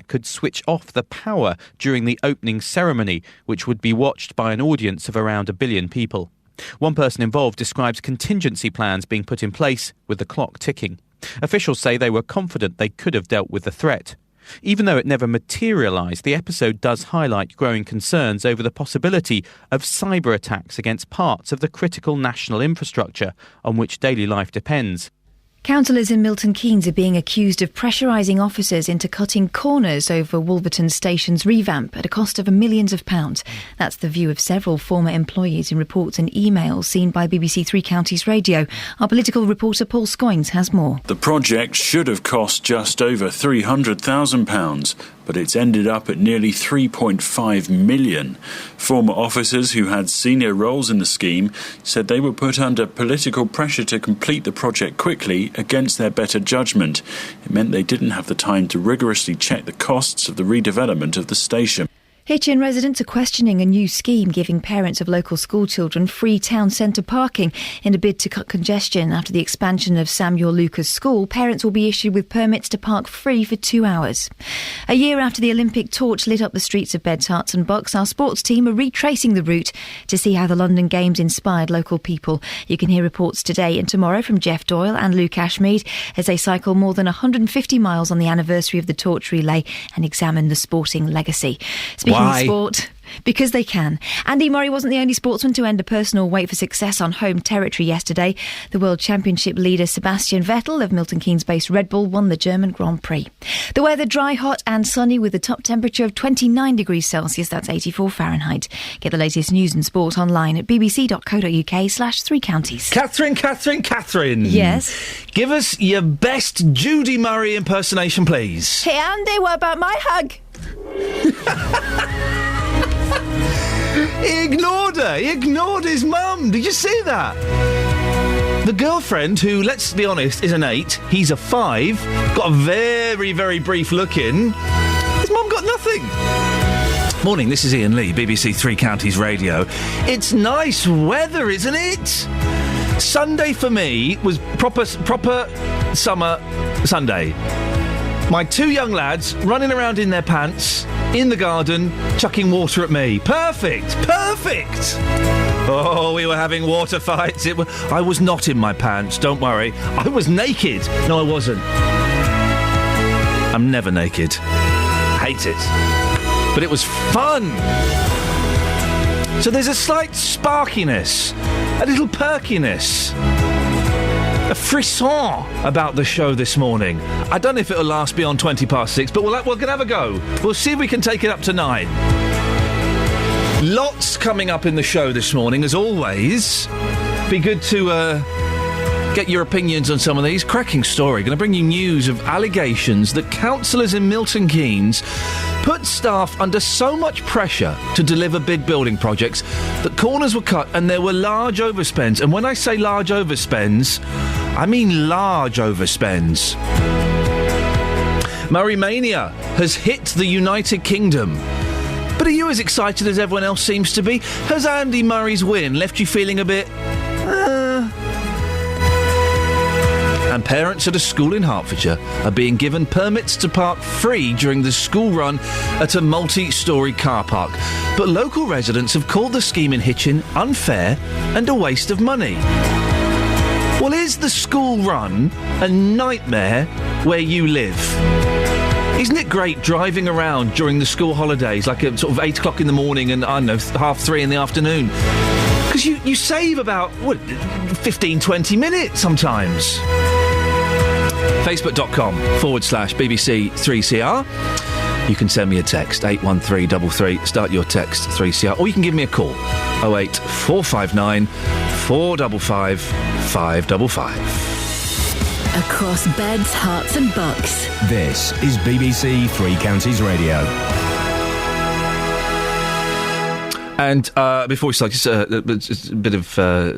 could switch off the power during the opening ceremony, which would be watched by an audience of around 1 billion people. One person involved describes contingency plans being put in place with the clock ticking. Officials say they were confident they could have dealt with the threat. Even though it never materialised, the episode does highlight growing concerns over the possibility of cyber attacks against parts of the critical national infrastructure on which daily life depends. Councillors in Milton Keynes are being accused of pressurising officers into cutting corners over Wolverton Station's revamp at a cost of millions of pounds. That's the view of several former employees in reports and emails seen by BBC Three Counties Radio. Our political reporter Paul Scoynes has more. The project should have cost just over £300,000, but it's ended up at nearly £3.5 million. Former officers who had senior roles in the scheme said they were put under political pressure to complete the project quickly against their better judgment. It meant they didn't have the time to rigorously check the costs of the redevelopment of the station. Hitchin residents are questioning a new scheme giving parents of local school children free town centre parking. In a bid to cut congestion after the expansion of Samuel Lucas School, parents will be issued with permits to park free for 2 hours. A year after the Olympic torch lit up the streets of Beds, Herts and Bucks, our sports team are retracing the route to see how the London Games inspired local people. You can hear reports today and tomorrow from Jeff Doyle and Luke Ashmead as they cycle more than 150 miles on the anniversary of the torch relay and examine the sporting legacy. Speaking of sport, because they can. Andy Murray wasn't the only sportsman to end a personal wait for success on home territory yesterday. The World Championship leader Sebastian Vettel of Milton Keynes-based Red Bull won the German Grand Prix. The weather dry, hot and sunny with a top temperature of 29 degrees Celsius, that's 84 Fahrenheit. Get the latest news and sport online at bbc.co.uk/Three Counties. Catherine. Yes? Give us your best Judy Murray impersonation, please. Hey Andy, what about my hug? He ignored her. He ignored his mum. Did you see that? The girlfriend, who, let's be honest, is an 8. He's a 5. Got a very, very brief look in. His mum got nothing. Morning, this is Iain Lee, BBC Three Counties Radio. It's nice weather, isn't it? Sunday for me was proper summer Sunday. My 2 young lads running around in their pants, in the garden, chucking water at me. Perfect! Oh, we were having water fights. I was not in my pants, don't worry. I was naked. No, I wasn't. I'm never naked. Hate it. But it was fun. So there's a slight sparkiness, a little perkiness, a frisson about the show this morning. I don't know if it'll last beyond 6:20, but we're going to have a go. We'll see if we can take it up to 9. Lots coming up in the show this morning, as always. Be good to get your opinions on some of these. Cracking story. Going to bring you news of allegations that councillors in Milton Keynes put staff under so much pressure to deliver big building projects that corners were cut and there were large overspends. And when I say large overspends, I mean large overspends. Murray Mania has hit the United Kingdom. But are you as excited as everyone else seems to be? Has Andy Murray's win left you feeling a bit... And parents at a school in Hertfordshire are being given permits to park free during the school run at a multi-storey car park. But local residents have called the scheme in Hitchin unfair and a waste of money. Well, is the school run a nightmare where you live? Isn't it great driving around during the school holidays, like at sort of 8 o'clock in the morning and, I don't know, 3:30 in the afternoon? Because you save about, 15, 20 minutes sometimes. Facebook.com/BBC3CR. You can send me a text, 81333, start your text 3CR, or you can give me a call, 08459 455 555. Across Beds, Herts and Bucks. This is BBC Three Counties Radio. And before we start, just a bit of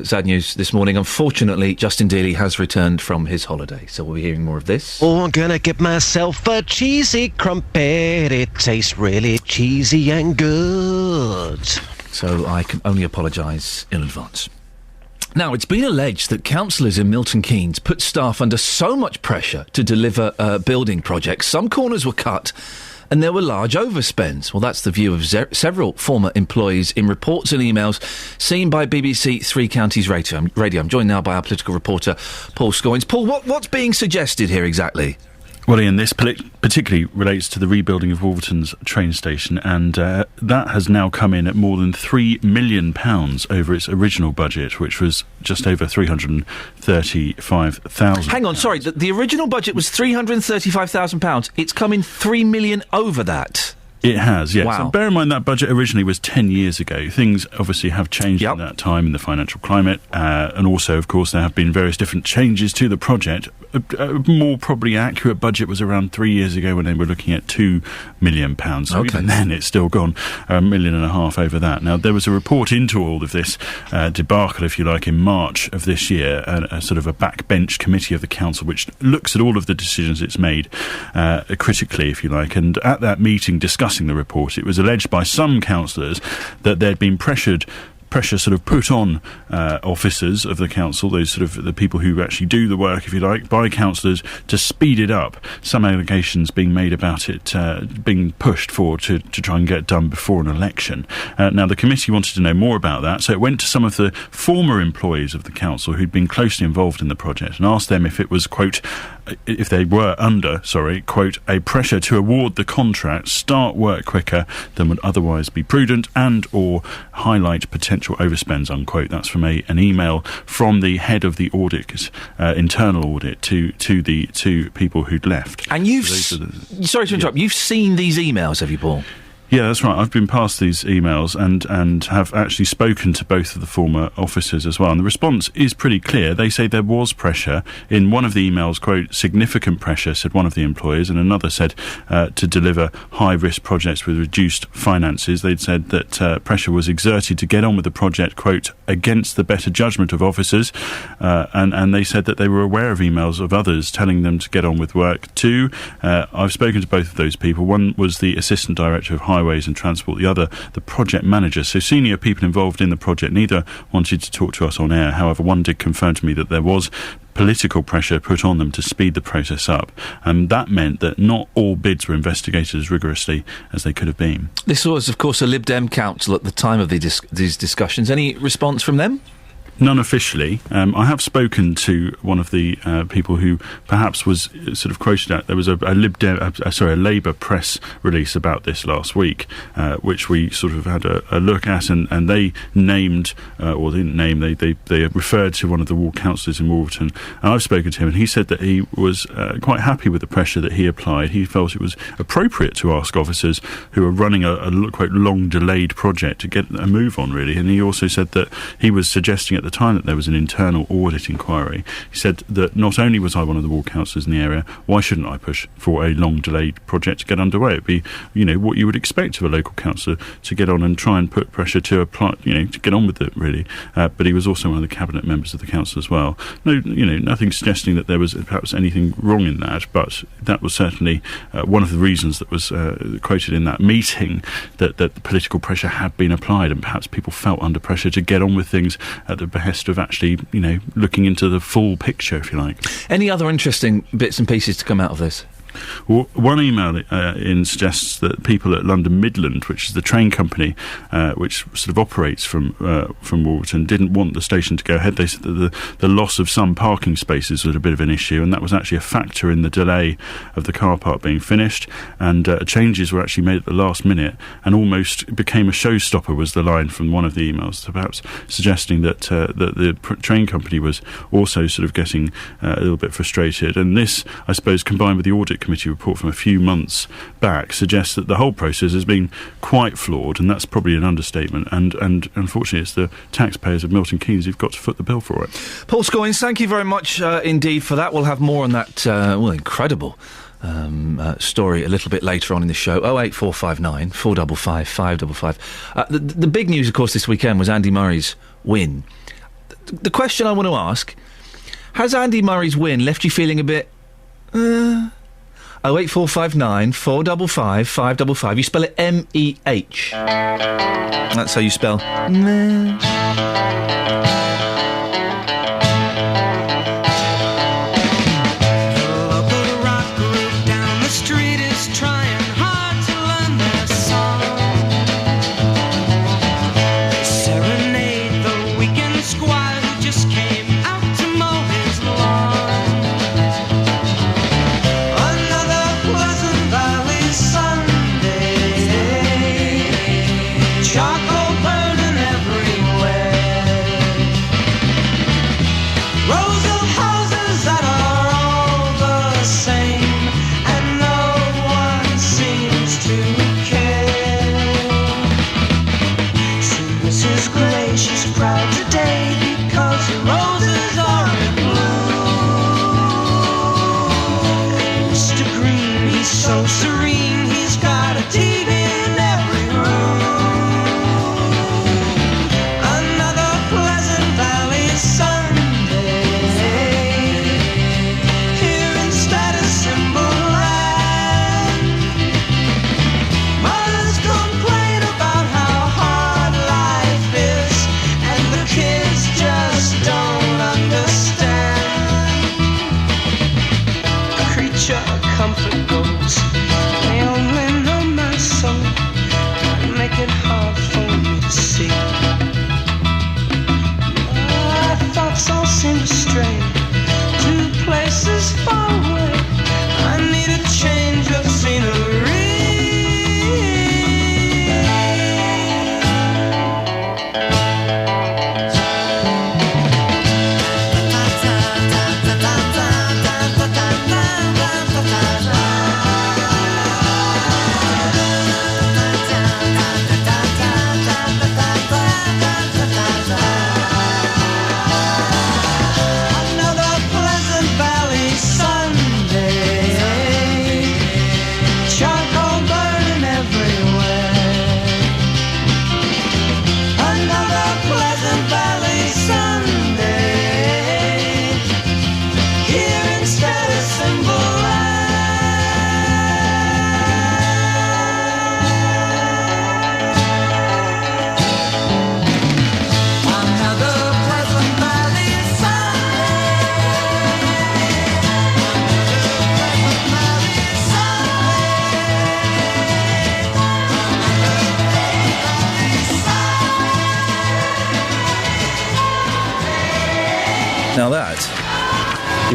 sad news this morning. Unfortunately, Justin Dealey has returned from his holiday, so we'll be hearing more of this. Oh, I'm gonna get myself a cheesy crumpet. It tastes really cheesy and good. So I can only apologise in advance. Now, it's been alleged that councillors in Milton Keynes put staff under so much pressure to deliver building projects. Some corners were cut and there were large overspends. Well, that's the view of several former employees in reports and emails seen by BBC Three Counties Radio. I'm joined now by our political reporter, Paul Scoins. Paul, what's being suggested here exactly? Well, Ian, this particularly relates to the rebuilding of Wolverton's train station, and that has now come in at more than £3 million over its original budget, which was just over £335,000. Hang on, sorry, the original budget was £335,000. It's come in £3 million over that. It has, yes. Wow. And bear in mind that budget originally was 10 years ago. Things obviously have changed in that time in the financial climate, and also, of course, there have been various different changes to the project. A more probably accurate budget was around 3 years ago when they were looking at £2 million. So even then it's still gone £1.5 million over that. Now, there was a report into all of this debacle, if you like, in March of this year, a sort of a backbench committee of the council which looks at all of the decisions it's made critically, if you like. And at that meeting discussing the report, it was alleged by some councillors that they'd been pressure sort of put on officers of the council, those sort of the people who actually do the work, if you like, by councillors to speed it up. Some allegations being made about it being pushed forward to try and get done before an election. Now, the committee wanted to know more about that, so it went to some of the former employees of the council who'd been closely involved in the project and asked them if it was, quote, if they were under, quote, a pressure to award the contract, start work quicker than would otherwise be prudent, and or highlight potential overspends, unquote. That's from an email from the head of the audit, internal audit, to the two people who'd left. And sorry to interrupt, you've seen these emails, have you, Paul? Yeah, that's right. I've been past these emails and have actually spoken to both of the former officers as well. And the response is pretty clear. They say there was pressure. In one of the emails, quote, significant pressure, said one of the employers, and another said to deliver high-risk projects with reduced finances. They'd said that pressure was exerted to get on with the project, quote, against the better judgment of officers. And they said that they were aware of emails of others telling them to get on with work too. I've spoken to both of those people. One was the Assistant Director of Highways and Transport, the other the project manager. So senior people involved in the project. Neither wanted to talk to us on air. However, one did confirm to me that there was political pressure put on them to speed the process up, and that meant that not all bids were investigated as rigorously as they could have been. This was, of course, a Lib Dem council at the time of these discussions. Any response from them? None officially. I have spoken to one of the people who perhaps was sort of quoted at. There was a Labour press release about this last week, which we sort of had a look at, and they named, or they didn't name, they referred to one of the ward councillors in Wolverton. And I've spoken to him, and he said that he was quite happy with the pressure that he applied. He felt it was appropriate to ask officers who are running a quite long delayed project to get a move on, really. And he also said that he was suggesting at the time that there was an internal audit inquiry. He said that not only was I one of the ward councillors in the area, why shouldn't I push for a long delayed project to get underway? It'd be, what you would expect of a local councillor, to get on and try and put pressure to apply, to get on with it, really. But he was also one of the cabinet members of the council as well. No, nothing suggesting that there was perhaps anything wrong in that, but that was certainly one of the reasons that was quoted in that meeting, that the political pressure had been applied, and perhaps people felt under pressure to get on with things at the behest of actually, looking into the full picture, if you like. Any other interesting bits and pieces to come out of this? Well, one email suggests that people at London Midland, which is the train company which sort of operates from Wolverton, didn't want the station to go ahead. They said that the loss of some parking spaces was a bit of an issue, and that was actually a factor in the delay of the car park being finished, and changes were actually made at the last minute and almost became a showstopper, was the line from one of the emails, so perhaps suggesting that the train company was also sort of getting a little bit frustrated. And this, I suppose, combined with the audit committee report from a few months back, suggests that the whole process has been quite flawed, and that's probably an understatement, and unfortunately it's the taxpayers of Milton Keynes who've got to foot the bill for it. Paul Scoins, thank you very much indeed for that. We'll have more on that incredible story a little bit later on in the show. 08459 455 555. The big news, of course, this weekend was Andy Murray's win. The question I want to ask: has Andy Murray's win left you feeling a bit 08459 455 555. You spell it MEH. That's how you spell meh. The local rock group down the street is trying hard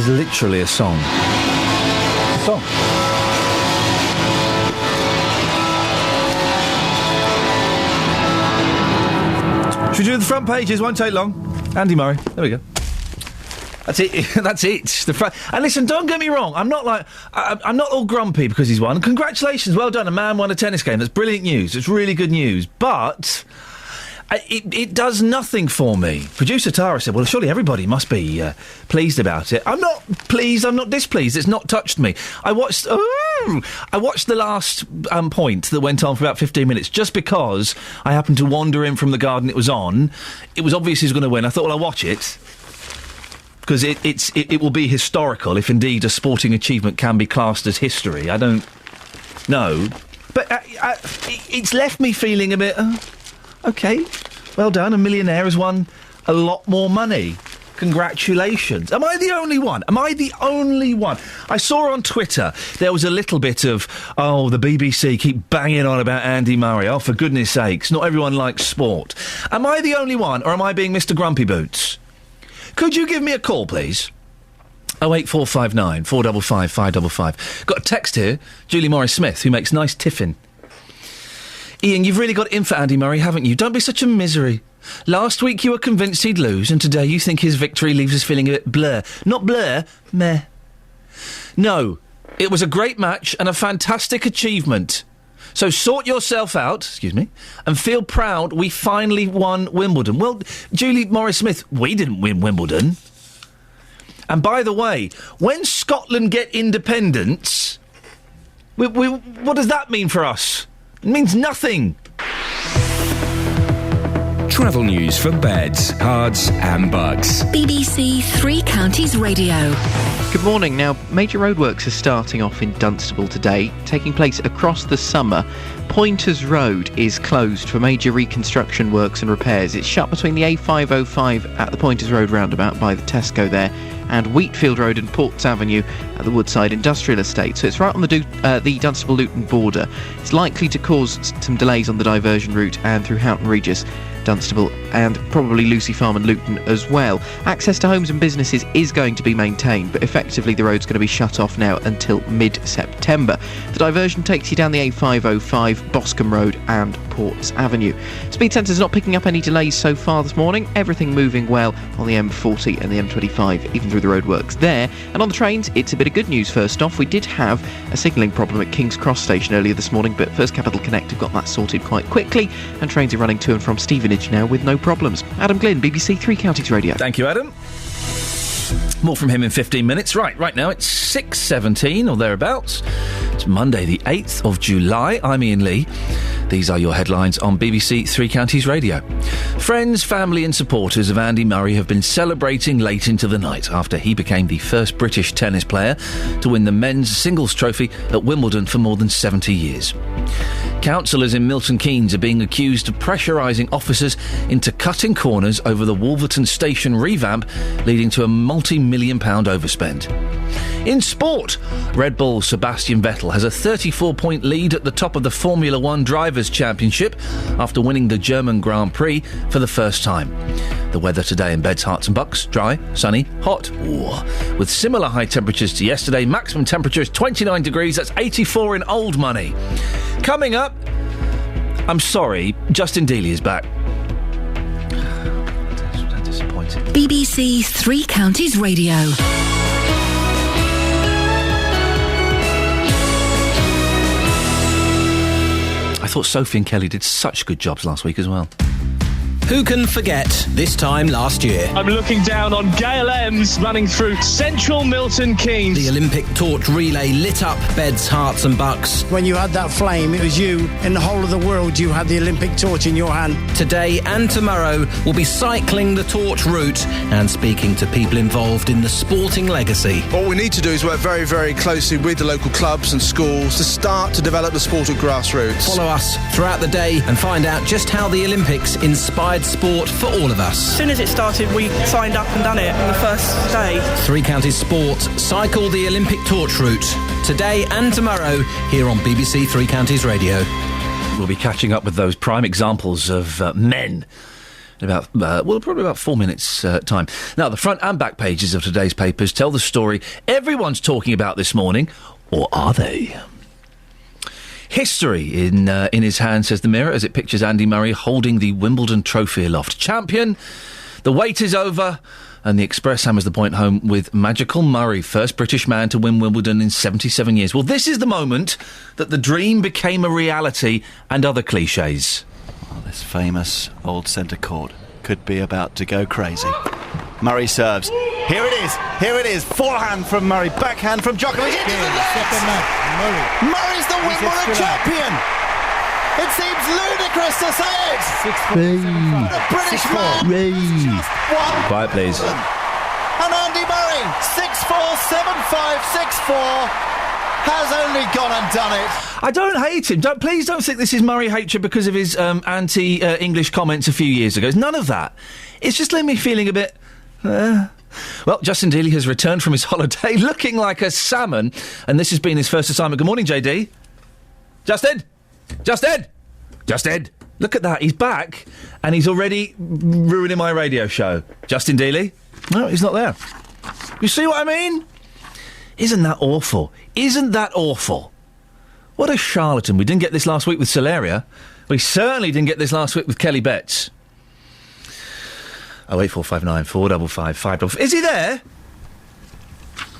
is literally a song. Song. Should we do the front pages? Won't take long. Andy Murray. There we go. That's it. That's it. The front. And listen, don't get me wrong. I'm not all grumpy because he's won. Congratulations. Well done. A man won a tennis game. That's brilliant news. It's really good news. But it does nothing for me. Producer Tara said, well, surely everybody must be pleased about it. I'm not pleased. I'm not displeased. It's not touched me. I watched the last point that went on for about 15 minutes just because I happened to wander in from the garden it was on. It was obvious he was going to win. I thought, well, I'll watch it. Because it will be historical if indeed a sporting achievement can be classed as history. I don't know. But it's left me feeling a bit... OK, well done. A millionaire has won a lot more money. Congratulations. Am I the only one? I saw on Twitter there was a little bit of, the BBC keep banging on about Andy Murray. Oh, for goodness sakes, not everyone likes sport. Am I the only one, or am I being Mr. Grumpy Boots? Could you give me a call, please? 08459 455 555. Got a text here, Julie Morris-Smith, who makes nice tiffin. Iain, you've really got in for Andy Murray, haven't you? Don't be such a misery. Last week you were convinced he'd lose, and today you think his victory leaves us feeling a bit blur. Not blur, meh. No, it was a great match and a fantastic achievement. So sort yourself out, and feel proud we finally won Wimbledon. Well, Julie Morris-Smith, we didn't win Wimbledon. And by the way, when Scotland get independence, what does that mean for us? It means nothing. Travel news for beds, cards and bugs. BBC Three Counties Radio. Good morning. Now, major roadworks are starting off in Dunstable today, taking place across the summer. Pointers Road is closed for major reconstruction works and repairs. It's shut between the A505 at the Pointers Road roundabout by the Tesco there and Wheatfield Road and Ports Avenue at the Woodside Industrial Estate. So it's right on the Dunstable-Luton border. It's likely to cause some delays on the diversion route and through Houghton Regis, Dunstable and probably Lucy Farm and Luton as well. Access to homes and businesses is going to be maintained, but effectively the road's going to be shut off now until mid-September. The diversion takes you down the A505, Boscombe Road and Ports Avenue. Speed Centre's not picking up any delays so far this morning. Everything moving well on the M40 and the M25, even through the roadworks there. And on the trains, it's a bit of good news first off. We did have a signalling problem at King's Cross Station earlier this morning, but First Capital Connect have got that sorted quite quickly, and trains are running to and from Stevenage now with no problems. Adam Glynn, BBC Three Counties Radio. Thank you, Adam. More from him in 15 minutes. Right now it's 6:17 or thereabouts. It's Monday the 8th of July. I'm Iain Lee. These are your headlines on BBC Three Counties Radio. Friends, family and supporters of Andy Murray have been celebrating late into the night after he became the first British tennis player to win the men's singles trophy at Wimbledon for more than 70 years. Councillors in Milton Keynes are being accused of pressurising officers into cutting corners over the Wolverton station revamp, leading to a multi-million-pound overspend. In sport, Red Bull's Sebastian Vettel has a 34-point lead at the top of the Formula One Drivers' Championship after winning the German Grand Prix for the first time. The weather today in Beds, Herts and Bucks, dry, sunny, hot, with similar high temperatures to yesterday. Maximum temperature is 29 degrees, that's 84 in old money. Coming up, I'm sorry, Justin Dealey is back. I'm disappointed. BBC Three Counties Radio. I thought Sophie and Kelly did such good jobs last week as well. Who can forget this time last year? I'm looking down on Gail Ems running through central Milton Keynes. The Olympic torch relay lit up Beds, Herts and Bucks. When you had that flame, it was you. In the whole of the world, you had the Olympic torch in your hand. Today and tomorrow, we'll be cycling the torch route and speaking to people involved in the sporting legacy. What we need to do is work very, very closely with the local clubs and schools to start to develop the sport at grassroots. Follow us throughout the day and find out just how the Olympics inspired sport for all of us. As soon as it started, we signed up and done it on the first day. Three Counties Sport, cycle the Olympic torch route. Today and tomorrow, here on BBC Three Counties Radio. We'll be catching up with those prime examples of men in probably about 4 minutes' time. Now, the front and back pages of today's papers tell the story everyone's talking about this morning, or are they? History in his hand, says the Mirror, as it pictures Andy Murray holding the Wimbledon trophy aloft. Champion, the wait is over, and the Express hammers the point home with Magical Murray, first British man to win Wimbledon in 77 years. Well, this is the moment that the dream became a reality, and other cliches. Well, this famous old centre court could be about to go crazy. Murray serves. Here it is. Forehand from Murray, backhand from Djokovic. Murray's the Wimbledon champion. It seems ludicrous to say it. The British man won. Quiet, please. And Andy Murray, 6-4, 7-5, 6-4, has only gone and done it. I don't hate him. Please don't think this is Murray hatred because of his anti-English comments a few years ago. It's none of that. It's just left me feeling a bit... Well, Justin Dealey has returned from his holiday looking like a salmon, and this has been his first assignment. Good morning, JD. Justin! Look at that, he's back, and he's already ruining my radio show. Justin Dealey? No, he's not there. You see what I mean? Isn't that awful? What a charlatan. We didn't get this last week with Solaria. We certainly didn't get this last week with Kelly Betts. 08459 455 555. Is he there?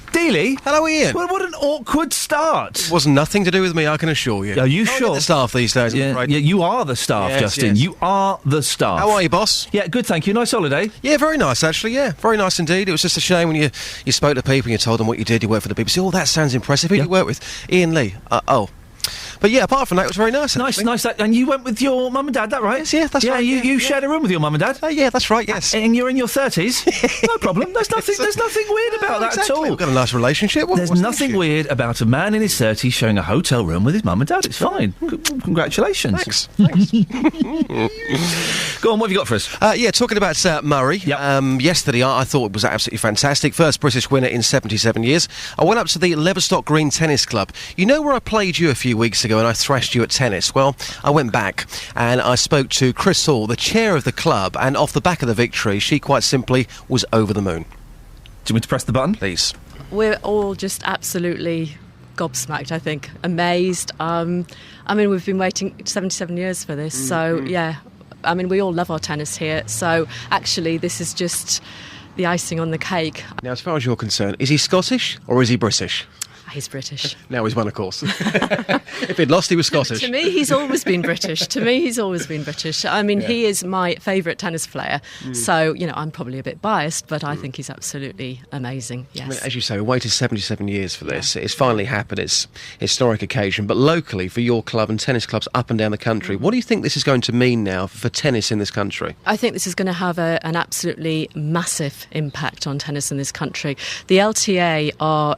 Dealey? Hello, Ian. What an awkward start. It wasn't nothing to do with me, I can assure you. Are you sure? The staff these days, I'm afraid. Yeah, you are the staff, Yes, Justin. yes. You are the staff. How are you, boss? Yeah, good, thank you. Nice holiday. Yeah, very nice, actually, yeah. Very nice indeed. It was just a shame when you spoke to people and you told them what you did, you worked for the BBC. Oh, that sounds impressive. Who did you work with? Ian Lee. But yeah, apart from that, it was very nice. Nice. And you went with your mum and dad, that right? Yes, yeah, that's right. You shared a room with your mum and dad? Yeah, that's right, yes. And you're in your 30s? No problem. There's nothing weird about that at all. We've got a nice relationship. There's nothing weird about a man in his 30s sharing a hotel room with his mum and dad. It's fine. Congratulations. Thanks. Go on, what have you got for us? Talking about Murray. Yep. Yesterday, I thought it was absolutely fantastic. First British winner in 77 years. I went up to the Leverstock Green Tennis Club. You know where I played you a few weeks ago and I thrashed you at tennis? Well, I went back and I spoke to Chris Hall, the chair of the club, and off the back of the victory, she quite simply was over the moon. Do you want me to press the button? Please. We're all just absolutely gobsmacked, I think. Amazed. We've been waiting 77 years for this, so, yeah. We all love our tennis here, so actually this is just the icing on the cake. Now, as far as you're concerned, is he Scottish or is he British? He's British. Now he's won, of course. If he'd lost, he was Scottish. To me, he's always been British. He is my favourite tennis player. So, I'm probably a bit biased, but I think he's absolutely amazing, yes. As you say, we waited 77 years for this. It's finally happened. It's a historic occasion. But locally, for your club and tennis clubs up and down the country, what do you think this is going to mean now for tennis in this country? I think this is going to have an absolutely massive impact on tennis in this country. The LTA are,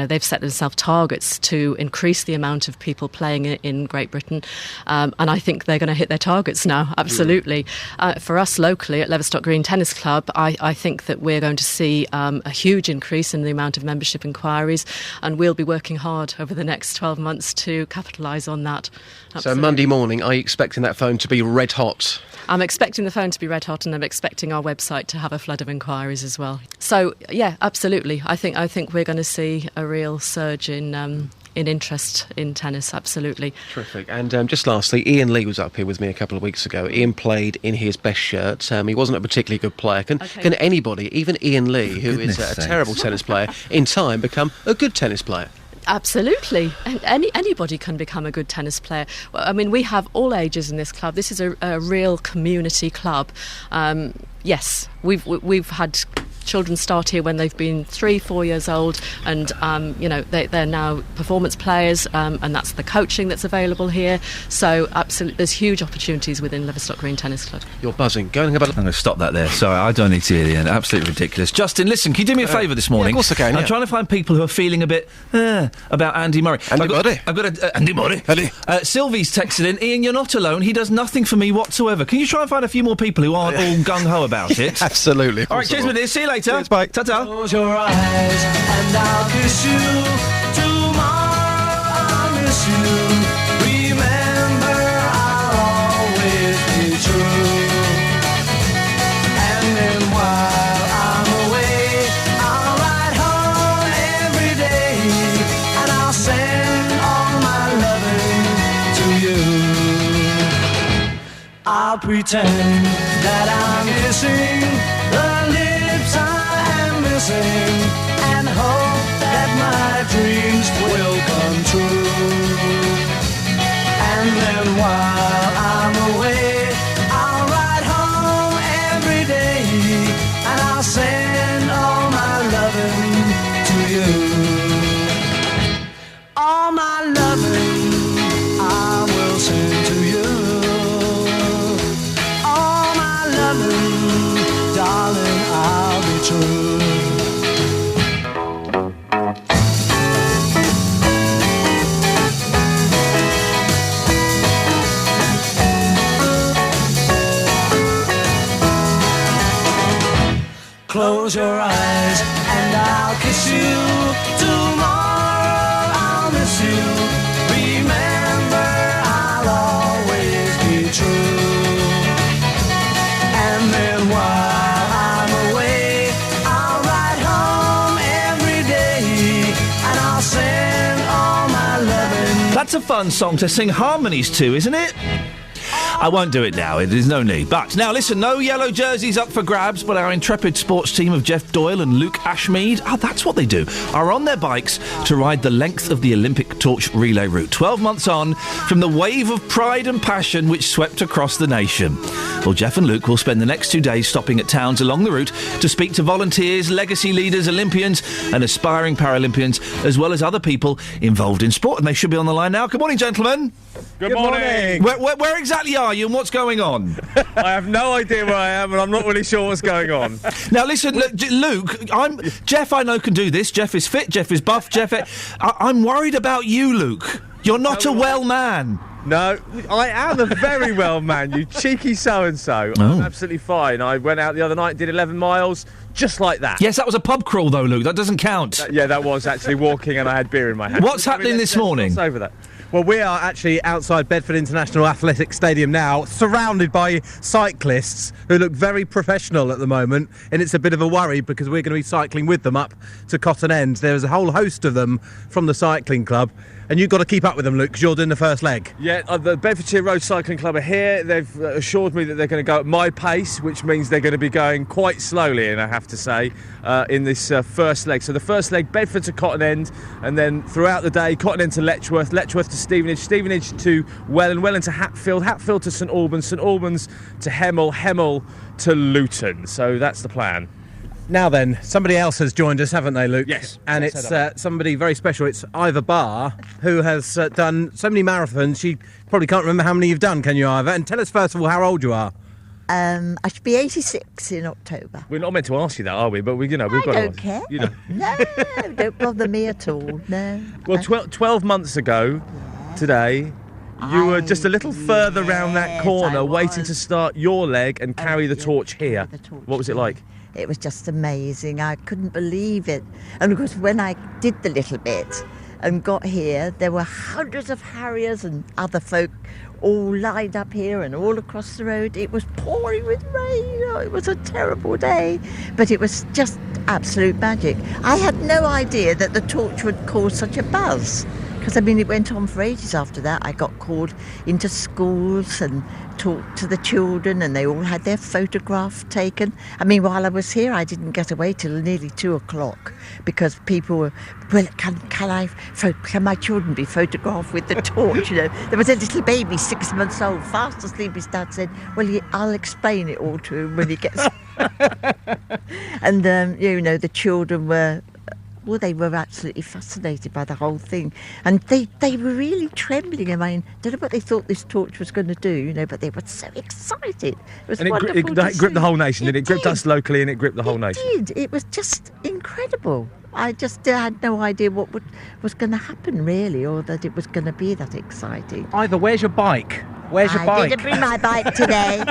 they've set themselves targets to increase the amount of people playing in Great Britain, and I think they're going to hit their targets now, absolutely. For us locally at Leverstock Green Tennis Club, I think that we're going to see a huge increase in the amount of membership inquiries, and we'll be working hard over the next 12 months to capitalise on that. Absolutely. So Monday morning, are you expecting that phone to be red hot? I'm expecting the phone to be red hot, and I'm expecting our website to have a flood of inquiries as well. So, yeah, absolutely. I think we're going to see a real surge in interest in tennis, absolutely. Terrific. And just lastly, Ian Lee was up here with me a couple of weeks ago. Ian played in his best shirt. He wasn't a particularly good player. Can anybody, even Ian Lee, who is a terrible tennis player, in time become a good tennis player? Absolutely. Anybody can become a good tennis player. We have all ages in this club. This is a real community club. Yes, we've had children start here when they've been 3-4 years old, and they're now performance players, and that's the coaching that's available here. So absolutely, there's huge opportunities within Leverstock Green Tennis Club. You're buzzing. I'm going to stop that there. Sorry, I don't need to hear the end. Absolutely ridiculous. Justin, listen, can you do me a favour this morning? Yeah, of course I can. I'm trying to find people who are feeling a bit about Andy Murray. I've got Andy Murray. Sylvie's texted in. Ian, you're not alone. He does nothing for me whatsoever. Can you try and find a few more people who aren't all gung-ho about it? Absolutely. All right, cheers, my dear. See you later. Cheers, bye. Ta-ta. Close your eyes and I'll kiss you. Tomorrow I'll miss you. Remember, I'll always be true. I'll pretend that I'm kissing the lips I am missing and hope that my dreams will come true. And then while I'm away, I'll ride home every day and I'll send all my loving to you. All my loving I will send to you. All my loving, darling, I'll be true. Close your eyes and I'll kiss you. Tomorrow I'll miss you. Remember, I'll always be true. And then while I'm away, I'll ride home every day and I'll send all my loving. That's a fun song to sing harmonies to, isn't it? I won't do it now, there's no need. But now listen, no yellow jerseys up for grabs, but our intrepid sports team of Jeff Doyle and Luke Ashmead, that's what they do, are on their bikes to ride the length of the Olympic torch relay route, 12 months on from the wave of pride and passion which swept across the nation. Well, Jeff and Luke will spend the next 2 days stopping at towns along the route to speak to volunteers, legacy leaders, Olympians and aspiring Paralympians, as well as other people involved in sport. And they should be on the line now. Good morning, gentlemen. Good morning. Where exactly are you and what's going on? I have no idea where I am and I'm not really sure what's going on. Now listen, Luke, Jeff I know can do this. Jeff is fit, Jeff is buff, I'm worried about you, Luke. You're not a well man. No, I am a very well man, you cheeky so-and-so. I'm absolutely fine. I went out the other night, did 11 miles, just like that. Yes, that was a pub crawl though, Luke. That doesn't count. That was actually walking and I had beer in my hand. What's happening this morning? Let's over that. Well, we are actually outside Bedford International Athletic Stadium now, surrounded by cyclists who look very professional at the moment, and it's a bit of a worry because we're going to be cycling with them up to Cotton End. There's a whole host of them from the cycling club, and you've got to keep up with them, Luke, because you're doing the first leg. Yeah, the Bedfordshire Road Cycling Club are here. They've assured me that they're going to go at my pace, which means they're going to be going quite slowly, and I have to say, in this first leg. So the first leg, Bedford to Cotton End, and then throughout the day, Cotton End to Letchworth, Letchworth to Stevenage, Stevenage to Welland, Welland to Hatfield, Hatfield to St Albans, St Albans to Hemel, Hemel to Luton. So that's the plan. Now then, somebody else has joined us, haven't they, Luke? Yes. And it's somebody very special. It's Iva Barr, who has done so many marathons. She probably can't remember how many you've done, can you, Iva? And tell us, first of all, how old you are. I should be 86 in October. We're not meant to ask you that, are we? But we've got to. I don't care. No, don't bother me at all. No. Well, 12 months ago today, you were just a little further round that corner, waiting to start your leg and carry the torch here. What was it like? It was just amazing. I couldn't believe it. And of course, when I did the little bit and got here, there were hundreds of harriers and other folk all lined up here and all across the road. It was pouring with rain. Oh, it was a terrible day, but it was just absolute magic. I had no idea that the torch would cause such a buzz. Because, it went on for ages after that. I got called into schools and talked to the children, and they all had their photograph taken. While I was here, I didn't get away till nearly 2 o'clock because people were, well, can my children be photographed with the torch? There was a little baby, 6 months old, fast asleep. His dad said, well, I'll explain it all to him when he gets... And, the children were... Well, they were absolutely fascinated by the whole thing. And they were really trembling. Don't know what they thought this torch was going to do, but they were so excited. It was wonderful. It gripped the whole nation, didn't it? It gripped us locally and it gripped the whole nation. It did. It was just incredible. I just had no idea what was going to happen, really, or that it was going to be that exciting. Ivor, where's your bike? Where's your bike? I didn't bring my bike today.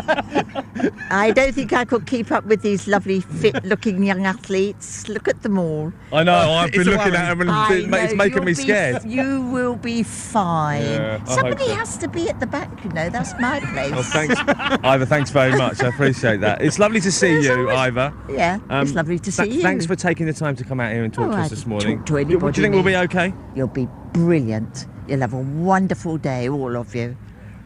I don't think I could keep up with these lovely, fit-looking young athletes. Look at them all. I know, I've been looking at them and it's making me scared. You will be fine. Yeah, somebody has to be at the back, that's my place. Oh, thanks. Ivor, thanks very much. I appreciate that. It's lovely to see you, Ivor. Yeah, it's lovely to see you. Thanks for taking the time to come out here and talk to us this morning. Talk to anybody. Do you think we'll be okay? You'll be brilliant. You'll have a wonderful day, all of you.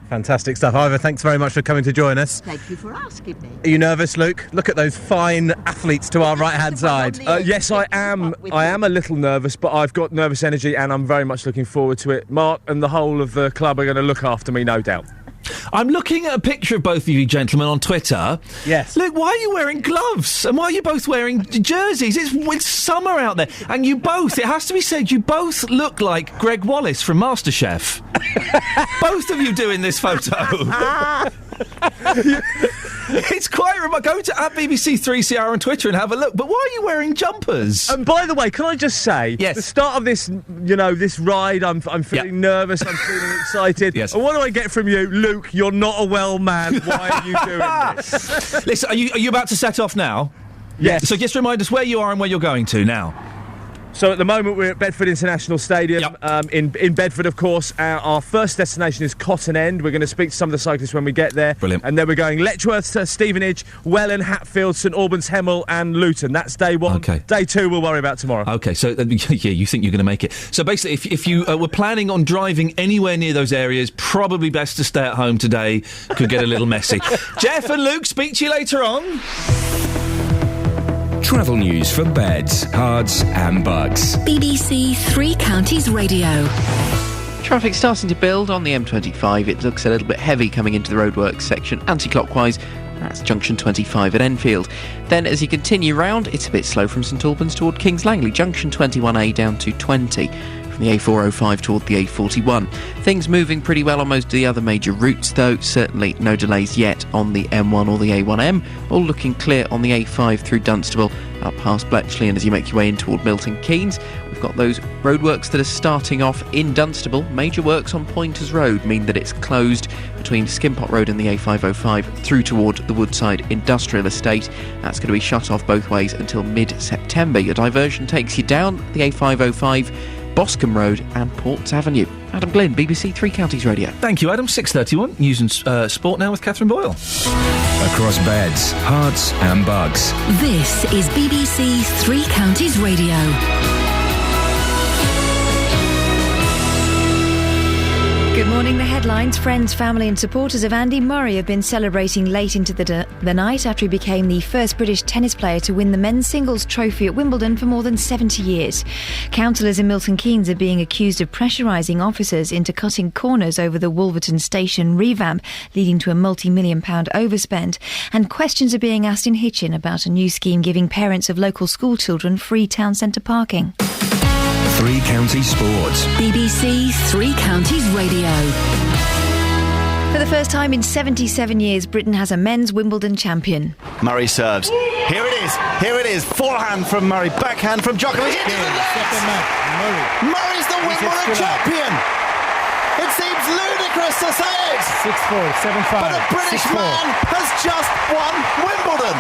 Fantastic stuff. Ivor, thanks very much for coming to join us. Thank you for asking me. Are you nervous, Luke? Look at those fine athletes to our right-hand side. Yes, I am. I am a little nervous, but I've got nervous energy and I'm very much looking forward to it. Mark and the whole of the club are going to look after me, no doubt. I'm looking at a picture of both of you gentlemen on Twitter. Yes. Look, why are you wearing gloves? And why are you both wearing jerseys? It's summer out there. And you both, it has to be said, you both look like Greg Wallace from MasterChef. Both of you doing this photo. It's quite remote. Go to @BBC3CR on Twitter and have a look. But why are you wearing jumpers? And by the way, can I just say, yes, the start of this, this ride, I'm feeling nervous, I'm feeling excited. Yes. And what do I get from you? Luke, you're not a well man. Why are you doing this? Listen, are you about to set off now? Yes. So just remind us where you are and where you're going to now. So at the moment we're at Bedford International Stadium in Bedford, of course. Our first destination is Cotton End. We're going to speak to some of the cyclists when we get there. Brilliant. And then we're going Letchworth, Stevenage, Welland, Hatfield, St Albans, Hemel and Luton. That's day one. Okay. Day two we'll worry about tomorrow. Okay, so yeah, you think you're going to make it. So basically, if you were planning on driving anywhere near those areas, probably best to stay at home today. Could get a little messy. Jeff and Luke, speak to you later on. Travel news for beds, cards and bugs. BBC Three Counties Radio. Traffic starting to build on the M25. It looks a little bit heavy coming into the roadworks section anti-clockwise. That's junction 25 at Enfield. Then as you continue round, it's a bit slow from St Albans toward Kings Langley, junction 21A down to 20. From the A405 toward the A41. Things moving pretty well on most of the other major routes though. Certainly no delays yet on the M1 or the A1M. All looking clear on the A5 through Dunstable up past Bletchley, and as you make your way in toward Milton Keynes, we've got those roadworks that are starting off in Dunstable. Major works on Pointers Road mean that it's closed between Skimpot Road and the A505 through toward the Woodside Industrial Estate. That's going to be shut off both ways until mid-September. Your diversion takes you down the A505, Boscombe Road and Ports Avenue. Adam Glynn, BBC Three Counties Radio. Thank you, Adam. 6:31. News and sport now with Catherine Boyle. Across beds, hearts and bugs. This is BBC Three Counties Radio. Good morning. The headlines. Friends, family and supporters of Andy Murray have been celebrating late into the night after he became the first British tennis player to win the men's singles trophy at Wimbledon for more than 70 years. Councillors in Milton Keynes are being accused of pressurising officers into cutting corners over the Wolverton station revamp, leading to a multi-million-pound overspend. And questions are being asked in Hitchin about a new scheme giving parents of local school children free town centre parking. Three Counties Sports. BBC Three Counties Radio. For the first time in 77 years, Britain has a men's Wimbledon champion. Murray serves. Here it is. Forehand from Murray. Backhand from Djokovic. Murray's the Wimbledon champion. It seems ludicrous to say it. 6-4, 7-5. But a British man has just won Wimbledon.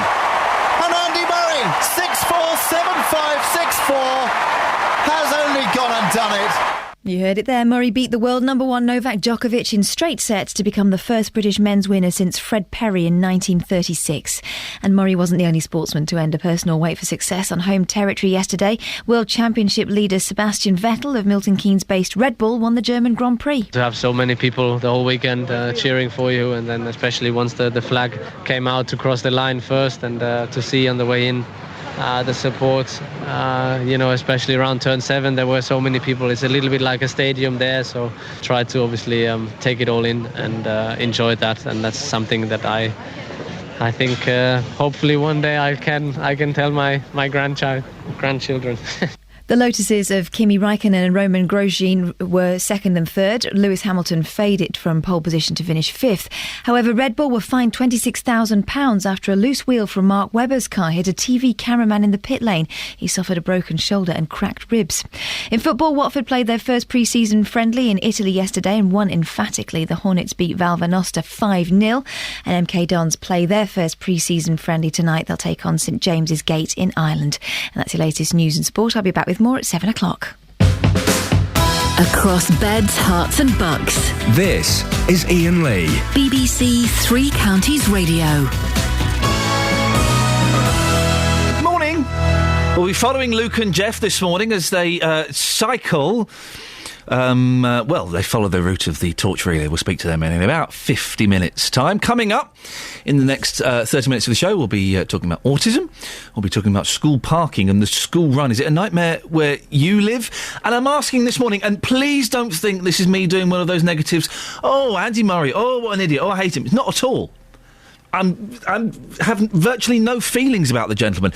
And Andy Murray, 6-4, 7-5, 6-4. Has only gone and done it. You heard it there. Murray beat the world number one Novak Djokovic in straight sets to become the first British men's winner since Fred Perry in 1936. And Murray wasn't the only sportsman to end a personal wait for success on home territory yesterday. World Championship leader Sebastian Vettel of Milton Keynes-based Red Bull won the German Grand Prix. To have so many people the whole weekend cheering for you, and then especially once the flag came out to cross the line first, and to see on the way in the support, especially around turn 7, there were so many people. It's a little bit like a stadium there, so try to obviously take it all in and enjoy that, and that's something that I think hopefully one day I can tell my grandchildren. The Lotuses of Kimi Räikkönen and Roman Grosjean were second and third. Lewis Hamilton faded from pole position to finish fifth. However, Red Bull were fined £26,000 after a loose wheel from Mark Webber's car hit a TV cameraman in the pit lane. He suffered a broken shoulder and cracked ribs. In football, Watford played their first pre-season friendly in Italy yesterday and won emphatically. The Hornets beat Val Venosta 5-0. And MK Dons play their first pre-season friendly tonight. They'll take on St James's Gate in Ireland. And that's your latest news and sport. I'll be back with more at 7 o'clock. Across beds, hearts and bucks. This is Iain Lee. BBC Three Counties Radio. Morning. We'll be following Luke and Jeff this morning as they cycle Well, they follow the route of the torch relay. We'll speak to them in about 50 minutes' time. Coming up in the next 30 minutes of the show, we'll be talking about autism. We'll be talking about school parking and the school run. Is it a nightmare where you live? And I'm asking this morning, and please don't think this is me doing one of those negatives. Oh, Andy Murray. Oh, what an idiot. Oh, I hate him. It's not at all. I'm having virtually no feelings about the gentleman.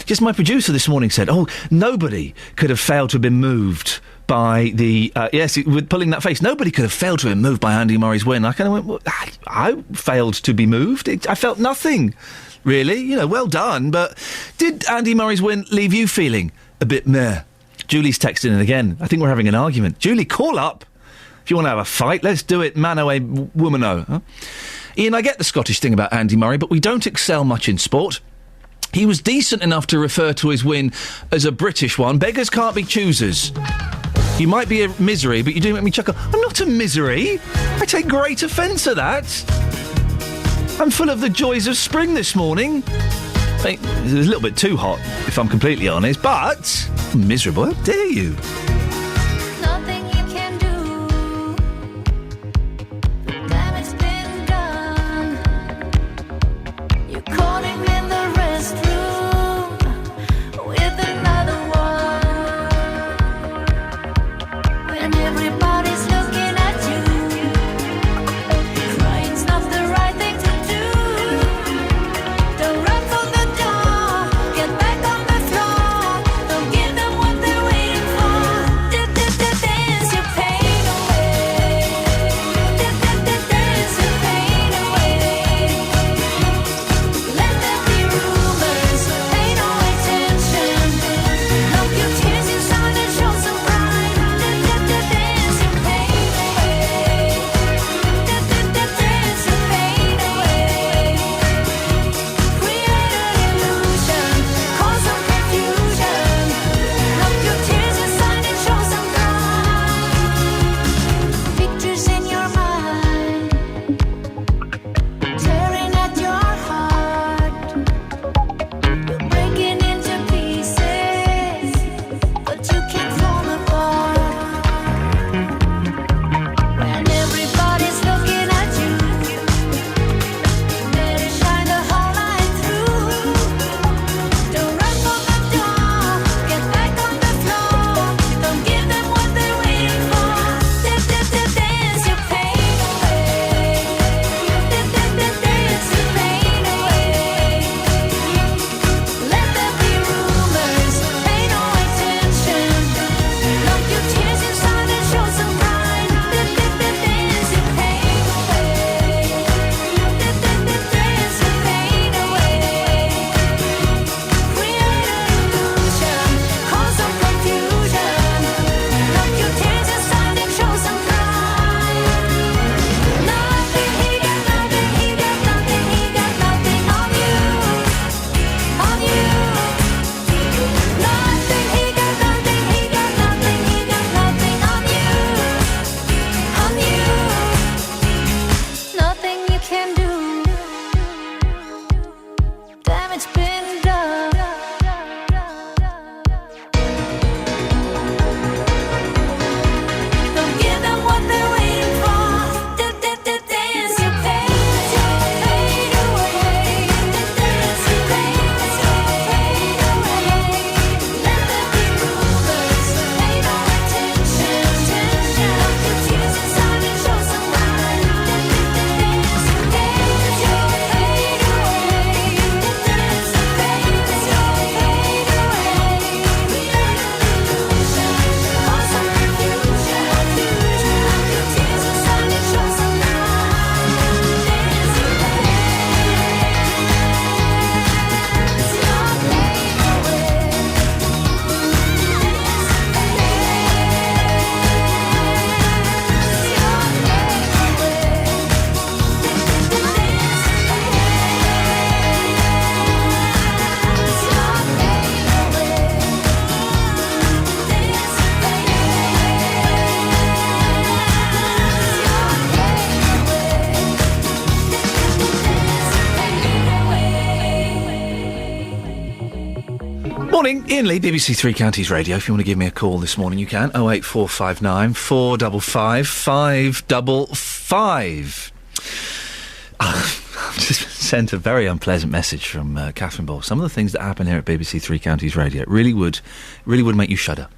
Just my producer this morning said, oh, nobody could have failed to have been moved by the... with pulling that face, nobody could have failed to have been moved by Andy Murray's win. I kind of went, well, I failed to be moved. I felt nothing, really. You know, well done. But did Andy Murray's win leave you feeling a bit meh? Julie's texting in again. I think we're having an argument. Julie, call up. If you want to have a fight, let's do it mano a womano. Huh? Iain, I get the Scottish thing about Andy Murray, but we don't excel much in sport. He was decent enough to refer to his win as a British one. Beggars can't be choosers. You might be a misery, but you do make me chuckle. I'm not a misery. I take great offence at that. I'm full of the joys of spring this morning. It was a little bit too hot, if I'm completely honest, but I'm miserable. How dare you? Morning, Iain Lee, BBC Three Counties Radio. If you want to give me a call this morning, you can. 08459 455 555. I've just sent a very unpleasant message from Catherine Ball. Some of the things that happen here at BBC Three Counties Radio really would make you shudder.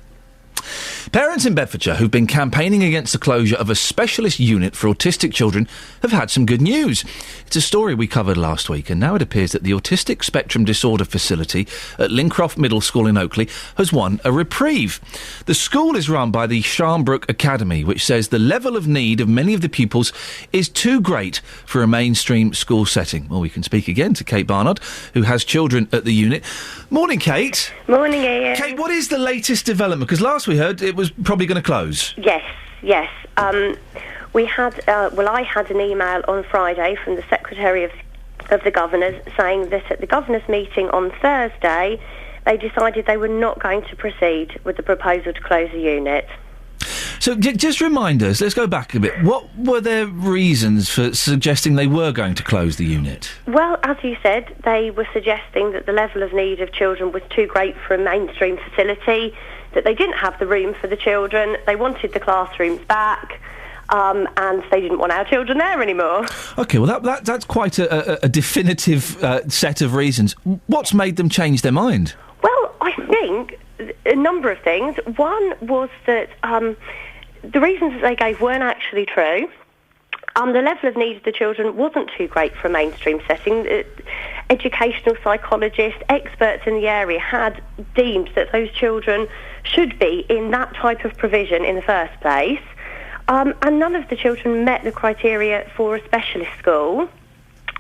Parents in Bedfordshire who've been campaigning against the closure of a specialist unit for autistic children have had some good news. It's a story we covered last week, and now it appears that the Autistic Spectrum Disorder Facility at Lincroft Middle School in Oakley has won a reprieve. The school is run by the Sharnbrook Academy, which says the level of need of many of the pupils is too great for a mainstream school setting. Well, we can speak again to Kate Barnard, who has children at the unit. Morning, Kate. Morning, Ian. Kate, what is the latest development? Because last we heard it was probably going to close. Yes. We had, I had an email on Friday from the Secretary of the Governors saying that at the Governors' meeting on Thursday, they decided they were not going to proceed with the proposal to close the unit. So just remind us, let's go back a bit. What were their reasons for suggesting they were going to close the unit? Well, as you said, they were suggesting that the level of need of children was too great for a mainstream facility, that they didn't have the room for the children, they wanted the classrooms back, and they didn't want our children there anymore. OK, well, that's quite a definitive set of reasons. What's made them change their mind? Well, I think a number of things. One was that the reasons that they gave weren't actually true. The level of need of the children wasn't too great for a mainstream setting. Educational psychologists, experts in the area had deemed that those children should be in that type of provision in the first place. And none of the children met the criteria for a specialist school.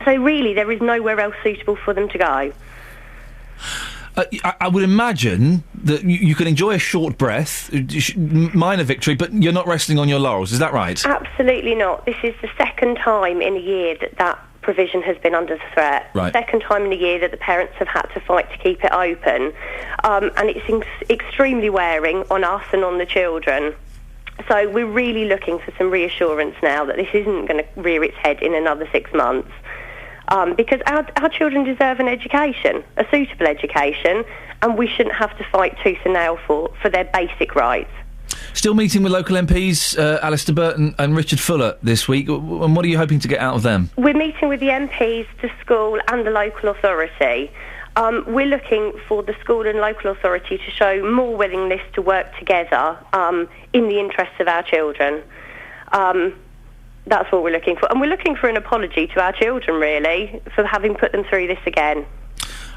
So really, there is nowhere else suitable for them to go. I would imagine that you can enjoy a short breath, minor victory, but you're not resting on your laurels. Is that right? Absolutely not. This is the second time in a year that provision has been under threat. Right. Second time in a year that the parents have had to fight to keep it open. And it's extremely wearing on us and on the children. So we're really looking for some reassurance now that this isn't going to rear its head in another 6 months. Because our children deserve an education, a suitable education, and we shouldn't have to fight tooth and nail for their basic rights. Still meeting with local MPs, Alistair Burton and Richard Fuller this week, and what are you hoping to get out of them? We're meeting with the MPs, the school and the local authority. We're looking for the school and local authority to show more willingness to work together in the interests of our children. That's what we're looking for. And we're looking for an apology to our children, really, for having put them through this again.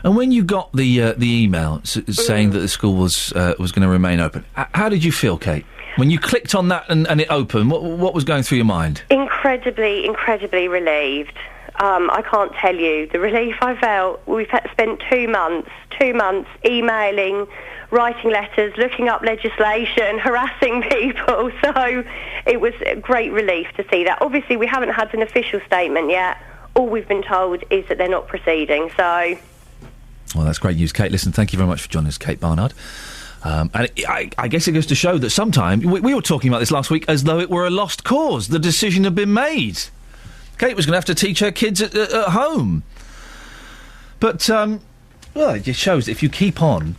And when you got the email saying that the school was going to remain open, how did you feel, Kate? When you clicked on that and it opened, what was going through your mind? Incredibly relieved. I can't tell you the relief I felt. We've spent 2 months emailing, writing letters, looking up legislation, harassing people. So it was a great relief to see that. Obviously, we haven't had an official statement yet. All we've been told is that they're not proceeding. So, well, that's great news, Kate. Listen, thank you very much for joining us, Kate Barnard. And I guess it goes to show that sometimes we were talking about this last week as though it were a lost cause. The decision had been made. Kate was going to have to teach her kids at home. But, well, it just shows that if you keep on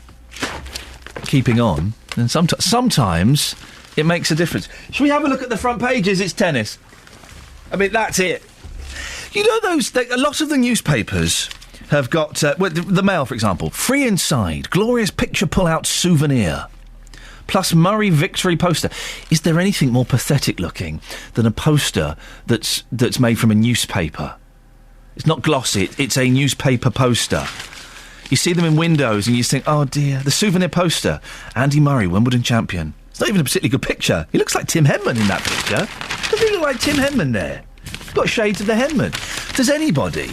keeping on, then sometimes it makes a difference. Shall we have a look at the front pages? It's tennis. I mean, that's it. You know a lot of the newspapers have got, the Mail, for example, free inside, glorious picture pull-out souvenir, plus Murray victory poster. Is there anything more pathetic looking than a poster that's made from a newspaper? It's not glossy, it's a newspaper poster. You see them in windows and you think, oh dear, the souvenir poster. Andy Murray, Wimbledon champion. It's not even a particularly good picture. He looks like Tim Henman in that picture. Doesn't he look like Tim Henman there? He's got shades of the Henman. Does anybody,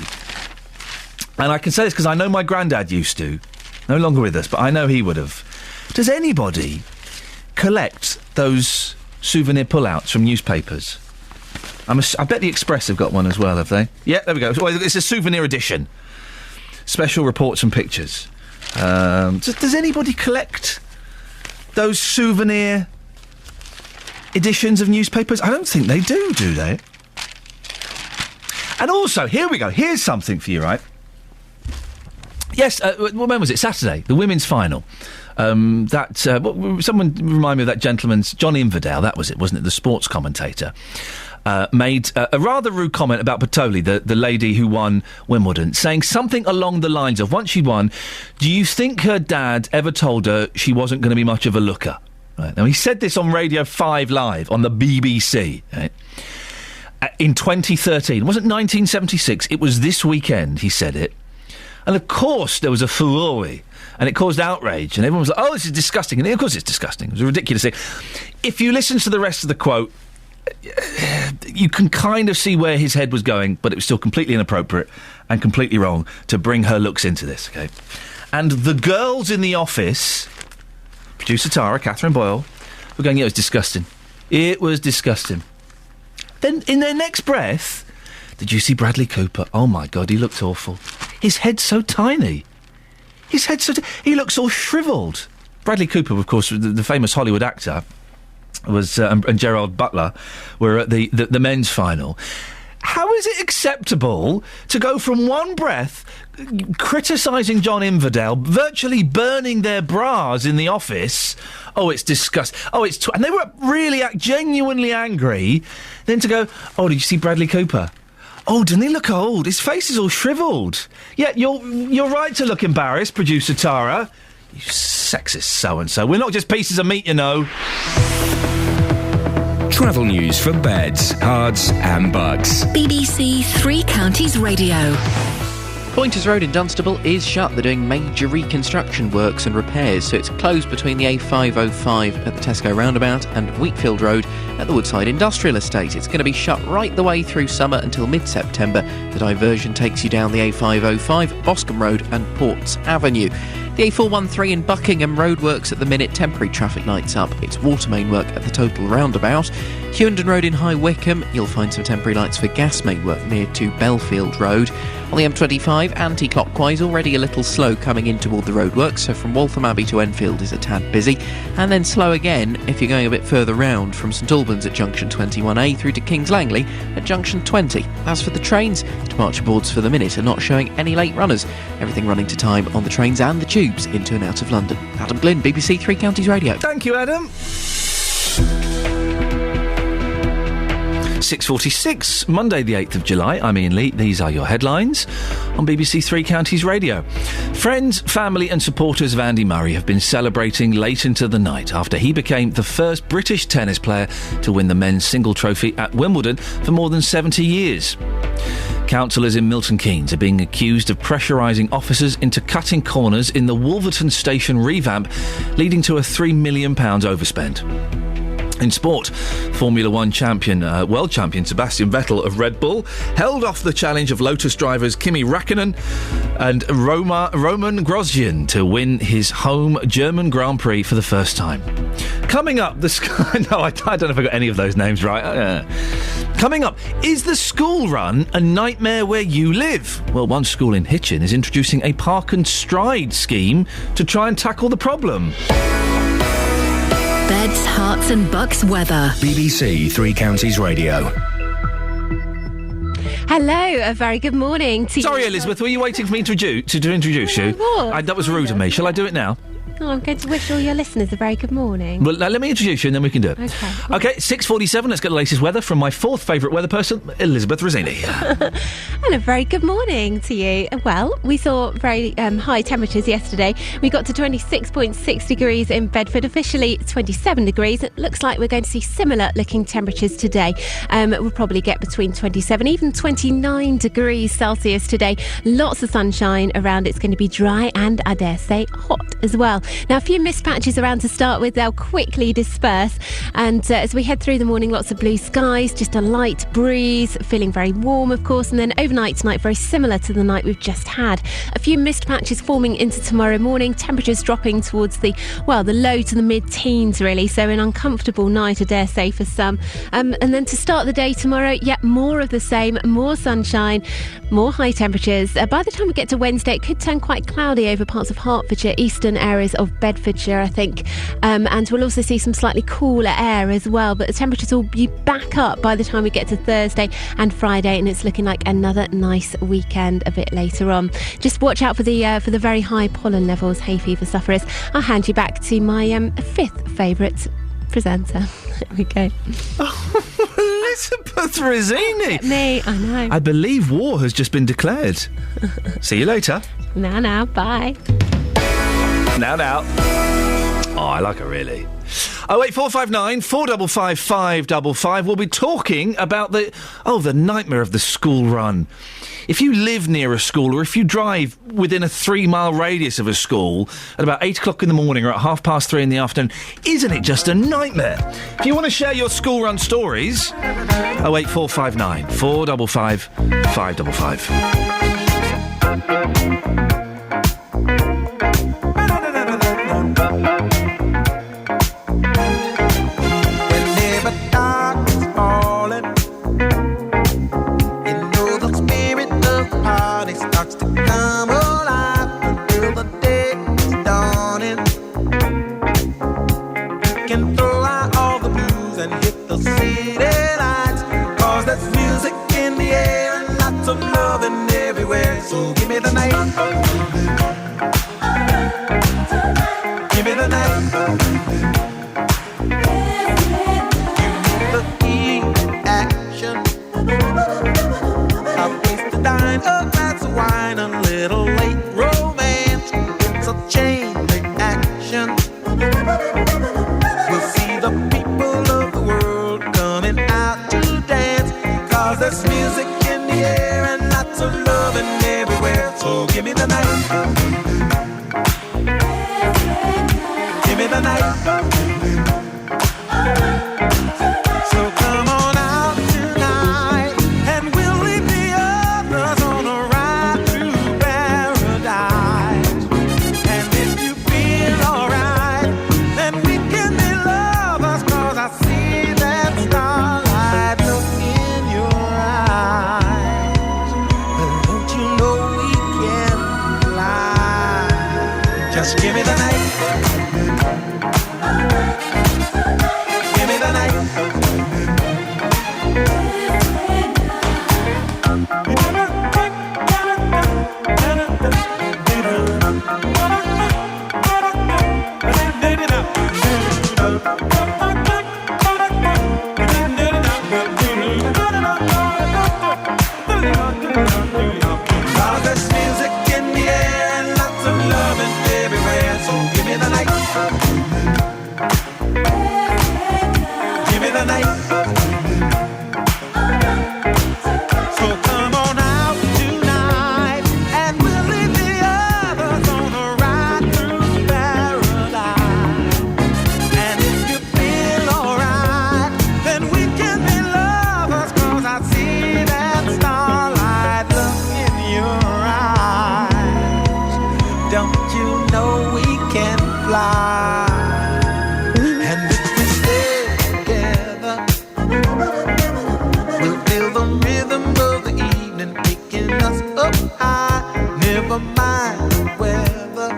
and I can say this because I know my granddad used to, no longer with us, but I know he would have. Does anybody collect those souvenir pull-outs from newspapers? I bet the Express have got one as well, have they? Yeah, there we go. Well, it's a souvenir edition. Special reports and pictures. Does anybody collect those souvenir editions of newspapers? I don't think they do they? And also, here we go. Here's something for you, right? Yes, when was it? Saturday, the women's final. Someone remind me of that gentleman's, John Inverdale, that was it, wasn't it? The sports commentator. Made a rather rude comment about Patoli, the lady who won Wimbledon, saying something along the lines of, once she won, do you think her dad ever told her she wasn't going to be much of a looker? Right. Now, he said this on Radio 5 Live on the BBC, right? In 2013. It wasn't 1976, it was this weekend he said it. And of course there was a furore, and it caused outrage, and everyone was like, oh, this is disgusting. And of course it's disgusting. It was a ridiculous thing. If you listen to the rest of the quote, you can kind of see where his head was going, but it was still completely inappropriate and completely wrong to bring her looks into this, OK? And the girls in the office, producer Tara, Catherine Boyle, were going, yeah, it was disgusting. It was disgusting. Then, in their next breath, did you see Bradley Cooper? Oh, my God, he looked awful. His head's so tiny. He looks all shrivelled. Bradley Cooper, of course, the famous Hollywood actor, was and Gerard Butler were at the men's final. How is it acceptable to go from one breath criticising John Inverdale, virtually burning their bras in the office? Oh, it's disgusting. Oh, and they were really genuinely angry. Then to go, oh, did you see Bradley Cooper? Oh, doesn't he look old? His face is all shrivelled. Yeah, you're right to look embarrassed, producer Tara. You sexist so-and-so. We're not just pieces of meat, you know. Travel news for beds, cards and bugs. BBC Three Counties Radio. Pointers Road in Dunstable is shut. They're doing major reconstruction works and repairs, so it's closed between the A505 at the Tesco roundabout and Wheatfield Road at the Woodside Industrial Estate. It's going to be shut right the way through summer until mid-September. The diversion takes you down the A505, Boscombe Road and Ports Avenue. The A413 in Buckingham roadworks at the minute, temporary traffic lights up. It's water main work at the total roundabout. Hewenden Road in High Wycombe, you'll find some temporary lights for gas main work near to Belfield Road. On the M25, anti-clockwise, already a little slow coming in toward the roadworks, so from Waltham Abbey to Enfield is a tad busy, and then slow again if you're going a bit further round from St Albans at junction 21A through to Kings Langley at junction 20. As for the trains, departure boards for the minute are not showing any late runners. Everything running to time on the trains and the tubes into and out of London. Adam Glynn, BBC Three Counties Radio. Thank you, Adam. 6:46, Monday the 8th of July. I'm Iain Lee. These are your headlines on BBC Three Counties Radio. Friends, family and supporters of Andy Murray have been celebrating late into the night after he became the first British tennis player to win the men's single trophy at Wimbledon for more than 70 years. Councillors in Milton Keynes are being accused of pressurising officers into cutting corners in the Wolverton station revamp, leading to a £3 million overspend. In sport, Formula One champion, world champion Sebastian Vettel of Red Bull held off the challenge of Lotus drivers Kimi Räikkönen and Roman Grosjean to win his home German Grand Prix for the first time. Coming up, I don't know if I got any of those names right. Coming up, is the school run a nightmare where you live? Well, one school in Hitchin is introducing a park and stride scheme to try and tackle the problem. Beds, Herts and Bucks weather. BBC Three Counties Radio. Hello, a very good morning to you. Sorry, Elizabeth, were you waiting for me to introduce you? That was rude of me. Shall I do it now? Oh, I'm going to wish all your listeners a very good morning. Well, let me introduce you and then we can do it. Okay. OK, 6:47, let's get the latest weather from my fourth favourite weather person, Elizabeth Rossini. And a very good morning to you. Well, we saw very high temperatures yesterday. We got to 26.6 degrees in Bedford, officially 27 degrees. It looks like we're going to see similar looking temperatures today. We'll probably get between 27, even 29 degrees Celsius today. Lots of sunshine around. It's going to be dry and, I dare say, hot as well. Now, a few mist patches around to start with. They'll quickly disperse. And as we head through the morning, lots of blue skies, just a light breeze, feeling very warm, of course. And then overnight tonight, very similar to the night we've just had. A few mist patches forming into tomorrow morning. Temperatures dropping towards the low to the mid-teens, really. So an uncomfortable night, I dare say, for some. And then to start the day tomorrow, more of the same. More sunshine, more high temperatures. By the time we get to Wednesday, it could turn quite cloudy over parts of Hertfordshire, eastern areas of Bedfordshire, I think. And we'll also see some slightly cooler air as well. But the temperatures will be back up by the time we get to Thursday and Friday, and it's looking like another nice weekend a bit later on. Just watch out for the very high pollen levels, hay fever sufferers. I'll hand you back to my fifth favourite presenter. There we go. Elizabeth Rizzini. Me, I know. I believe war has just been declared. See you later. Now, bye. Now. Oh, I like her really. 08459 455 555. We'll be talking about the nightmare of the school run. If you live near a school, or if you drive within a 3-mile radius of a school at about 8 o'clock in the morning or at 3:30 in the afternoon, isn't it just a nightmare? If you want to share your school run stories, 08459 455 555. So give me the night. Give me the night. The key action. A place to dine, a glass of wine, a little late romance. It's a chain reaction. We'll see the people of the world coming out to dance. 'Cause there's music in the air and lots of loving everywhere. So give me the night. Give me the night. So come on out tonight, and we'll leave the others on a ride through paradise. And if you feel alright, then we can be lovers. 'Cause I see that starlight look in your eyes. But don't you know we can fly? Just give me the night. Give me the night. Cause there's music in the air and lots of loving everywhere. So give me the night. Give me the night. So come on out tonight, and we'll leave the others on a ride through paradise. And if you feel alright, then we can be lovers. 'Cause I see that starlight look in your eyes. Don't you know we can fly? And if we stay together, we'll feel the rhythm of the evening picking us up high. Never mind the weather.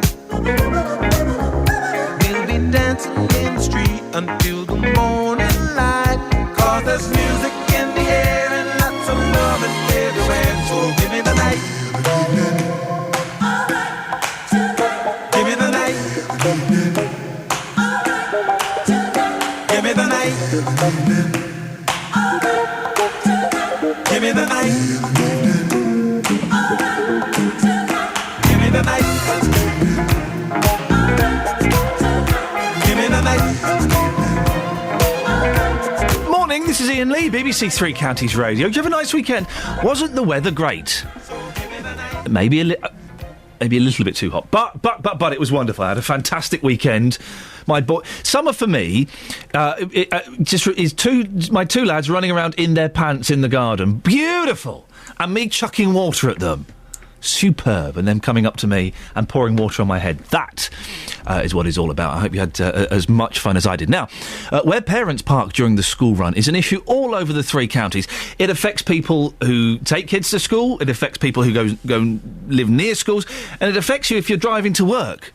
We'll be dancing in the street until the morning light. 'Cause there's music in the air and lots of loving everywhere. So give me the night. Give me the night. Give me the night. Give me the night. Give me the night. Give me the night. Morning, this is Iain Lee, BBC Three Counties Radio. Did you have a nice weekend? Wasn't the weather great? Maybe a little bit too hot, but it was wonderful. I had a fantastic weekend. Summer for me, just is my two lads running around in their pants in the garden, beautiful, and me chucking water at them, superb, and them coming up to me and pouring water on my head. That is what it's all about. I hope you had as much fun as I did. Now, where parents park during the school run is an issue all over the three counties. It affects people who take kids to school, it affects people who go and live near schools, and it affects you if you're driving to work.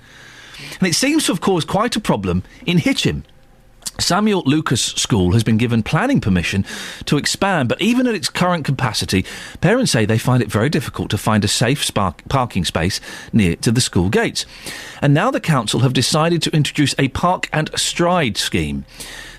And it seems to have caused quite a problem in Hitchin. Samuel Lucas School has been given planning permission to expand, but even at its current capacity, parents say they find it very difficult to find a safe parking space near to the school gates. And now the council have decided to introduce a park and stride scheme.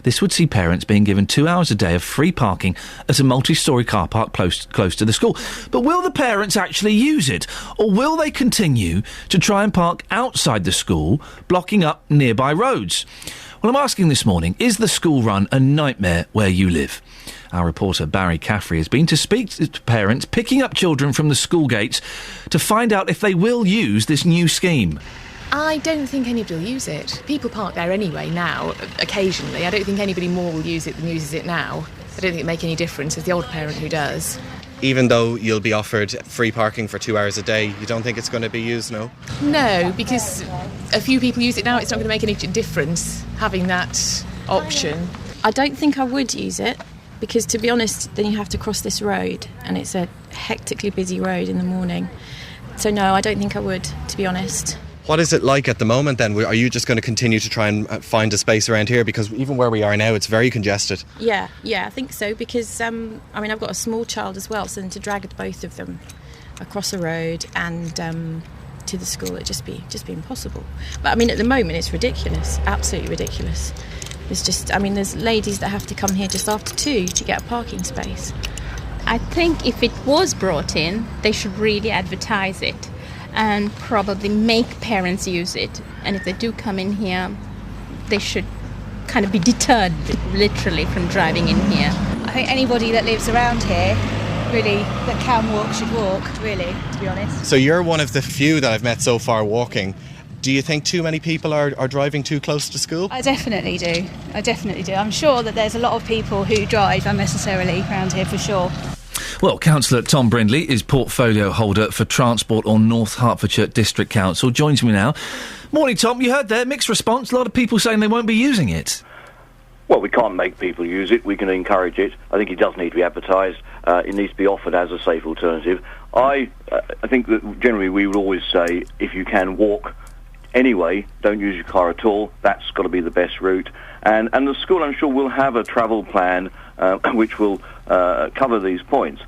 This would see parents being given 2 hours a day of free parking at a multi-storey car park close to the school. But will the parents actually use it? Or will they continue to try and park outside the school, blocking up nearby roads? Well, I'm asking this morning, is the school run a nightmare where you live? Our reporter Barry Caffrey has been to speak to parents picking up children from the school gates to find out if they will use this new scheme. I don't think anybody will use it. People park there anyway now, occasionally. I don't think anybody more will use it than uses it now. I don't think it'll make any difference. It's the old parent who does. Even though you'll be offered free parking for 2 hours a day, you don't think it's going to be used, no? No, because a few people use it now. It's not going to make any difference having that option. I don't think I would use it because, to be honest, then you have to cross this road and it's a hectically busy road in the morning. So no, I don't think I would, to be honest. What is it like at the moment then? Are you just going to continue to try and find a space around here? Because even where we are now, it's very congested. Yeah, I think so because, I've got a small child as well, so then to drag both of them across a road and to the school, it'd just be impossible. But, at the moment, it's ridiculous, absolutely ridiculous. It's just, there's ladies that have to come here just after 2 to get a parking space. I think if it was brought in, they should really advertise it and probably make parents use it. And if they do come in here, they should kind of be deterred, literally, from driving in here. I think anybody that lives around here, really, that can walk should walk, really, to be honest. So you're one of the few that I've met so far walking. Do you think too many people are driving too close to school? I definitely do. I'm sure that there's a lot of people who drive unnecessarily around here, for sure. Well, Councillor Tom Brindley is portfolio holder for Transport on North Hertfordshire District Council. Joins me now. Morning, Tom. You heard there, mixed response. A lot of people saying they won't be using it. Well, we can't make people use it. We can encourage it. I think it does need to be advertised. It needs to be offered as a safe alternative. I think that generally we would always say if you can walk anyway, don't use your car at all. That's got to be the best route. And the school, I'm sure, will have a travel plan which will cover these points.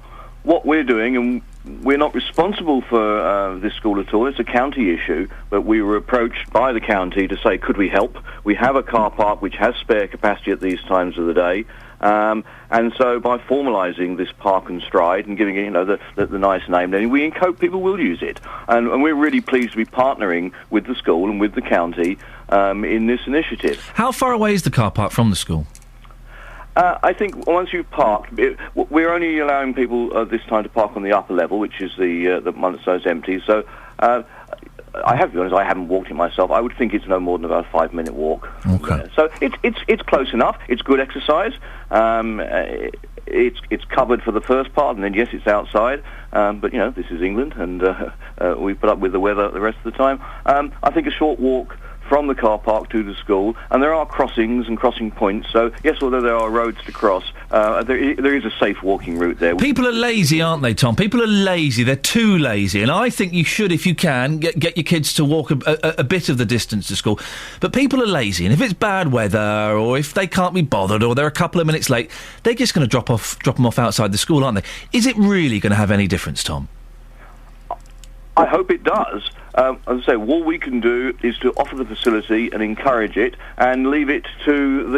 What we're doing, and we're not responsible for this school at all, it's a county issue, but we were approached by the county to say, could we help? We have a car park which has spare capacity at these times of the day, and so by formalising this park and stride and giving it, the nice name, then we hope people will use it. And we're really pleased to be partnering with the school and with the county in this initiative. How far away is the car park from the school? I think once you've parked, we're only allowing people this time to park on the upper level, which is the one that's empty. So I have to be honest, I haven't walked it myself. I would think it's no more than about a 5-minute walk. Okay. So it's close enough. It's good exercise. It's covered for the first part, and then yes, it's outside. But this is England, and we put up with the weather the rest of the time. I think a short walk from the car park to the school, and there are crossings and crossing points, so yes, although there are roads to cross, there is a safe walking route there. People are lazy, aren't they, Tom? People are lazy. They're too lazy, and I think you should, if you can, get your kids to walk a bit of the distance to school. But people are lazy, and if it's bad weather, or if they can't be bothered, or they're a couple of minutes late, they're just going to drop them off outside the school, aren't they? Is it really going to have any difference, Tom? I hope it does. As I say, all we can do is to offer the facility and encourage it, and leave it to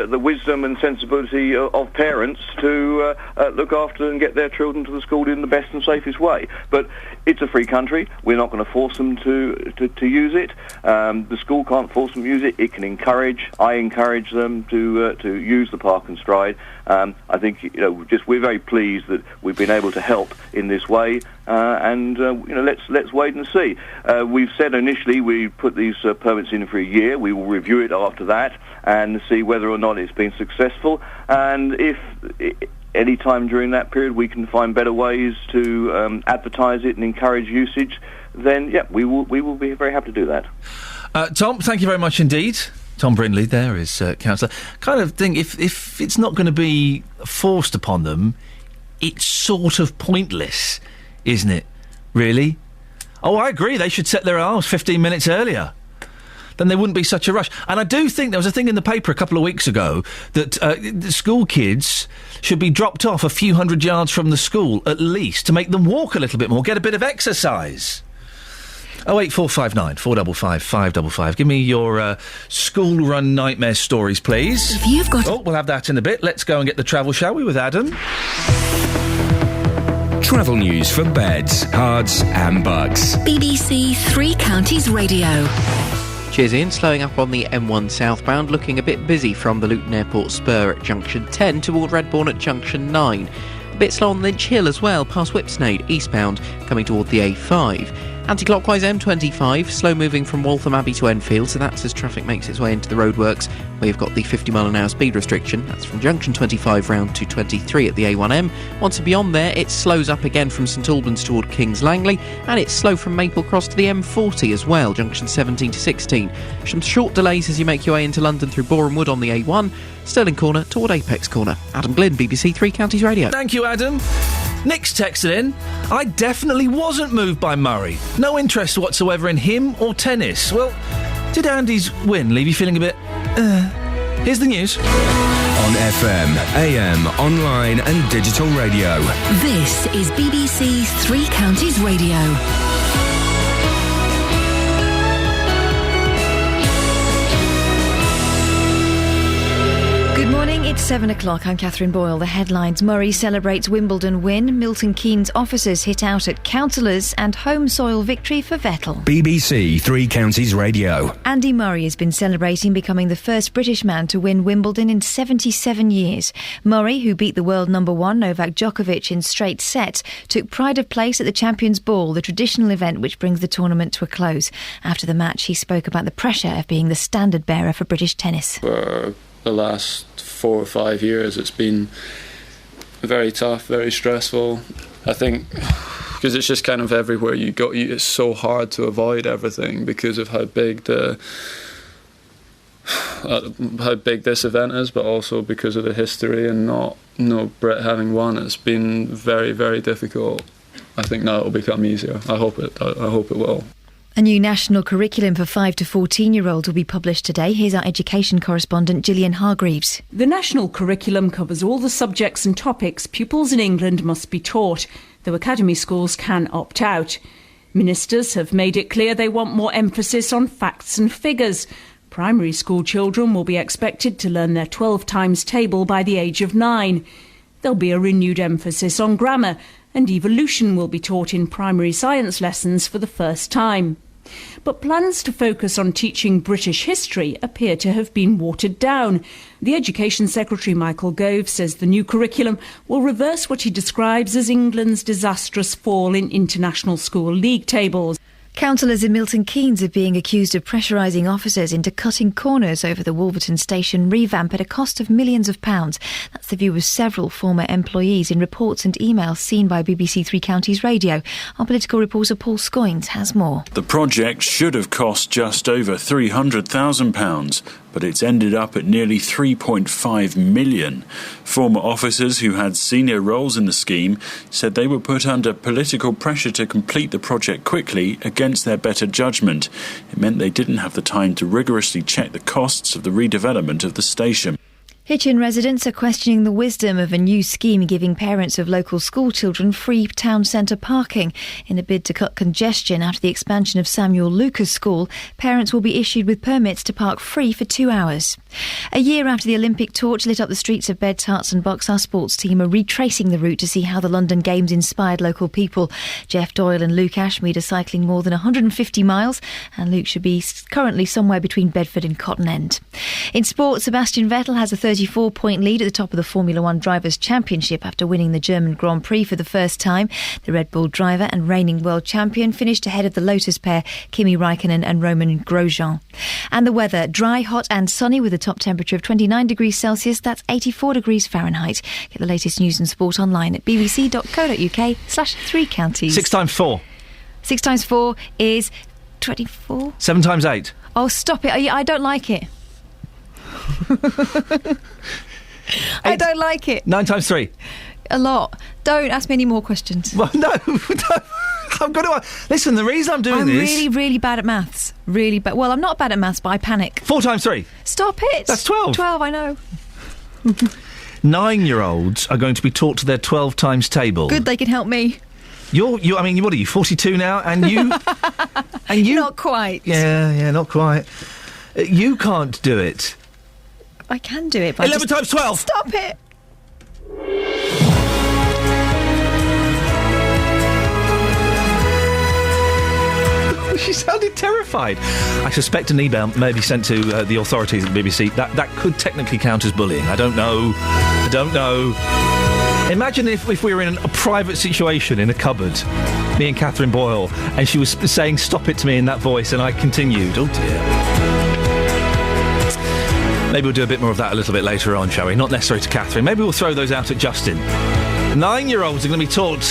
the wisdom and sensibility of parents to look after and get their children to the school in the best and safest way. But it's a free country. We're not going to force them to use it. The school can't force them to use it. It can encourage. I encourage them to use the park and stride. I think we're very pleased that we've been able to help in this way, and let's wait and see. We've said initially we put these permits in for a year. We will review it after that and see whether or not it's been successful. And if any time during that period we can find better ways to advertise it and encourage usage, then we will be very happy to do that. Tom, thank you very much indeed. Tom Brindley, there is councillor. Kind of think if it's not going to be forced upon them, it's sort of pointless, isn't it? Really? Oh, I agree. They should set their alarms 15 minutes earlier. then there wouldn't be such a rush. And I do think there was a thing in the paper a couple of weeks ago that the school kids should be dropped off a few hundred yards from the school, at least, to make them walk a little bit more, get a bit of exercise. 08459 455 555. Give me your school run nightmare stories, please. If you've got... Oh, we'll have that in a bit. Let's go and get the travel, shall we, with Adam? Travel news for beds, cards and bugs. BBC Three Counties Radio. Cheers, Ian. Slowing up on the M1 southbound, looking a bit busy from the Luton Airport spur at junction 10 toward Redbourne at junction 9. A bit slow on Lynch Hill as well, past Whipsnade, eastbound, coming toward the A5. Anti-clockwise M25, slow moving from Waltham Abbey to Enfield, so that's as traffic makes its way into the roadworks, where you've got the 50-mile-an-hour speed restriction. That's from junction 25 round to 23 at the A1M. Once beyond there, it slows up again from St Albans toward Kings Langley, and it's slow from Maple Cross to the M40 as well, junction 17 to 16. Some short delays as you make your way into London through Boreham Wood on the A1, Stirling Corner toward Apex Corner. Adam Glynn, BBC Three Counties Radio. Thank you, Adam. Nick's texted in. I definitely wasn't moved by Murray. No interest whatsoever in him or tennis. Well, did Andy's win leave you feeling a bit... Here's the news. On FM, AM, online and digital radio. This is BBC Three Counties Radio. Good morning, it's 7 o'clock. I'm Catherine Boyle. The headlines: Murray celebrates Wimbledon win, Milton Keynes officers hit out at councillors, and home soil victory for Vettel. BBC Three Counties Radio. Andy Murray has been celebrating becoming the first British man to win Wimbledon in 77 years. Murray, who beat the world number one Novak Djokovic in straight sets, took pride of place at the Champions Ball, the traditional event which brings the tournament to a close. After the match, he spoke about the pressure of being the standard bearer for British tennis. For the last 4 or 5 years, it's been very tough, very stressful. I think because it's just kind of everywhere you go, it's so hard to avoid everything because of how big this event is, but also because of the history and no Brit having won. It's been very, very difficult. I think now it'll become easier. I hope it will. A new national curriculum for 5 to 14-year-olds will be published today. Here's our education correspondent, Gillian Hargreaves. The national curriculum covers all the subjects and topics pupils in England must be taught, though academy schools can opt out. Ministers have made it clear they want more emphasis on facts and figures. Primary school children will be expected to learn their 12 times table by the age of 9. There'll be a renewed emphasis on grammar, and evolution will be taught in primary science lessons for the first time. But plans to focus on teaching British history appear to have been watered down. The Education Secretary, Michael Gove, says the new curriculum will reverse what he describes as England's disastrous fall in international school league tables. Councillors in Milton Keynes are being accused of pressurising officers into cutting corners over the Wolverton station revamp at a cost of millions of pounds. That's the view of several former employees in reports and emails seen by BBC Three Counties Radio. Our political reporter Paul Scoynes has more. The project should have cost just over £300,000, but it's ended up at nearly £3.5 million. Former officers who had senior roles in the scheme said they were put under political pressure to complete the project quickly against their better judgment. It meant they didn't have the time to rigorously check the costs of the redevelopment of the station. Hitchin residents are questioning the wisdom of a new scheme giving parents of local school children free town centre parking. In a bid to cut congestion after the expansion of Samuel Lucas School, parents will be issued with permits to park free for 2 hours. A year after the Olympic torch lit up the streets of Beds, Herts and Bucks, our sports team are retracing the route to see how the London Games inspired local people. Jeff Doyle and Luke Ashmead are cycling more than 150 miles, and Luke should be currently somewhere between Bedford and Cotton End. In sport, Sebastian Vettel has a 34-point lead at the top of the Formula One Drivers' Championship after winning the German Grand Prix for the first time. The Red Bull driver and reigning world champion finished ahead of the Lotus pair, Kimi Raikkonen and Romain Grosjean. And the weather, dry, hot and sunny with a top temperature of 29 degrees Celsius. That's 84 degrees Fahrenheit. Get the latest news and sport online at bbc.co.uk/3 counties. 6 times 4. 6 times 4 is 24. 7 times 8. Oh, stop it. I don't like it. I don't like it. 9 times 3. A lot. Don't ask me any more questions. Well, no. I'm going to... Listen, the reason I'm doing I'm this... really, really bad at maths. Really bad. Well, I'm not bad at maths, but I panic. 4 times 3. Stop it. That's 12. 12, I know. 9-year-olds are going to be taught to their 12 times table. Good, they can help me. I mean, what are you, 42 now? And you... and you... Not quite. Yeah, not quite. You can't do it. I can do it, but 11 times 12! Stop it! She sounded terrified. I suspect an email may be sent to the authorities at the BBC. That could technically count as bullying. I don't know. Imagine if we were in a private situation in a cupboard, me and Catherine Boyle, and she was saying stop it to me in that voice, and I continued. Oh dear. Maybe we'll do a bit more of that a little bit later on, shall we? Not necessary to Catherine. Maybe we'll throw those out at Justin. 9-year-olds are going to be taught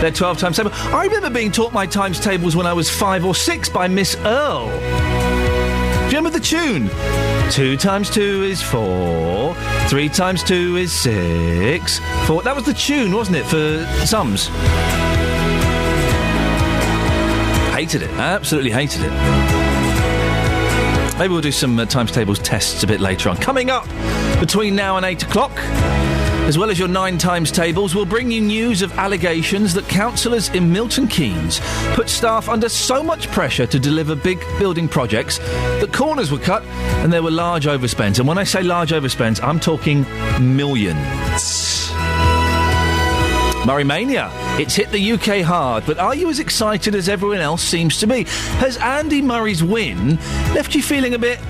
their 12 times table. I remember being taught my times tables when I was 5 or 6 by Miss Earl. Do you remember the tune? 2 times 2 is 4. 3 times 2 is 6. 4. That was the tune, wasn't it, for sums? Hated it. Absolutely hated it. Maybe we'll do some times tables tests a bit later on. Coming up between now and 8 o'clock... As well as your 9 times tables, we'll bring you news of allegations that councillors in Milton Keynes put staff under so much pressure to deliver big building projects that corners were cut and there were large overspends. And when I say large overspends, I'm talking millions. Murray Mania. It's hit the UK hard, but are you as excited as everyone else seems to be? Has Andy Murray's win left you feeling a bit...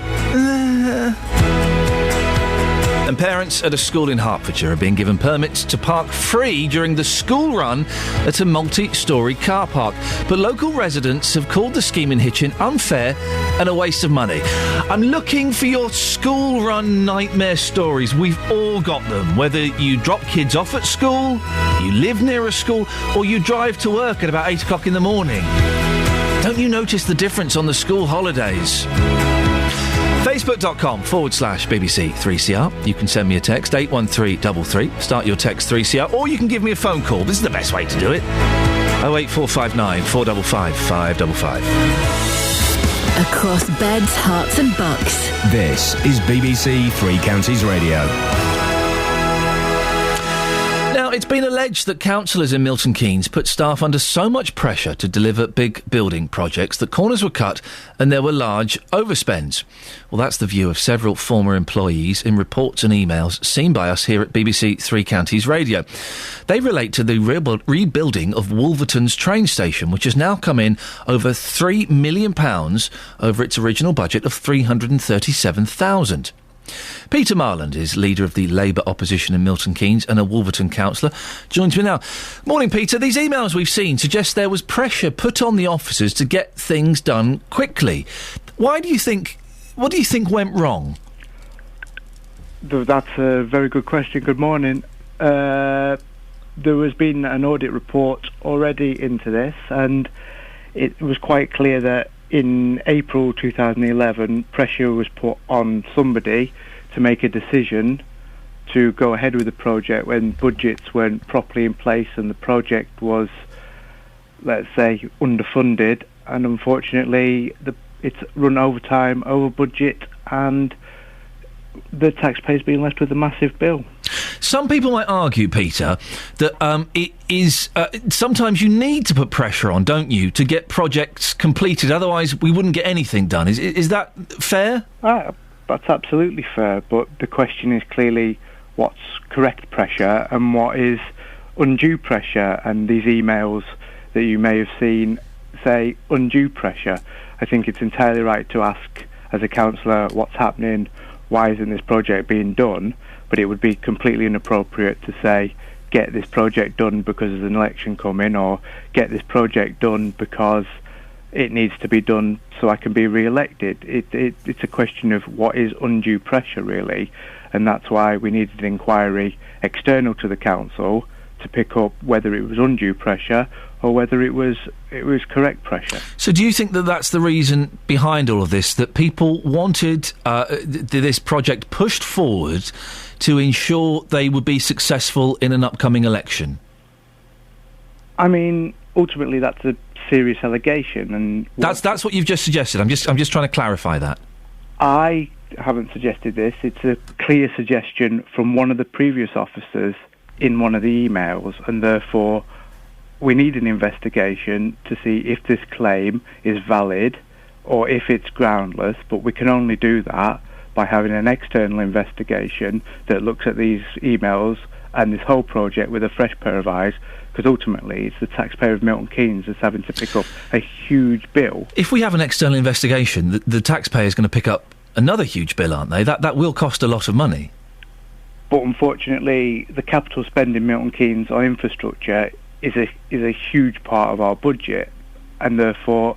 And parents at a school in Hertfordshire are being given permits to park free during the school run at a multi-storey car park. But local residents have called the scheme in Hitchin unfair and a waste of money. I'm looking for your school run nightmare stories. We've all got them. Whether you drop kids off at school, you live near a school, or you drive to work at about 8 o'clock in the morning. Don't you notice the difference on the school holidays? Facebook.com/BBC 3CR. You can send me a text, 81333. Start your text 3CR, or you can give me a phone call. This is the best way to do it. 08459 455 555. Across beds, hearts and bucks. This is BBC Three Counties Radio. Now, it's been alleged that councillors in Milton Keynes put staff under so much pressure to deliver big building projects that corners were cut and there were large overspends. Well, that's the view of several former employees in reports and emails seen by us here at BBC Three Counties Radio. They relate to the rebuilding of Wolverton's train station, which has now come in over £3 million over its original budget of £337,000. Peter Marland is leader of the Labour opposition in Milton Keynes and a Wolverton councillor. Joins me now. Morning, Peter. These emails we've seen suggest there was pressure put on the officers to get things done quickly. What do you think went wrong? That's a very good question. Good morning. There has been an audit report already into this, and it was quite clear that in April 2011, pressure was put on somebody to make a decision to go ahead with the project when budgets weren't properly in place and the project was, let's say, underfunded. And unfortunately, it's run over time, over budget, and the taxpayer's been left with a massive bill. Some people might argue, Peter, that it is sometimes you need to put pressure on, don't you, to get projects completed. Otherwise, we wouldn't get anything done. Is that fair? That's absolutely fair. But the question is clearly what's correct pressure and what is undue pressure. And these emails that you may have seen say undue pressure. I think it's entirely right to ask, as a councillor, what's happening. Why isn't this project being done? But it would be completely inappropriate to say, get this project done because there's an election coming, or get this project done because it needs to be done so I can be re-elected. It's a question of what is undue pressure, really, and that's why we needed an inquiry external to the council to pick up whether it was undue pressure or whether it was correct pressure. So do you think that that's the reason behind all of this, that people wanted this project pushed forward to ensure they would be successful in an upcoming election? I mean, ultimately that's a serious allegation, and that's what you've just suggested. I'm just trying to clarify that. I haven't suggested this. It's a clear suggestion from one of the previous officers in one of the emails, and therefore we need an investigation to see if this claim is valid or if it's groundless, but we can only do that by having an external investigation that looks at these emails and this whole project with a fresh pair of eyes, because ultimately it's the taxpayer of Milton Keynes that's having to pick up a huge bill. If we have an external investigation, the taxpayer is going to pick up another huge bill, aren't they? That will cost a lot of money. But unfortunately, the capital spend in Milton Keynes on infrastructure is a huge part of our budget, and therefore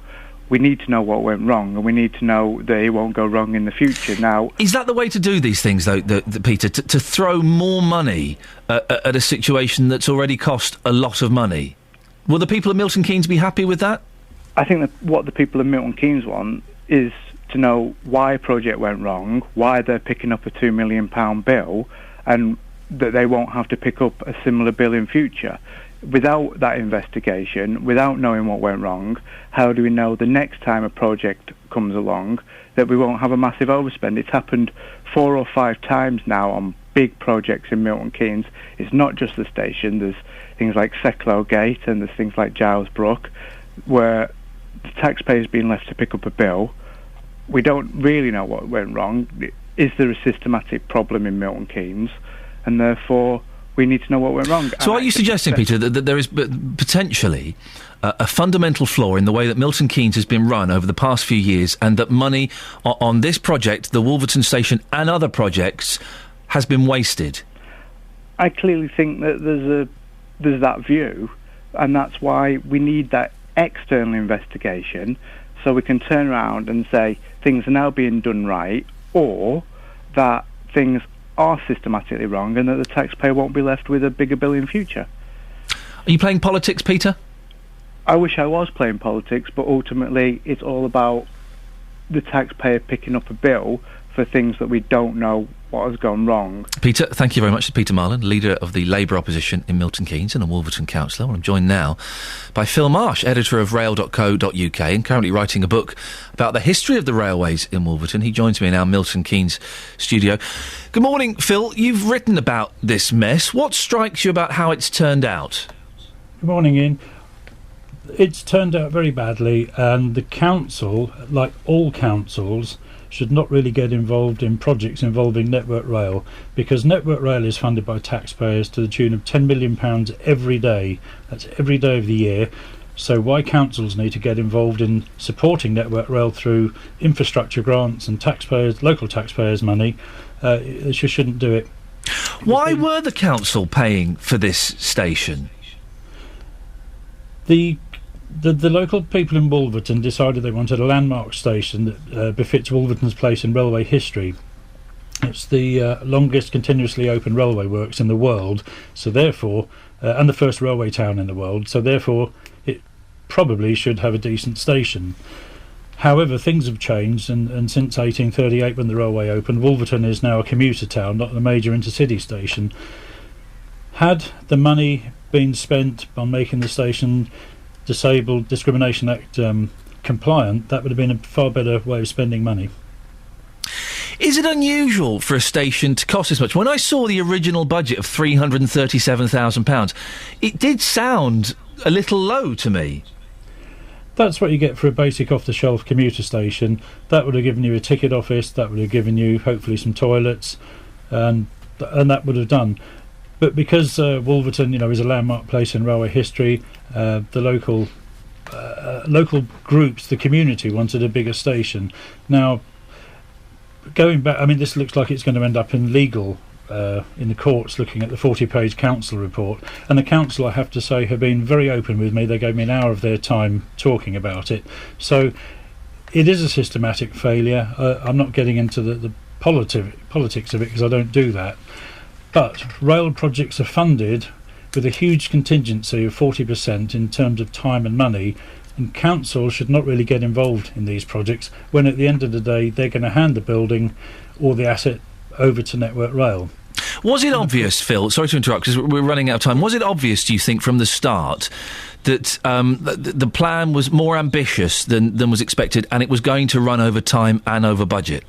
we need to know what went wrong, and we need to know that it won't go wrong in the future. Now, is that the way to do these things, though, Peter? To throw more money at a situation that's already cost a lot of money? Will the people of Milton Keynes be happy with that? I think that what the people of Milton Keynes want is to know why a project went wrong, why they're picking up a £2 million bill, and that they won't have to pick up a similar bill in future. Without that investigation, without knowing what went wrong, how do we know the next time a project comes along that we won't have a massive overspend? It's happened 4 or 5 times now on big projects in Milton Keynes. It's not just the station. There's things like Secklow Gate and there's things like Giles Brook where the taxpayer's been left to pick up a bill. We don't really know what went wrong. Is there a systematic problem in Milton Keynes? And therefore we need to know what went wrong. So are you suggesting, Peter, that there is potentially a fundamental flaw in the way that Milton Keynes has been run over the past few years, and that money on this project, the Wolverton Station and other projects, has been wasted? I clearly think that there's that view, and that's why we need that external investigation so we can turn around and say things are now being done right, or that things are systematically wrong and that the taxpayer won't be left with a bigger bill in future. Are you playing politics, Peter? I wish I was playing politics, but ultimately it's all about the taxpayer picking up a bill for things that we don't know what has gone wrong. Peter, thank you very much. Peter Marland, leader of the Labour opposition in Milton Keynes and a Wolverton councillor. I'm joined now by Phil Marsh, editor of rail.co.uk and currently writing a book about the history of the railways in Wolverton. He joins me in our Milton Keynes studio. Good morning, Phil. You've written about this mess. What strikes you about how it's turned out? Good morning, Ian. It's turned out very badly, and the council, like all councils, should not really get involved in projects involving Network Rail, because Network Rail is funded by taxpayers to the tune of £10 million every day. That's every day of the year. So why councils need to get involved in supporting Network Rail through infrastructure grants and taxpayers, local taxpayers' money, they just shouldn't do it. Why were the council paying for this station? The local people in Wolverton decided they wanted a landmark station that befits Wolverton's place in railway history. It's the longest continuously open railway works in the world, so therefore, and the first railway town in the world, so therefore it probably should have a decent station. However, things have changed, and since 1838 when the railway opened, Wolverton is now a commuter town, not a major intercity station. Had the money been spent on making the station Disabled Discrimination Act compliant, that would have been a far better way of spending money. Is it unusual for a station to cost this much? When I saw the original budget of £337,000, it did sound a little low to me. That's what you get for a basic off-the-shelf commuter station. That would have given you a ticket office, that would have given you hopefully some toilets, and that would have done. But because Wolverton, is a landmark place in railway history, the local groups, the community, wanted a bigger station. Now, going back, this looks like it's going to end up in legal, in the courts, looking at the 40-page council report. And the council, I have to say, have been very open with me. They gave me an hour of their time talking about it. So it is a systematic failure. I'm not getting into the politics of it because I don't do that. But rail projects are funded with a huge contingency of 40% in terms of time and money, and councils should not really get involved in these projects when at the end of the day they're going to hand the building or the asset over to Network Rail. Was it obvious, Phil, sorry to interrupt because we're running out of time, was it obvious, do you think, from the start that the plan was more ambitious than was expected, and it was going to run over time and over budget.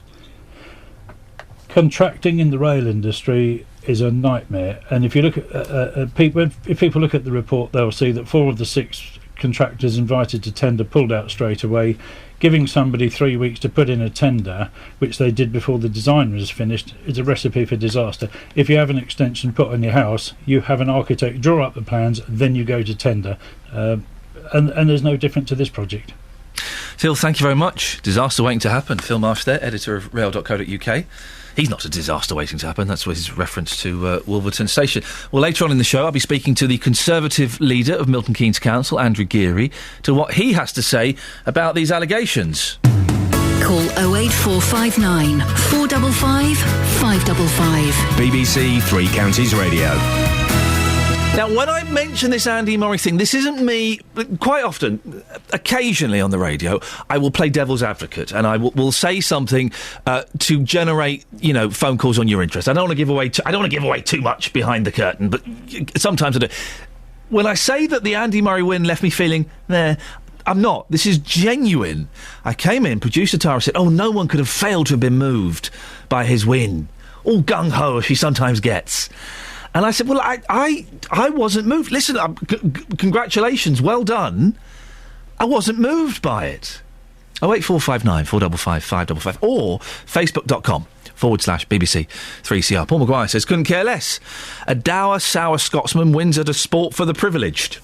Contracting in the rail industry is a nightmare, and if you look at people, if people look at the report, they'll see that 4 of the 6 contractors invited to tender pulled out straight away. Giving somebody 3 weeks to put in a tender, which they did before the design was finished, is a recipe for disaster. If you have an extension put on your house, you have an architect draw up the plans, then you go to tender, and there's no different to this project. Phil, thank you very much. Disaster waiting to happen. Phil Marsh there, editor of rail.co.uk. He's not a disaster waiting to happen. That's his reference to Wolverton Station. Well, later on in the show, I'll be speaking to the Conservative leader of Milton Keynes Council, Andrew Geary, to what he has to say about these allegations. Call 08459 455 555. BBC Three Counties Radio. Now, when I mention this Andy Murray thing, this isn't me. Quite often, occasionally on the radio, I will play devil's advocate, and I will say something to generate, phone calls on your interest. I don't want to give away too much behind the curtain, but sometimes I do. When I say that the Andy Murray win left me feeling, I'm not. This is genuine. I came in, producer Tara said, no one could have failed to have been moved by his win. All gung-ho as she sometimes gets. And I said, well, I wasn't moved. Listen, congratulations, well done. I wasn't moved by it. 08459 455 555 or facebook.com/BBC 3CR. Paul Maguire says, couldn't care less. A dour, sour Scotsman wins at a sport for the privileged.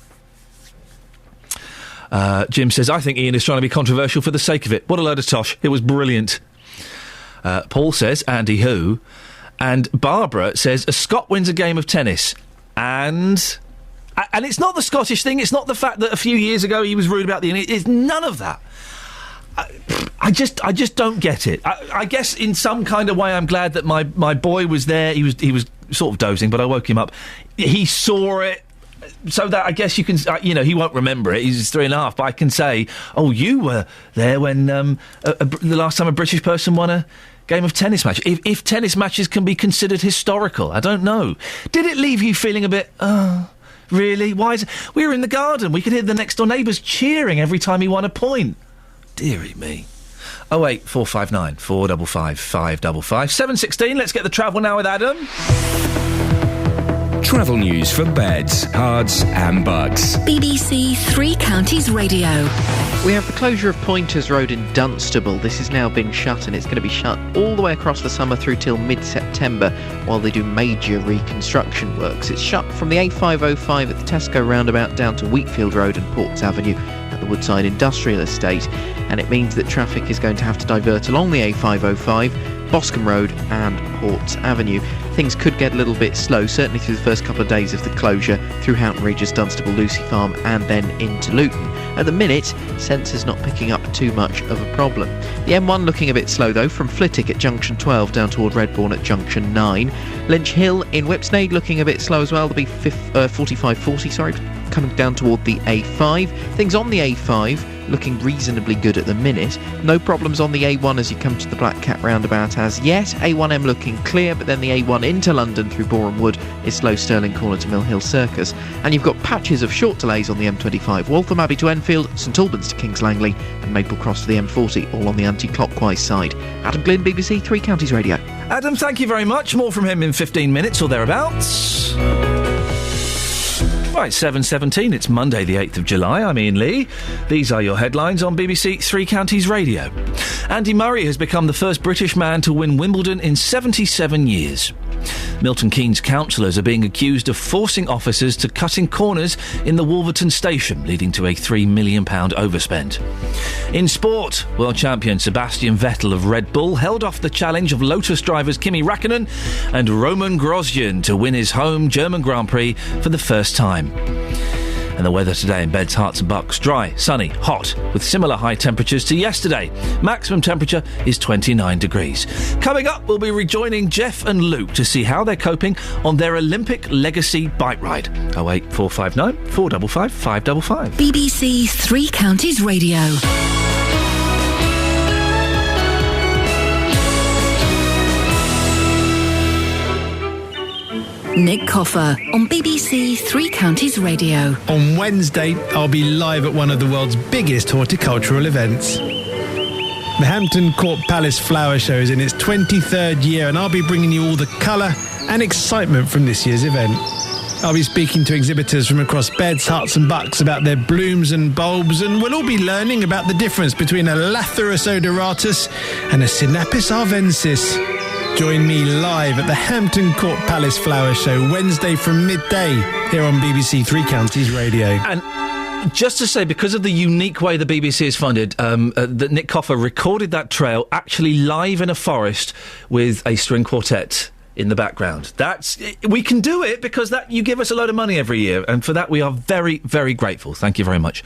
Jim says, I think Iain is trying to be controversial for the sake of it. What a load of tosh. It was brilliant. Paul says, Andy who? And Barbara says, a Scot wins a game of tennis. And it's not the Scottish thing. It's not the fact that a few years ago he was rude about it's none of that. I just don't get it. I guess in some kind of way I'm glad that my boy was there. He was sort of dozing, but I woke him up. He saw it. So that I guess you can, he won't remember it. He's 3.5, but I can say, you were there when the last time a British person won a game of tennis match. If tennis matches can be considered historical, I don't know. Did it leave you feeling a bit, really? Why is it? We were in the garden. We could hear the next door neighbours cheering every time he won a point. Dearie me. 08459 455 555. 7:16. Let's get the travel now with Adam. Travel news for beds, cards and bugs. BBC Three Counties Radio. We have the closure of Pointers Road in Dunstable. This has now been shut, and it's going to be shut all the way across the summer through till mid-September while they do major reconstruction works. It's shut from the A505 at the Tesco roundabout down to Wheatfield Road and Ports Avenue at the Woodside Industrial Estate, and it means that traffic is going to have to divert along the A505, Boscombe Road and Ports Avenue. Things could get a little bit slow, certainly through the first couple of days of the closure, through Houghton Regis, Dunstable, Lucy Farm and then into Luton. At the minute, sensors not picking up too much of a problem. The M1 looking a bit slow though, from Flitwick at junction 12 down toward Redbourne at junction 9. Lynch Hill in Whipsnade looking a bit slow as well. There'll be 4540, coming down toward the A5. Things on the A5 looking reasonably good at the minute. No problems on the A1 as you come to the Black Cat roundabout as yet. A1M looking clear, but then the A1 into London through Boreham Wood is slow Stirling Corner to Mill Hill Circus. And you've got patches of short delays on the M25, Waltham Abbey to Enfield, St Albans to Kings Langley and Maple Cross to the M40, all on the anti-clockwise side. Adam Glynn, BBC Three Counties Radio. Adam, thank you very much. More from him in 15 minutes or thereabouts. Right, 7:17, it's Monday the 8th of July, I'm Iain Lee. These are your headlines on BBC Three Counties Radio. Andy Murray has become the first British man to win Wimbledon in 77 years. Milton Keynes councillors are being accused of forcing officers to cutting corners in the Wolverton station, leading to a £3 million overspend. In sport, world champion Sebastian Vettel of Red Bull held off the challenge of Lotus drivers Kimi Räikkönen and Roman Grosjean to win his home German Grand Prix for the first time. And the weather today in Beds, Herts and Bucks. Dry, sunny, hot, with similar high temperatures to yesterday. Maximum temperature is 29 degrees. Coming up, we'll be rejoining Jeff and Luke to see how they're coping on their Olympic legacy bike ride. 08459 455 555. BBC Three Counties Radio. Nick Coffer on BBC Three Counties Radio. On Wednesday, I'll be live at one of the world's biggest horticultural events. The Hampton Court Palace Flower Show is in its 23rd year, and I'll be bringing you all the colour and excitement from this year's event. I'll be speaking to exhibitors from across beds, huts and bucks about their blooms and bulbs, and we'll all be learning about the difference between a Lathyrus odoratus and a Sinapis arvensis. Join me live at the Hampton Court Palace Flower Show Wednesday from midday here on BBC Three Counties Radio. And just to say, because of the unique way the BBC is funded, that Nick Coffer recorded that trail actually live in a forest with a string quartet in the background. We can do it because you give us a load of money every year, and for that we are very, very grateful. Thank you very much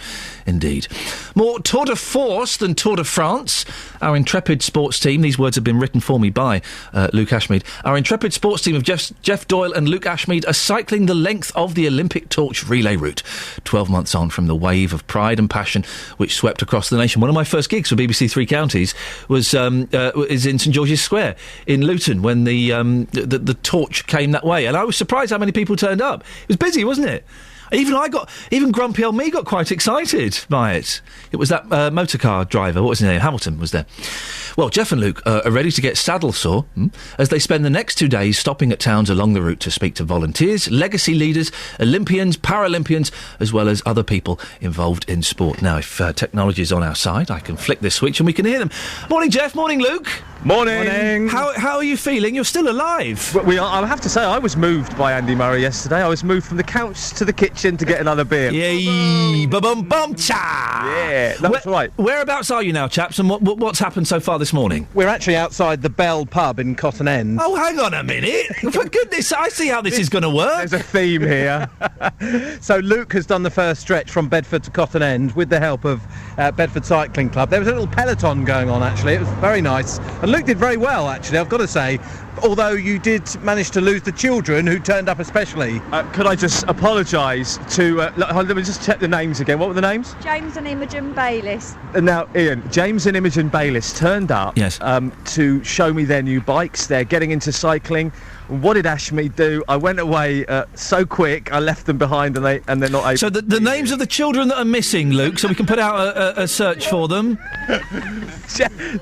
indeed. More Tour de Force than Tour de France. Our intrepid sports team, these words have been written for me by Luke Ashmead. Our intrepid sports team of Jeff Doyle and Luke Ashmead are cycling the length of the Olympic torch relay route, 12 months on from the wave of pride and passion which swept across the nation. One of my first gigs for BBC Three Counties is in St George's Square in Luton when the torch came that way, and I was surprised how many people turned up. It was busy, wasn't it? Even grumpy old me got quite excited by it. It was that motorcar driver, what was his name? Hamilton was there. Well, Jeff and Luke are ready to get saddle sore as they spend the next 2 days stopping at towns along the route to speak to volunteers, legacy leaders, Olympians, Paralympians, as well as other people involved in sport. Now, if technology is on our side, I can flick this switch and we can hear them. Morning, Jeff. Morning, Luke. Morning. How are you feeling? You're still alive. I'll have to say, I was moved by Andy Murray yesterday. I was moved from the couch to the kitchen to get another beer. Yay! Ba-bum-bum-cha! Yeah, that's right. Whereabouts are you now, chaps, and what's happened so far this morning? We're actually outside the Bell pub in Cotton End. Oh, hang on a minute. For goodness, I see how this is going to work. There's a theme here. So Luke has done the first stretch from Bedford to Cotton End with the help of Bedford Cycling Club. There was a little peloton going on, actually. It was very nice. And Luke did very well, actually, I've got to say. Although you did manage to lose the children who turned up especially. Could I just apologise to... let me just check the names again. What were the names? James and Imogen Bayliss. Now, Ian, James and Imogen Bayliss turned up to show me their new bikes. They're getting into cycling. What did Ashmead do? I went away so quick, I left them behind and they're not able... So the names of the children that are missing, Luke, so we can put out a search for them.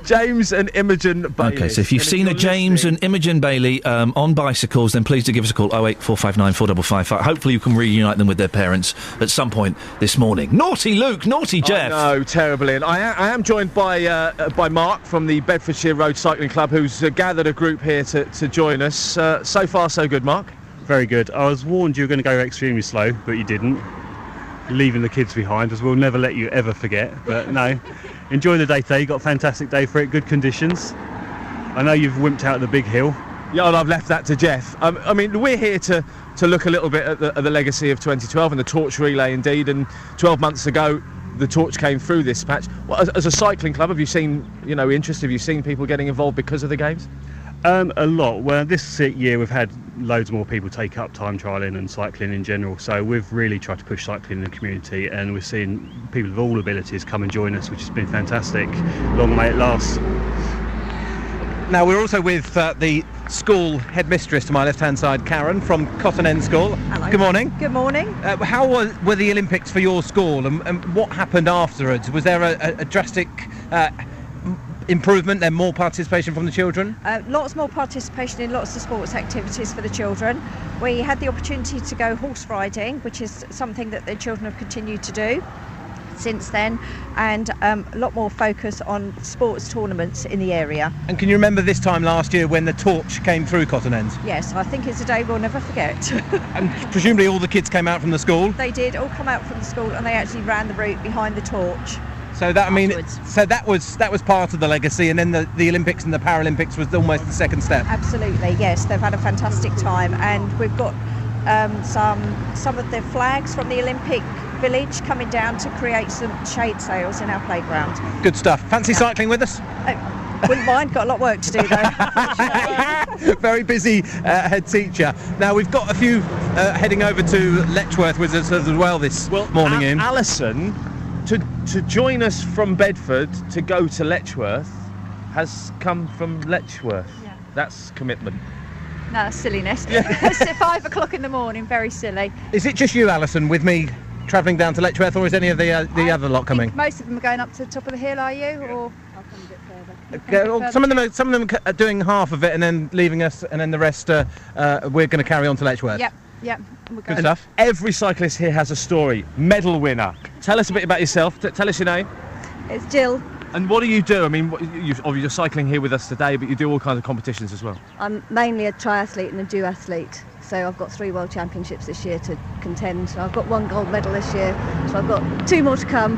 James and Imogen Bailey. OK, so if you've seen a James and Imogen Bailey on bicycles, then please do give us a call, 08459 4555. Hopefully you can reunite them with their parents at some point this morning. Naughty Luke, naughty Jeff. No, terribly. And I am joined by Mark from the Bedfordshire Road Cycling Club, who's gathered a group here to join us. So far, so good, Mark? Very good. I was warned you were going to go extremely slow, but you didn't. Leaving the kids behind, as we'll never let you ever forget. But no, enjoy the day today. You got a fantastic day for it, good conditions. I know you've wimped out the big hill. Yeah, and I've left that to Jeff. I mean, we're here to look a little bit at the legacy of 2012 and the torch relay, indeed. And 12 months ago, the torch came through this patch. Well, as a cycling club, have you seen, interest? Have you seen people getting involved because of the games? A lot. Well, this year we've had loads more people take up time trialling and cycling in general, so we've really tried to push cycling in the community, and we're seeing people of all abilities come and join us, which has been fantastic. Long may it last. Now we're also with the school headmistress to my left-hand side, Karen, from Cotton End School. Hello. Good morning. Good morning. How were the Olympics for your school, and what happened afterwards? Was there a drastic improvement, then more participation from the children? Lots more participation in lots of sports activities for the children. We had the opportunity to go horse riding, which is something that the children have continued to do since then, and a lot more focus on sports tournaments in the area. And can you remember this time last year when the torch came through Cotton End? Yes, I think it's a day we'll never forget. And presumably all the kids came out from the school? They did all come out from the school, and they actually ran the route behind the torch. So that was part of the legacy, and then the Olympics and the Paralympics was almost the second step. Absolutely, yes. They've had a fantastic time, and we've got some of the flags from the Olympic Village coming down to create some shade sails in our playground. Good stuff. Fancy cycling with us? Wouldn't mind. Got a lot of work to do though. Very busy head teacher. Now we've got a few heading over to Letchworth with us as well this morning. In Alison, to join us from Bedford to go to Letchworth has come from Letchworth. Yeah. That's commitment. No, silliness. It's at 5 o'clock in the morning, very silly. Is it just you, Alison, with me travelling down to Letchworth, or is any of the other lot coming? Most of them are going up to the top of the hill, are you? Or I'll come a bit further. Some of them are doing half of it and then leaving us, and then the rest we're going to carry on to Letchworth. Yep. Good stuff. Every cyclist here has a story. Medal winner. Tell us a bit about yourself. Tell us your name. It's Jill. And what do you do? I mean, you're cycling here with us today, but you do all kinds of competitions as well. I'm mainly a triathlete and a duathlete, so I've got 3 World Championships this year to contend. So I've got 1 gold medal this year, so I've got 2 more to come.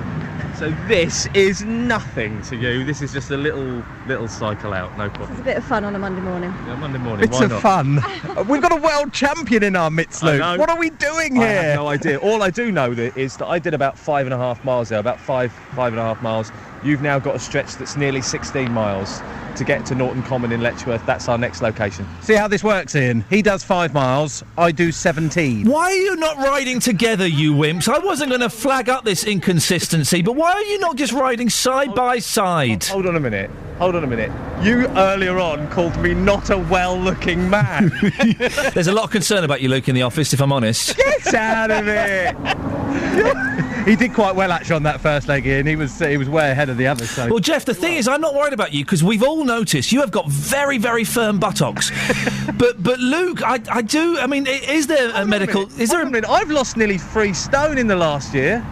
So this is nothing to you. This is just a little cycle out, no problem. It's a bit of fun on a Monday morning. Yeah, Monday morning. Bits of fun. We've got a world champion in our midst, Luke. What are we doing here? I have no idea. All I do know is that I did about 5.5 miles there, about 5.5 miles. You've now got a stretch that's nearly 16 miles to get to Norton Common in Letchworth. That's our next location. See how this works, Ian? He does 5 miles, I do 17. Why are you not riding together, you wimps? I wasn't going to flag up this inconsistency, but why are you not just riding side by side? Hold on a minute. You earlier on called me not a well-looking man. There's a lot of concern about you, Luke, in the office, if I'm honest. Get out of it! He did quite well, actually, on that first leg, Ian. He was way ahead of the others. So. Well, Jeff, the thing is, I'm not worried about you, because we've all noticed you have got very, very firm buttocks. but Luke, I do... I mean, is there a medical... I've lost nearly 3 stone in the last year.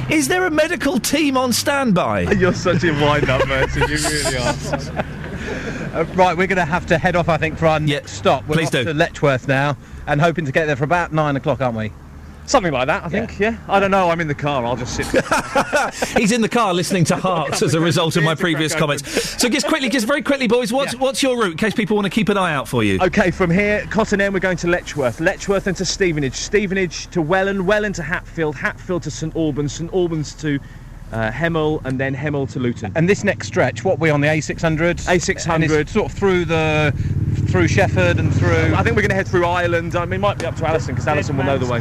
Is there a medical team on standby? You're such a wind-up, Merton. You really are. Right, we're going to have to head off, I think, for our next stop. We're off to Letchworth now, and hoping to get there for about 9 o'clock, aren't we? Something like that, I think, yeah. I don't know, I'm in the car, I'll just sit. He's in the car listening to Hearts as a result of my previous comments. So just very quickly, boys, what's your route, in case people want to keep an eye out for you? OK, from here, Cotton End, we're going to Letchworth into Stevenage, Stevenage to Welland to Hatfield, Hatfield to St Albans, St Albans to Hemel, and then Hemel to Luton. And this next stretch, what are we on, the A600? A600. Sort of through Shefford and through... I think we're going to head through Ireland. I mean, it might be up to Alison, because Alison will know the way.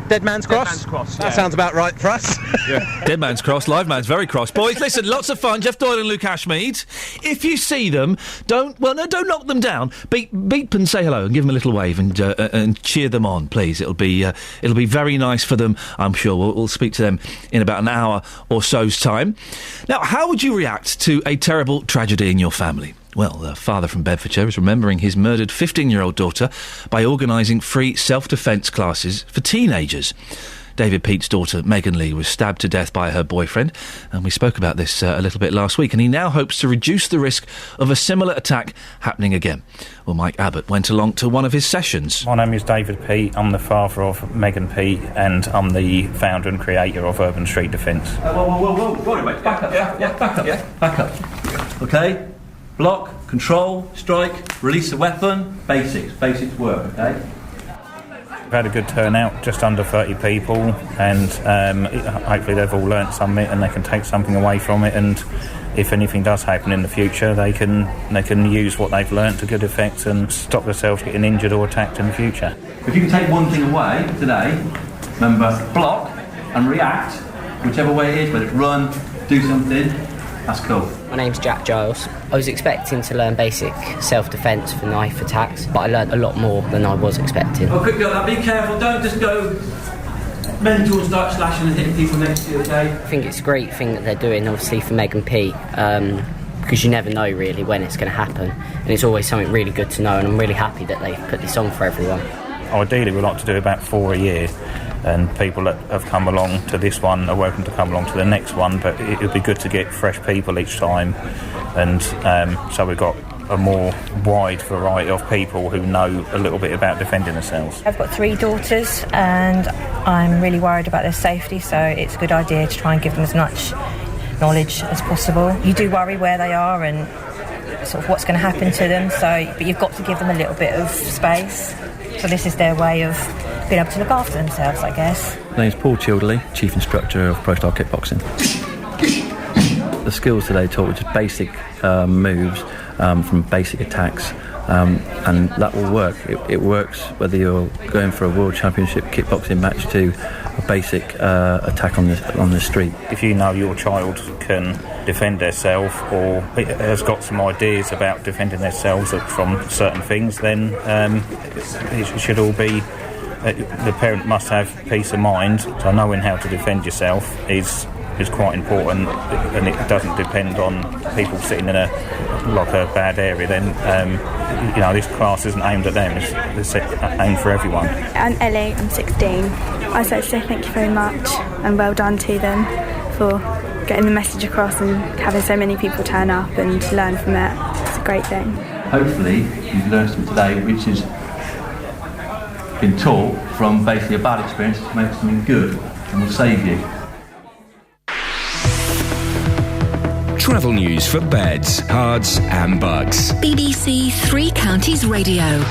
Dead Man's Cross? Dead Man's Cross, That sounds about right for us. Yeah. Dead Man's Cross, Live Man's very cross. Boys, listen, lots of fun. Jeff Doyle and Luke Ashmead. If you see them, don't knock them down. Beep and say hello and give them a little wave and cheer them on, please. It'll be very nice for them, I'm sure. We'll speak to them in about an hour or so's time. Now, how would you react to a terrible tragedy in your family? Well, the father from Bedfordshire is remembering his murdered 15-year-old daughter by organising free self-defence classes for teenagers. David Peate's daughter, Megan Lee, was stabbed to death by her boyfriend, and we spoke about this a little bit last week, and he now hopes to reduce the risk of a similar attack happening again. Well, Mike Abbott went along to one of his sessions. My name is David Peate. I'm the father of Megan Peate, and I'm the founder and creator of Urban Street Defence. Whoa, mate. Back up, Back up. OK? Block, control, strike, release the weapon. Basics work, OK? We've had a good turnout, just under 30 people, and hopefully they've all learnt something and they can take something away from it, and if anything does happen in the future, they can use what they've learnt to good effect and stop themselves getting injured or attacked in the future. If you can take one thing away today, remember, block and react, whichever way it is, whether it's run, do something, that's cool. My name's Jack Giles. I was expecting to learn basic self-defence for knife attacks, but I learned a lot more than I was expecting. Oh, quick girl, be careful, don't just go mental and start slashing and hitting people next to you, okay? I think it's a great thing that they're doing, obviously, for Megan Peate, because you never know, really, when it's going to happen, and it's always something really good to know, and I'm really happy that they've put this on for everyone. Ideally, we'd like to do about 4 a year, and people that have come along to this one are welcome to come along to the next one, but it would be good to get fresh people each time, and so we've got a more wide variety of people who know a little bit about defending themselves. I've got 3 daughters and I'm really worried about their safety, so it's a good idea to try and give them as much knowledge as possible. You do worry where they are and sort of what's going to happen to them, but you've got to give them a little bit of space. So this is their way of being able to look after themselves, I guess. My name's Paul Childerley, Chief Instructor of Pro Style Kickboxing. The skills today taught were just basic moves from basic attacks, and that will work. It works whether you're going for a World Championship kickboxing match to a basic attack on the street. If you know your child can defend themselves or has got some ideas about defending themselves from certain things, then it should all be... the parent must have peace of mind. So knowing how to defend yourself is quite important, and it doesn't depend on people sitting in a bad area. Then this class isn't aimed at them, it's aimed for everyone. I'm Ellie, I'm 16. I'd like to say thank you very much and well done to them for getting the message across and having so many people turn up and learn from it. It's a great thing. Hopefully you've learned something today which has been taught from basically a bad experience to make something good and will save you. Travel news for beds, cards and bugs. BBC Three Counties Radio.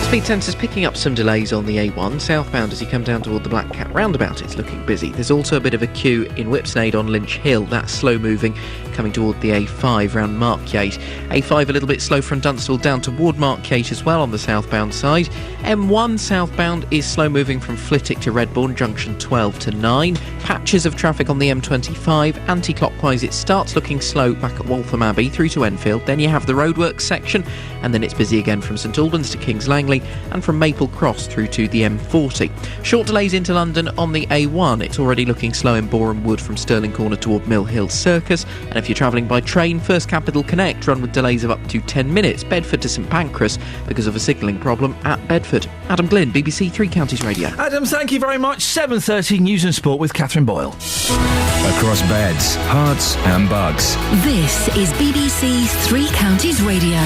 Speed sensors picking up some delays on the A1 southbound as you come down toward the Black Cat roundabout. It's looking busy. There's also a bit of a queue in Whipsnade on Lynch Hill. That's slow moving coming toward the A5 round Markyate. A5 a little bit slow from Dunstable down toward Markyate as well on the southbound side. M1 southbound is slow moving from Flitwick to Redbourne junction 12 to 9. Patches of traffic on the M25. Anti-clockwise it starts looking slow back at Waltham Abbey through to Enfield. Then you have the roadworks section and then it's busy again from St Albans to Kings Langley and from Maple Cross through to the M40. Short delays into London on the A1. It's already looking slow in Boreham Wood from Stirling Corner toward Mill Hill Circus. And if you're travelling by train, First Capital Connect run with delays of up to 10 minutes. Bedford to St Pancras because of a signalling problem at Bedford. Adam Glynn, BBC Three Counties Radio. Adam, thank you very much. 7:30 News and Sport with Catherine Boyle. Across beds, hearts and bugs. This is BBC Three Counties Radio.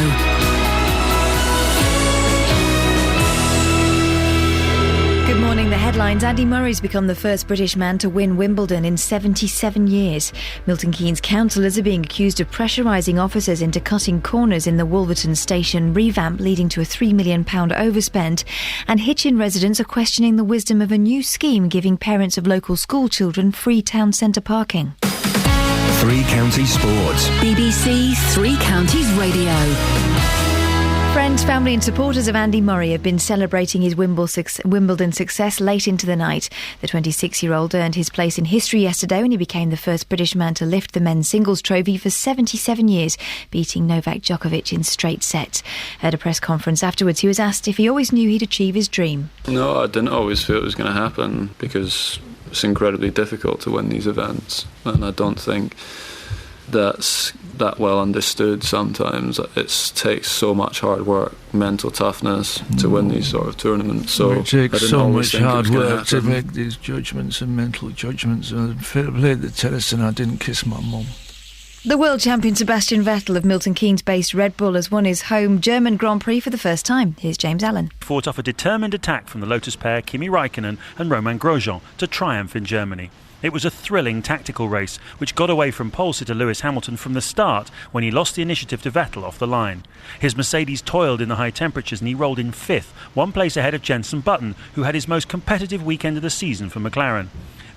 Good morning. The headlines. Andy Murray's become the first British man to win Wimbledon in 77 years. Milton Keynes councillors are being accused of pressurising officers into cutting corners in the Wolverton station revamp, leading to a £3 million overspend. And Hitchin residents are questioning the wisdom of a new scheme giving parents of local school children free town centre parking. Three Counties Sports. BBC Three Counties Radio. Friends, family and supporters of Andy Murray have been celebrating his Wimbledon success late into the night. The 26-year-old earned his place in history yesterday when he became the first British man to lift the men's singles trophy for 77 years, beating Novak Djokovic in straight sets. At a press conference afterwards, he was asked if he always knew he'd achieve his dream. No, I didn't always feel it was going to happen because it's incredibly difficult to win these events, and I don't think that's that well understood sometimes. It takes so much hard work, mental toughness to win these sort of tournaments. So it takes so much hard work to happen. make these judgments and mental judgments. I played the tennis and I didn't kiss my mum. The world champion Sebastian Vettel of Milton Keynes-based Red Bull has won his home German Grand Prix for the first time. Here's James Allen. Fought off a determined attack from the Lotus pair Kimi Räikkönen and Romain Grosjean to triumph in Germany. It was a thrilling tactical race, which got away from pole sitter Lewis Hamilton from the start when he lost the initiative to Vettel off the line. His Mercedes toiled in the high temperatures and he rolled in fifth, one place ahead of Jenson Button, who had his most competitive weekend of the season for McLaren.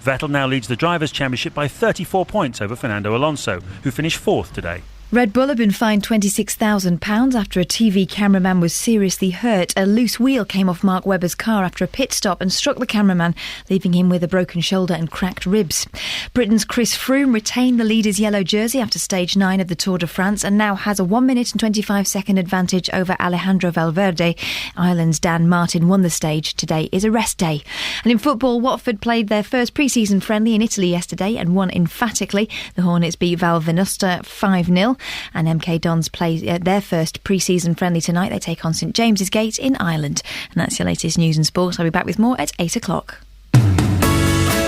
Vettel now leads the Drivers' Championship by 34 points over Fernando Alonso, who finished fourth today. Red Bull have been fined £26,000 after a TV cameraman was seriously hurt. A loose wheel came off Mark Webber's car after a pit stop and struck the cameraman, leaving him with a broken shoulder and cracked ribs. Britain's Chris Froome retained the leader's yellow jersey after stage 9 of the Tour de France and now has a 1 minute and 25 second advantage over Alejandro Valverde. Ireland's Dan Martin won the stage. Today is a rest day. And in football, Watford played their first pre-season friendly in Italy yesterday and won emphatically. The Hornets beat Val Venusta 5-0. And MK Dons play their first pre-season friendly tonight. They take on St James's Gate in Ireland. And that's your latest news and sport. I'll be back with more at 8 o'clock.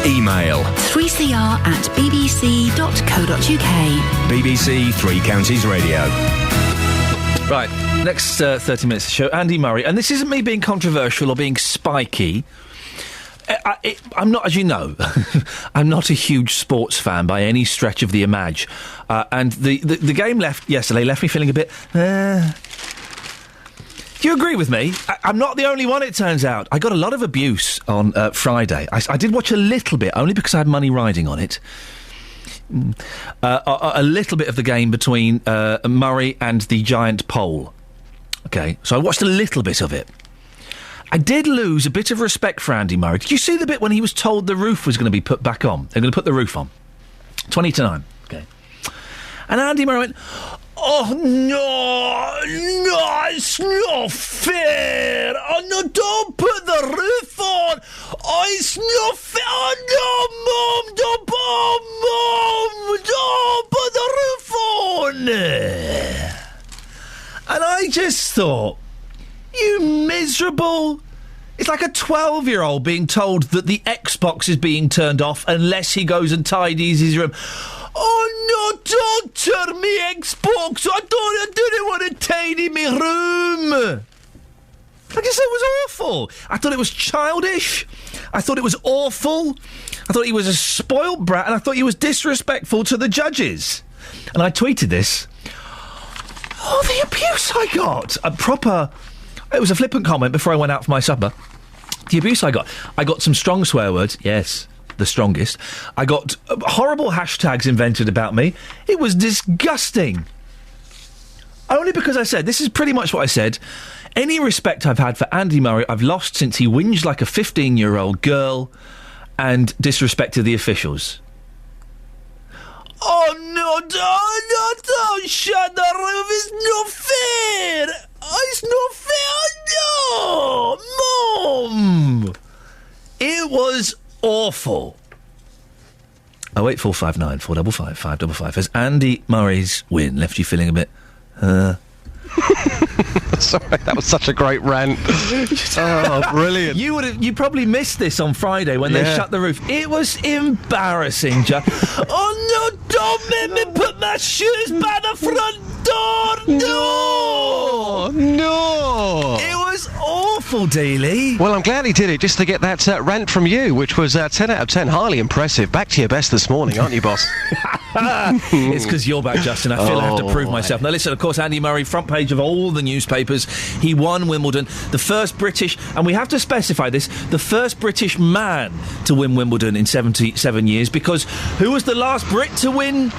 Email 3cr@bbc.co.uk. BBC Three Counties Radio. Right, next 30 minutes to show Andy Murray. And this isn't me being controversial or being spiky. I'm not, as you know, I'm not a huge sports fan by any stretch of the image. And the game yesterday left me feeling a bit... Do you agree with me? I'm not the only one, it turns out. I got a lot of abuse on Friday. I did watch a little bit, only because I had money riding on it. A little bit of the game between Murray and the giant pole. OK, so I watched a little bit of it. I did lose a bit of respect for Andy Murray. Did you see the bit when he was told the roof was going to be put back on? They're going to put the roof on. 20 to 9. OK. And Andy Murray went, "Oh, no, it's not fair. Oh, no, don't put the roof on. Oh, it's not fair. Oh, no, Mum, don't put the roof on." And I just thought, you miserable... It's like a 12-year-old being told that the Xbox is being turned off unless he goes and tidies his room. "Oh, no, don't turn me Xbox. I didn't want to tidy my room." I just thought it was awful. I thought it was childish. I thought it was awful. I thought he was a spoiled brat, and I thought he was disrespectful to the judges. And I tweeted this. Oh, the abuse I got. It was a flippant comment before I went out for my supper. The abuse I got some strong swear words. Yes, the strongest. I got horrible hashtags invented about me. It was disgusting. Only because I said, this is pretty much what I said, any respect I've had for Andy Murray, I've lost since he whinged like a 15-year-old girl and disrespected the officials. "Oh, no, don't shut the roof. It's not fair. It's not fair. No, Mum." It was awful. 08459 455 555. Has Andy Murray's win left you feeling a bit... Sorry, that was such a great rant. Oh, brilliant. You probably missed this on Friday when they shut the roof. It was embarrassing, "Oh, no, don't make me put my shoes by the front door. No. It was awful, Dealey. Well, I'm glad he did it just to get that rant from you, which was 10 out of 10. Highly impressive. Back to your best this morning, aren't you, boss? It's because you're back, Justin. I feel I have to prove myself. Now, listen, of course, Andy Murray, front page of all the newspapers. He won Wimbledon. The first British, and we have to specify this, the first British man to win Wimbledon in 77 years, because who was the last Brit to win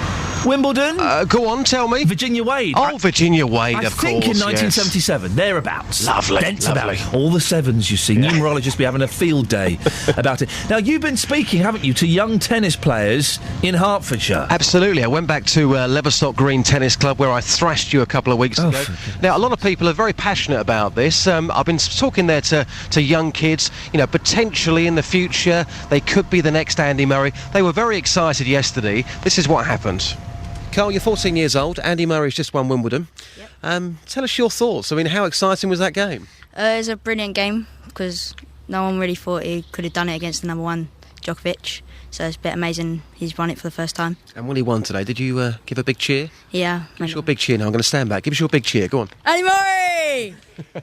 Wimbledon? Go on, tell me. Virginia Wade. Oh, Virginia Wade, of course. I think in 1977, thereabouts. Lovely. About all the sevens, you see. Numerologists be having a field day about it. Now, you've been speaking, haven't you, to young tennis players in Hertfordshire? Absolutely. I went back to Leverstock Green Tennis Club, where I thrashed you a couple of weeks ago. Now, a lot of people are very passionate about this. I've been talking there to young kids. You know, potentially in the future, they could be the next Andy Murray. They were very excited yesterday. This is what happened. Carl, you're 14 years old. Andy Murray's just won Wimbledon. Yep. Tell us your thoughts. I mean, how exciting was that game? It was a brilliant game because no one really thought he could have done it against the number one, Djokovic. So it's a bit amazing he's won it for the first time. And when he won today, did you give a big cheer? Yeah. Give us your big cheer now. I'm going to stand back. Give us your big cheer. Go on. Andy Murray!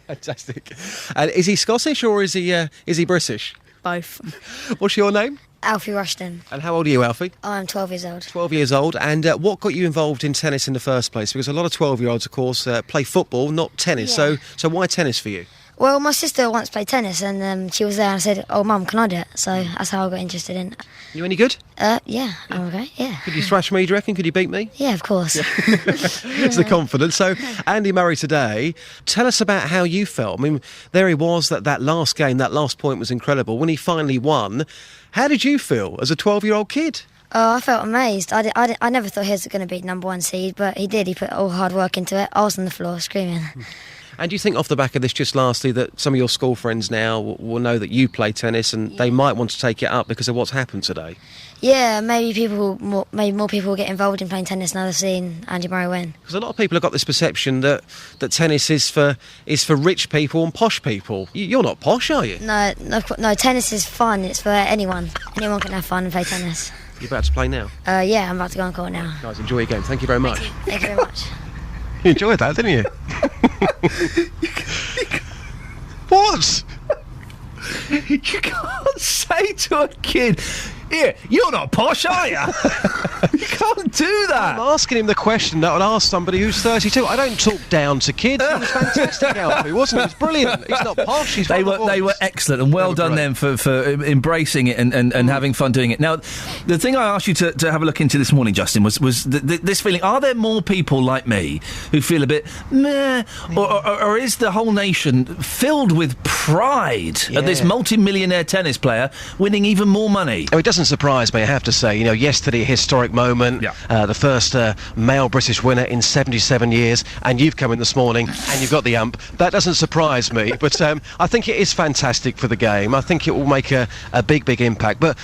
Fantastic. And is he Scottish or is he British? Both. What's your name? Alfie Rushton. And how old are you, Alfie? I'm 12 years old. 12 years old. And what got you involved in tennis in the first place? Because a lot of 12-year-olds, of course, play football, not tennis. Yeah. So why tennis for you? Well, my sister once played tennis and she was there and I said, "Oh, Mum, can I do it?" So that's how I got interested in it. You any good? Yeah, I'm okay, yeah. Could you thrash me, do you reckon? Could you beat me? Yeah, of course. It's the confidence. So, Andy Murray today, tell us about how you felt. I mean, there he was, that last game, that last point was incredible. When he finally won, how did you feel as a 12-year-old kid? Oh, I felt amazed. I never thought he was going to be number one seed, but he did. He put all hard work into it. I was on the floor screaming. And do you think off the back of this, just lastly, that some of your school friends now will know that you play tennis and they might want to take it up because of what's happened today? Yeah, maybe more people will get involved in playing tennis now they've seen Andy Murray win. Because a lot of people have got this perception that tennis is for rich people and posh people. You're not posh, are you? No, tennis is fun. It's for anyone. Anyone can have fun and play tennis. You're about to play now? Yeah, I'm about to go on court now. Guys, enjoy your game. Thank you very much. Thank you very much. You enjoyed that, didn't you? What? You can't say to a kid, "Here, you're not posh, are you?" You can't do that. I'm asking him the question that I would ask somebody who's 32. I don't talk down to kids. It was fantastic, Alfie, wasn't it? It was brilliant. He's not posh. He's They were excellent, and well done them for embracing it and having fun doing it. Now, the thing I asked you to have a look into this morning, Justin, was this feeling. Are there more people like me who feel a bit meh, or is the whole nation filled with pride at this multi-millionaire tennis player winning even more money? Oh, it does doesn't surprise me, I have to say. You know, yesterday, a historic moment, the first male British winner in 77 years, and you've come in this morning and you've got the ump. That doesn't surprise me, but I think it is fantastic for the game. I think it will make a big, big impact. But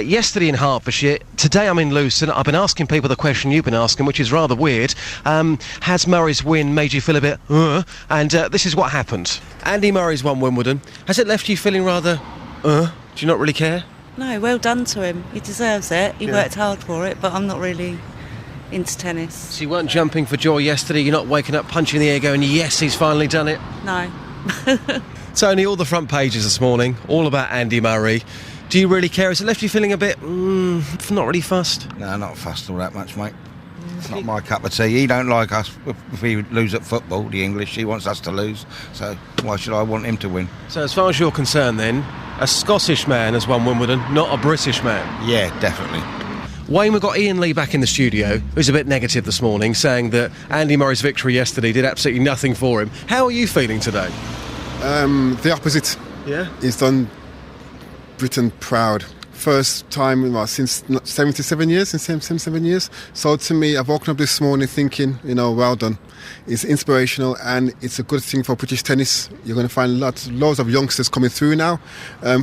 yesterday in Hertfordshire, today I'm in Luton. I've been asking people the question you've been asking, which is rather weird. Has Murray's win made you feel a bit, and this is what happened. Andy Murray's won Wimbledon. Has it left you feeling rather, do you not really care? No, well done to him. He deserves it. He worked hard for it, but I'm not really into tennis. So you weren't jumping for joy yesterday? You're not waking up, punching the air, going, yes, he's finally done it? No. Tony, all the front pages this morning, all about Andy Murray. Do you really care? Has it left you feeling a bit, not really fussed? No, not fussed all that much, mate. It's not my cup of tea. He don't like us if we lose at football, the English. He wants us to lose, so why should I want him to win? So as far as you're concerned then, a Scottish man has won Wimbledon, not a British man? Yeah, definitely. Wayne, we've got Iain Lee back in the studio, who's a bit negative this morning, saying that Andy Murray's victory yesterday did absolutely nothing for him. How are you feeling today? The opposite. Yeah? He's done Britain proud. First time since 77 years. So to me, I've woken up this morning thinking, well done. It's inspirational and it's a good thing for British tennis. You're going to find loads of youngsters coming through now,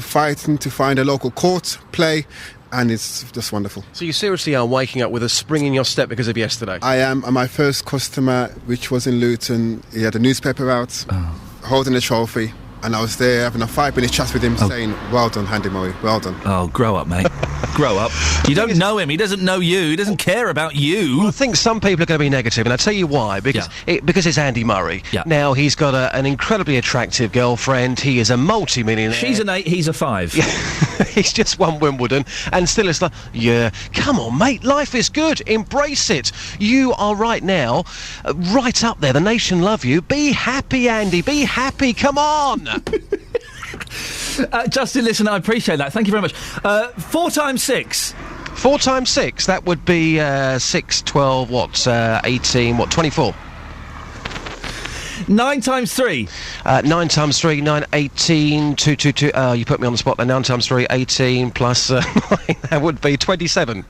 fighting to find a local court, play, and it's just wonderful. So you seriously are waking up with a spring in your step because of yesterday? I am. And my first customer, which was in Luton, he had a newspaper out, holding a trophy. And I was there having a 5-minute chat with him saying, well done, Andy Murray, well done. Oh, grow up, mate. Grow up. You don't know him. He doesn't know you. He doesn't care about you. Well, I think some people are going to be negative, and I'll tell you why. Because it's Andy Murray. Yeah. Now, he's got an incredibly attractive girlfriend. He is a multi-millionaire. She's an 8, he's a 5. Yeah. He's just won Wimbledon, and still it's like, yeah, come on, mate, life is good. Embrace it. You are right now, right up there. The nation love you. Be happy, Andy. Be happy. Come on. Justin, listen, I appreciate that. Thank you very much. 4 times 6. 4 times 6, that would be 6, 12, 18, 24. 9 times 3. 9 times 3, 9, 18, 2, 2, 2. You put me on the spot there. 9 times 3, 18 plus 9, that would be 27.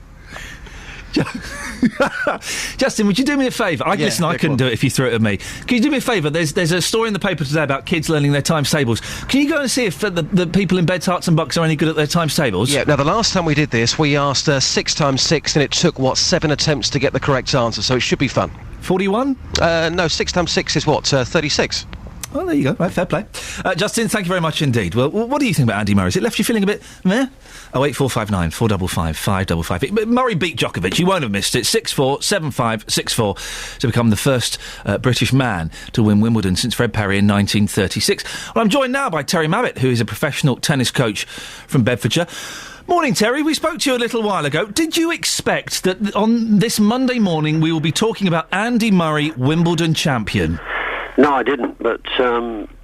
Justin, would you do me a favour? I couldn't do it if you threw it at me. Can you do me a favour? There's a story in the paper today about kids learning their times tables. Can you go and see if the people in Beds, Hearts and Bucks are any good at their times tables? Yeah, now the last time we did this, we asked 6 times 6 and it took, 7 attempts to get the correct answer, so it should be fun. 41? No, 6 times 6 is 36. Well, there you go. Right, fair play. Justin, thank you very much indeed. Well, what do you think about Andy Murray? Has it left you feeling a bit meh? 08459 455 555. Murray beat Djokovic. You won't have missed it. 6-4, 7-5, 6-4 to become the first British man to win Wimbledon since Fred Perry in 1936. Well, I'm joined now by Terry Mabbott, who is a professional tennis coach from Bedfordshire. Morning, Terry. We spoke to you a little while ago. Did you expect that on this Monday morning we will be talking about Andy Murray, Wimbledon champion? No, I didn't, but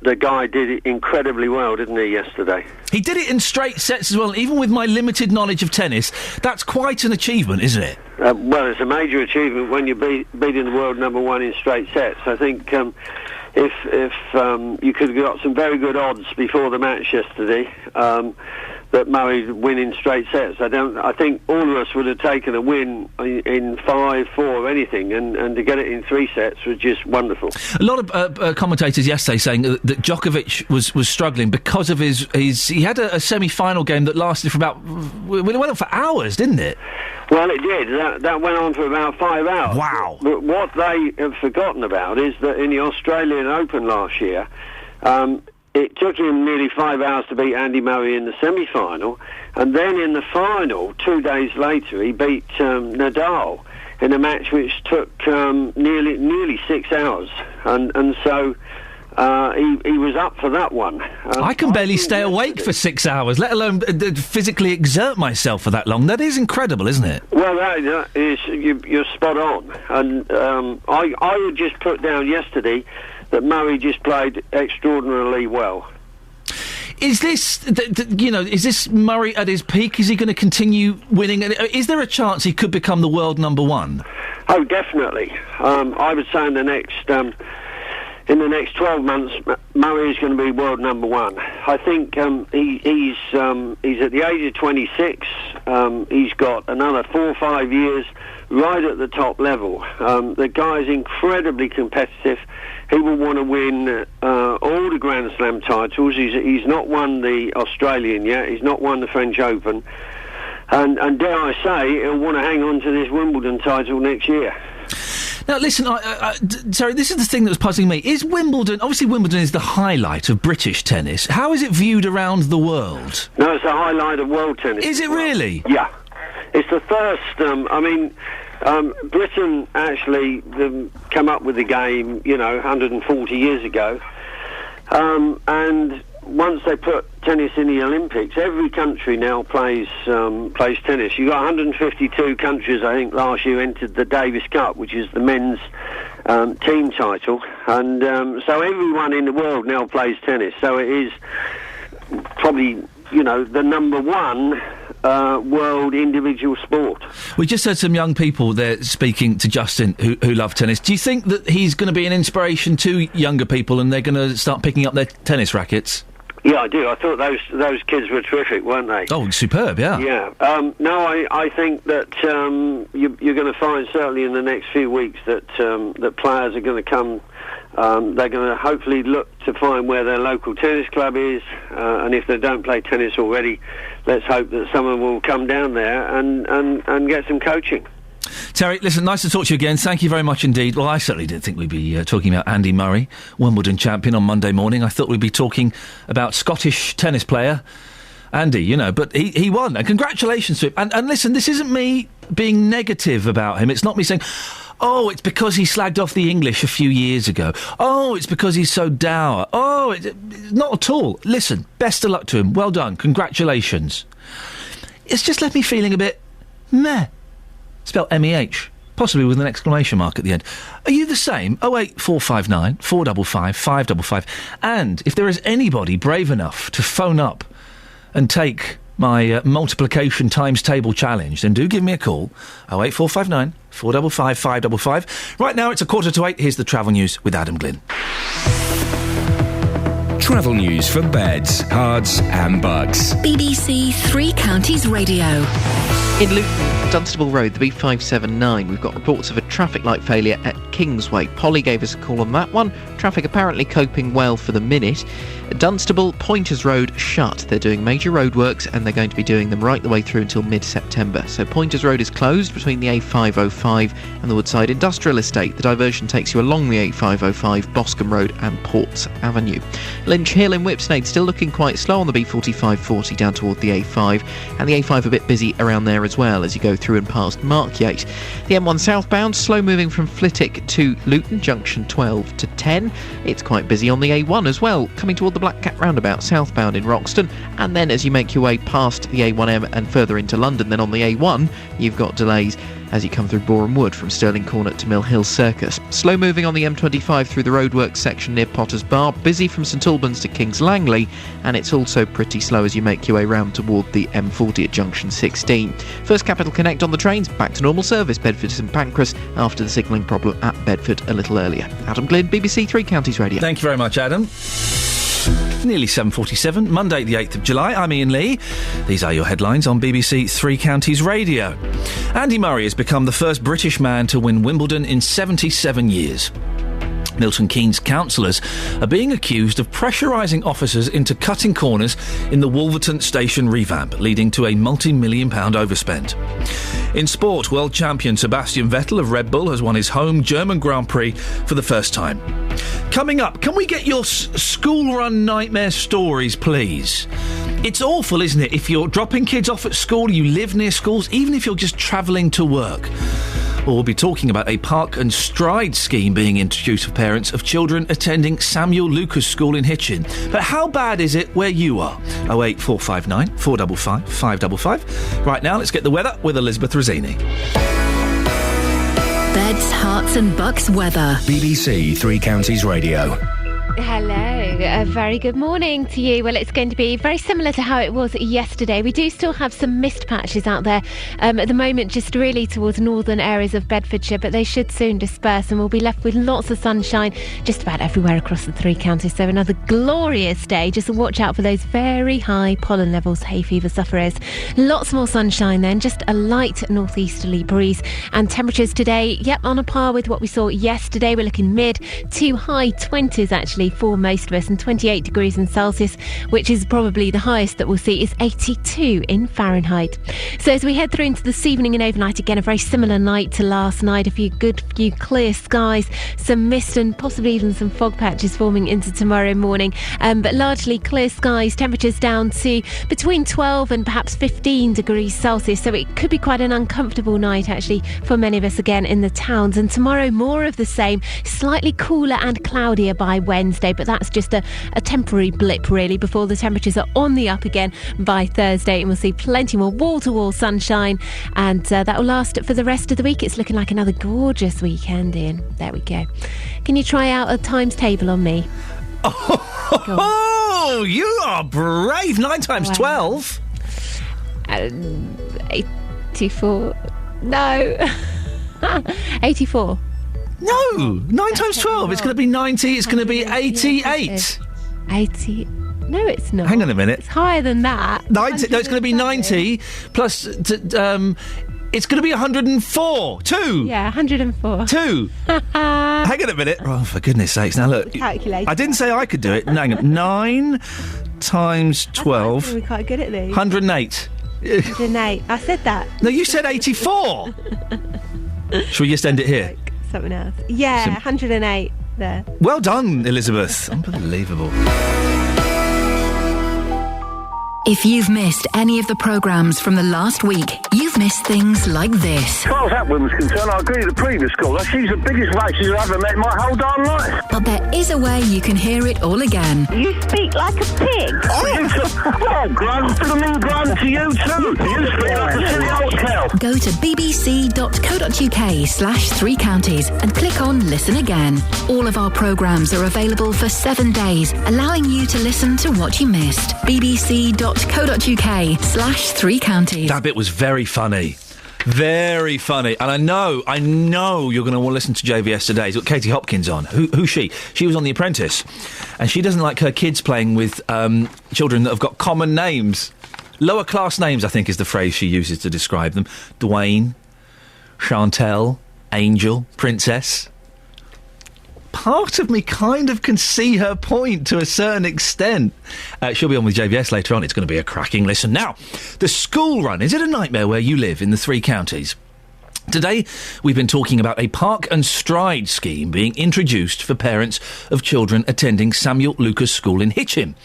the guy did it incredibly well, didn't he, yesterday? He did it in straight sets as well. Even with my limited knowledge of tennis, that's quite an achievement, isn't it? Well, it's a major achievement when you're beating the world number one in straight sets. I think if you could have got some very good odds before the match yesterday, that Murray would win in straight sets. I think all of us would have taken a win in 5, 4, anything, and to get it in 3 sets was just wonderful. A lot of commentators yesterday saying that Djokovic was struggling because of his he had a semi-final game that lasted for it went on for hours, didn't it? Well, it did. That went on for about 5 hours. Wow. But what they have forgotten about is that in the Australian Open last year, it took him nearly 5 hours to beat Andy Murray in the semi-final, and then in the final, 2 days later, he beat Nadal in a match which took nearly 6 hours, and so he was up for that one. I can barely stay awake for 6 hours, let alone physically exert myself for that long. That is incredible, isn't it? Well, that is, you're spot on, and I would just put down yesterday that Murray just played extraordinarily well. Is this, is this Murray at his peak? Is he going to continue winning? Is there a chance he could become the world number one? Oh, definitely. I would say in the next in the next 12 months, Murray is going to be world number one. I think he's at the age of 26. He's got another 4 or 5 years right at the top level. The guy's incredibly competitive. He will want to win all the Grand Slam titles. He's not won the Australian yet. He's not won the French Open. And dare I say, he'll want to hang on to this Wimbledon title next year. Now, listen, sorry, this is the thing that was puzzling me. Is Wimbledon... Obviously, Wimbledon is the highlight of British tennis. How is it viewed around the world? No, it's the highlight of world tennis. Is it really? Yeah. It's the first... Britain actually came up with the game, 140 years ago. And once they put tennis in the Olympics, every country now plays tennis. You've got 152 countries, I think, last year entered the Davis Cup, which is the men's team title. And so everyone in the world now plays tennis. So it is probably, the number one world individual sport. We just heard some young people there speaking to Justin who love tennis. Do you think that he's going to be an inspiration to younger people and they're going to start picking up their tennis rackets? Yeah, I do. I thought those kids were terrific, weren't they? Oh, superb, yeah. Yeah. No, I think that you're going to find, certainly in the next few weeks, that players are going to come. They're going to hopefully look to find where their local tennis club is, and if they don't play tennis already, let's hope that someone will come down there and get some coaching. Terry, listen, nice to talk to you again. Thank you very much indeed. Well, I certainly didn't think we'd be talking about Andy Murray, Wimbledon champion, on Monday morning. I thought we'd be talking about Scottish tennis player Andy, but he won, and congratulations to him. And listen, this isn't me being negative about him. It's not me saying, oh, it's because he slagged off the English a few years ago. Oh, it's because he's so dour. Oh, it's not at all. Listen, best of luck to him. Well done. Congratulations. It's just left me feeling a bit meh. Spelled M-E-H, possibly with an exclamation mark at the end. Are you the same? 08459 455 555. And if there is anybody brave enough to phone up and take my multiplication times table challenge, then do give me a call. 08459 455 555. Right now it's 7:45. Here's the travel news with Adam Glynn. Travel news for beds, cards and bugs. BBC Three Counties Radio. In Luton, Dunstable Road, the B579, we've got reports of a traffic light failure at Kingsway. Polly gave us a call on that one. Traffic apparently coping well for the minute. Dunstable, Pointers Road, shut. They're doing major roadworks and they're going to be doing them right the way through until mid-September. So Pointers Road is closed between the A505 and the Woodside Industrial Estate. The diversion takes you along the A505, Boscombe Road and Ports Avenue. Lynch Hill in Whipsnade still looking quite slow on the B4540 down toward the A5, and the A5 a bit busy around there as well as you go through and past Markyate. The M1 southbound slow moving from Flitwick to Luton, junction 12 to 10. It's quite busy on the A1 as well, coming toward the Black Cat roundabout southbound in Roxton, and then as you make your way past the A1M and further into London, then on the A1 you've got delays as you come through Boreham Wood from Stirling Corner to Mill Hill Circus. Slow moving on the M25 through the roadworks section near Potters Bar, busy from St Albans to Kings Langley, and it's also pretty slow as you make your way round toward the M40 at junction 16. First Capital Connect on the trains, back to normal service, Bedford to St Pancras, after the signalling problem at Bedford a little earlier. Adam Glynn, BBC Three Counties Radio. Thank you very much, Adam. Nearly 7:47, Monday the 8th of July. I'm Iain Lee. These are your headlines on BBC Three Counties Radio. Andy Murray has become the first British man to win Wimbledon in 77 years. Milton Keynes councillors are being accused of pressurising officers into cutting corners in the Wolverton station revamp, leading to a multi-million-pound overspend. In sport, world champion Sebastian Vettel of Red Bull has won his home German Grand Prix for the first time. Coming up, can we get your school-run nightmare stories, please? It's awful, isn't it, if you're dropping kids off at school, you live near schools, even if you're just travelling to work. Well, we'll be talking about a park and stride scheme being introduced for parents of children attending Samuel Lucas School in Hitchin. But how bad is it where you are? 08459 455 555. Right now, let's get the weather with Elizabeth Rossini. Beds, hearts and bucks weather. BBC Three Counties Radio. Hello. a very good morning to you. Well, it's going to be very similar to how it was yesterday. We do still have some mist patches out there at the moment, just really towards northern areas of Bedfordshire, but they should soon disperse and we'll be left with lots of sunshine just about everywhere across the three counties. So another glorious day. Just watch out for those very high pollen levels, hay fever sufferers. Lots more sunshine then, just a light northeasterly breeze. And temperatures today, on a par with what we saw yesterday. We're looking mid to high 20s actually for most of us, and 28 degrees in Celsius, which is probably the highest that we'll see, is 82 in Fahrenheit. So as we head through into this evening and overnight, again a very similar night to last night. A few clear skies, some mist and possibly even some fog patches forming into tomorrow morning, but largely clear skies. Temperatures down to between 12 and perhaps 15 degrees Celsius, so it could be quite an uncomfortable night actually for many of us again in the towns. And tomorrow more of the same, slightly cooler and cloudier by Wednesday, but that's just a temporary blip really before the temperatures are on the up again by Thursday, and we'll see plenty more wall-to-wall sunshine, and that will last for the rest of the week. It's looking like another gorgeous weekend, Iain. There we go. Can you try out a times table on me? Oh, you are brave. 9 times 12. 84. No. 84. No, 9 times 12. It's going to be 90. It's going to be 88. 80. No, it's not. Hang on a minute. It's higher than that. 90. No, it's going to be 90 plus. It's going to be 104. 2. Yeah, 104. 2. Hang on a minute. Oh, for goodness sakes! Now look. Calculator. I didn't say I could do it. Hang on. 9 times 12. We're quite good at these. 108. 108. I said that. No, you said 84. Shall we just end it here? Something else. Yeah, 108 there. Well done, Elizabeth. Unbelievable. If you've missed any of the programmes from the last week, you've missed things like this. As far as that woman's concerned, I agree with the previous caller. She's the biggest racist I've ever met in my whole darn life. But there is a way you can hear it all again. You speak like a pig. Oh, grunt. I mean grunt to you too. You speak like a silly old cow. Go to bbc.co.uk/3 counties and click on Listen Again. All of our programmes are available for 7 days, allowing you to listen to what you missed. bbc.co.uk/3 counties. That bit was very funny. Very funny. And I know you're going to want to listen to JVS today. He's got Katie Hopkins on. Who's she? She was on The Apprentice. And she doesn't like her kids playing with children that have got common names. Lower class names, I think, is the phrase she uses to describe them. Dwayne, Chantel, Angel, Princess. Part of me kind of can see her point to a certain extent. She'll be on with JVS later on. It's going to be a cracking listen. Now, the school run. Is it a nightmare where you live in the three counties? Today, we've been talking about a park and stride scheme being introduced for parents of children attending Samuel Lucas School in Hitchin.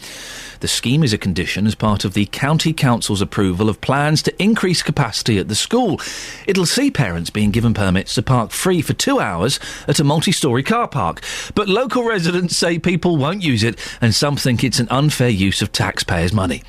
The scheme is a condition as part of the County Council's approval of plans to increase capacity at the school. It'll see parents being given permits to park free for 2 hours at a multi-storey car park. But local residents say people won't use it, and some think it's an unfair use of taxpayers' money.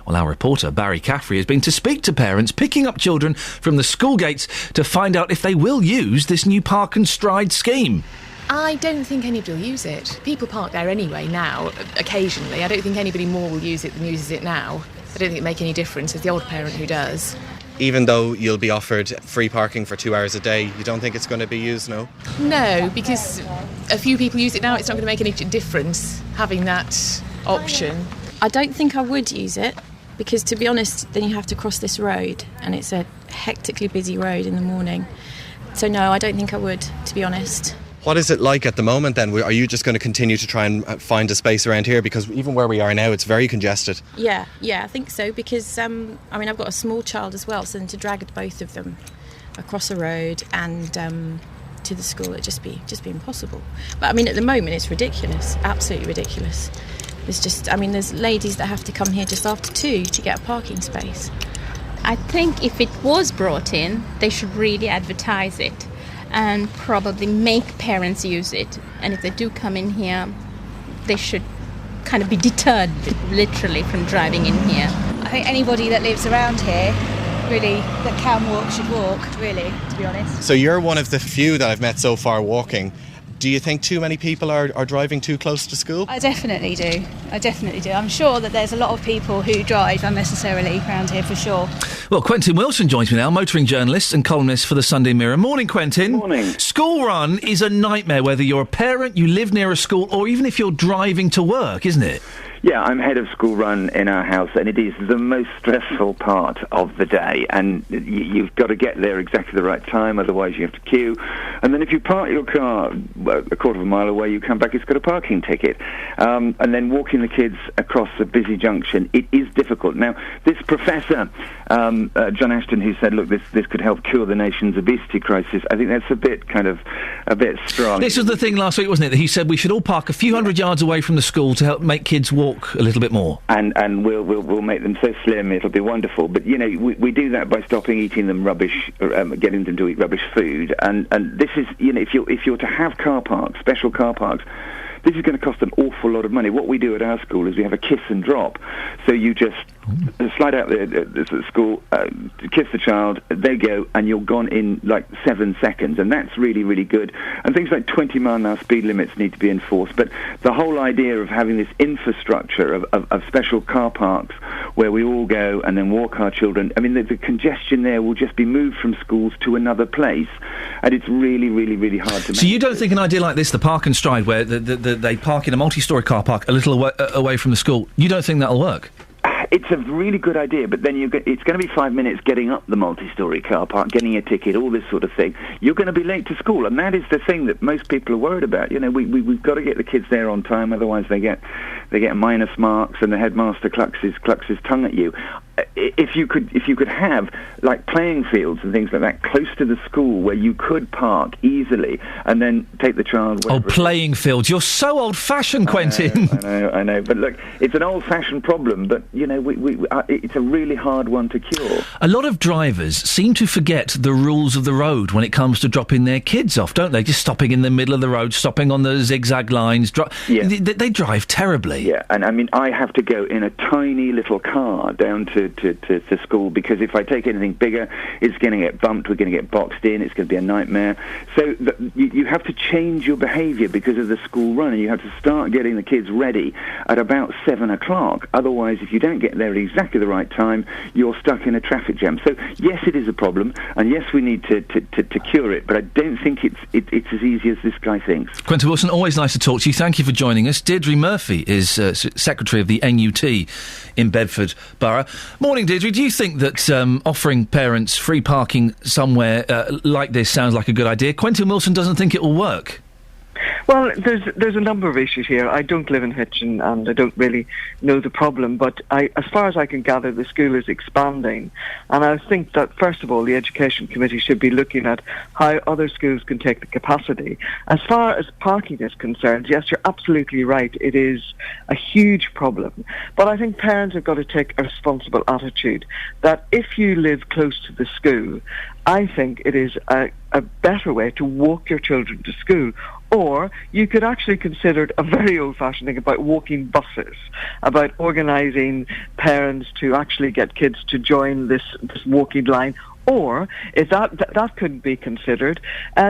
Well, our reporter, Barry Caffrey, has been to speak to parents picking up children from the school gates to find out if they will use this new park and stride scheme. I don't think anybody will use it. People park there anyway now, occasionally. I don't think anybody more will use it than uses it now. I don't think it'll make any difference. It's the old parent who does. Even though you'll be offered free parking for 2 hours a day, you don't think it's going to be used, no? No, because a few people use it now. It's not going to make any difference having that option. I don't think I would use it, because to be honest, then you have to cross this road, and it's a hectically busy road in the morning. So no, I don't think I would, to be honest. What is it like at the moment then? Are you just going to continue to try and find a space around here? Because even where we are now, it's very congested. Yeah, I think so, because, I've got a small child as well, so then to drag both of them across a road and to the school, it'd just be impossible. But, at the moment, it's ridiculous, absolutely ridiculous. There's ladies that have to come here just after 2 to get a parking space. I think if it was brought in, they should really advertise it and probably make parents use it. And if they do come in here, they should kind of be deterred, literally, from driving in here. I think anybody that lives around here, really, that can walk should walk, really, to be honest. So you're one of the few that I've met so far walking. Do you think too many people are driving too close to school? I definitely do. I'm sure that there's a lot of people who drive unnecessarily around here for sure. Well, Quentin Wilson joins me now, motoring journalist and columnist for the Sunday Mirror. Morning, Quentin. Morning. School run is a nightmare, whether you're a parent, you live near a school, or even if you're driving to work, isn't it? Yeah, I'm head of school run in our house, and it is the most stressful part of the day. And you've got to get there exactly the right time, otherwise you have to queue. And then if you park your car a quarter of a mile away, you come back, it's got a parking ticket. And then walking the kids across a busy junction, it is difficult. Now, this professor, John Ashton, who said, look, this could help cure the nation's obesity crisis, I think that's a bit strong. This was the thing last week, wasn't it, that he said we should all park a few hundred yards away from the school to help make kids walk a little bit more. And we'll make them so slim, it'll be wonderful. But, you know, we do that by stopping eating them rubbish, getting them to eat rubbish food. And this is, you know, if you're to have car parks, special car parks, this is going to cost an awful lot of money. What we do at our school is we have a kiss and drop. So you just slide out the school, kiss the child, they go, and you're gone in like 7 seconds. And that's really, really good. And things like 20-mile-an-hour speed limits need to be enforced. But the whole idea of having this infrastructure of special car parks where we all go and then walk our children, I mean, the congestion there will just be moved from schools to another place. And it's really, really, really hard to manage. So you don't think an idea like this, the Park and Stride, where they park in a multi-storey car park a little away from the school, you don't think that'll work? It's a really good idea, but then it's going to be 5 minutes getting up the multi-storey car park, getting a ticket, all this sort of thing. You're going to be late to school, and that is the thing that most people are worried about. You know, we've got to get the kids there on time, otherwise they get minus marks, and the headmaster clucks his tongue at you. If you could have like playing fields and things like that close to the school where you could park easily and then take the child. Oh, playing fields! You're so old-fashioned, Quentin. I know. But look, it's an old-fashioned problem. But you know, it's a really hard one to cure. A lot of drivers seem to forget the rules of the road when it comes to dropping their kids off, don't they? Just stopping in the middle of the road, stopping on the zigzag lines. They drive terribly. Yeah, and I mean, I have to go in a tiny little car down to school, because if I take anything bigger, it's going to get bumped, we're going to get boxed in, it's going to be a nightmare. So you have to change your behaviour because of the school run, and you have to start getting the kids ready at about 7 o'clock. Otherwise, if you don't get there at exactly the right time, you're stuck in a traffic jam. So yes, it is a problem, and yes, we need to cure it, but I don't think it's as easy as this guy thinks. Quentin Wilson, always nice to talk to you. Thank you for joining us. Deirdre Murphy is Secretary of the NUT in Bedford Borough. Morning, Deirdre. Do you think that offering parents free parking somewhere like this sounds like a good idea? Quentin Wilson doesn't think it will work. Well, there's a number of issues here. I don't live in Hitchin and I don't really know the problem, but as far as I can gather, the school is expanding. And I think that, first of all, the Education Committee should be looking at how other schools can take the capacity. As far as parking is concerned, yes, you're absolutely right. It is a huge problem. But I think parents have got to take a responsible attitude that if you live close to the school, I think it is a better way to walk your children to school. Or you could actually consider it a very old-fashioned thing about walking buses, about organising parents to actually get kids to join this walking line. Or, if that could be considered,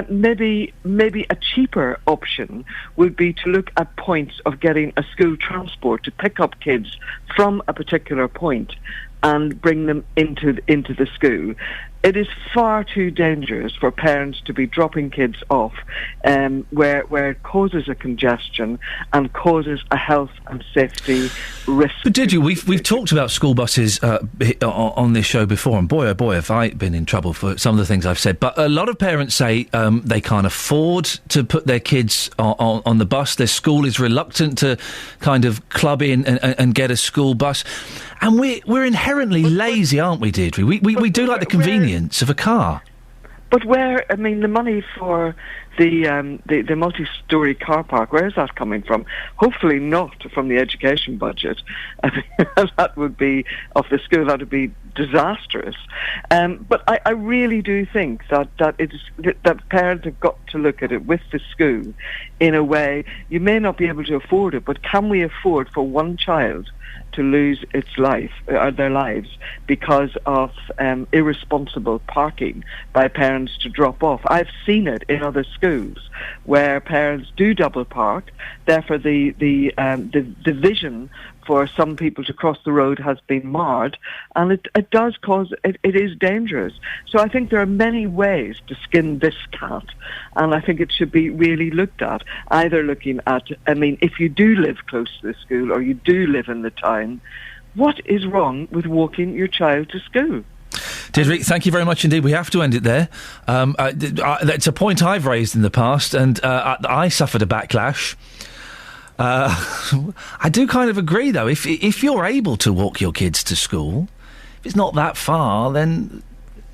maybe a cheaper option would be to look at points of getting a school transport to pick up kids from a particular point and bring them into the school. It is far too dangerous for parents to be dropping kids off where it causes a congestion and causes a health and safety risk. But did you? We've talked about school buses on this show before, and boy, oh boy, have I been in trouble for some of the things I've said. But a lot of parents say they can't afford to put their kids on the bus. Their school is reluctant to kind of club in and get a school bus. And we're inherently lazy, aren't we, Deirdre? We do like the convenience of a car. But the money for the multi-storey car park, where is that coming from? Hopefully not from the education budget. That would be, of the school, that would be disastrous. But I really do think that parents have got to look at it with the school in a way. You may not be able to afford it, but can we afford for one child to lose their lives because of irresponsible parking by parents to drop off. I've seen it in other schools where parents do double park. Therefore, the vision for some people to cross the road has been marred, and it does cause, it is dangerous. So I think there are many ways to skin this cat, and I think it should be really looked at, either looking at, if you do live close to the school or you do live in the town, what is wrong with walking your child to school? Deirdre, thank you very much indeed. We have to end it there. It's a point I've raised in the past, and I suffered a backlash. I do kind of agree, though. If you're able to walk your kids to school, if it's not that far, then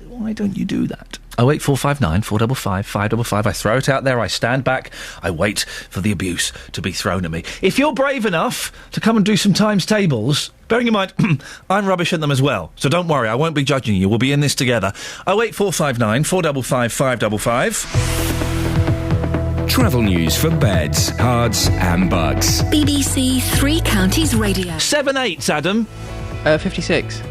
why don't you do that? 08459 455 555. I throw it out there, I stand back, I wait for the abuse to be thrown at me. If you're brave enough to come and do some times tables, bearing in mind, I'm rubbish at them as well, so don't worry, I won't be judging you, we'll be in this together. 08459 455 555. Travel news for beds, cards and bugs. BBC Three Counties Radio. 7/8, Adam. 56.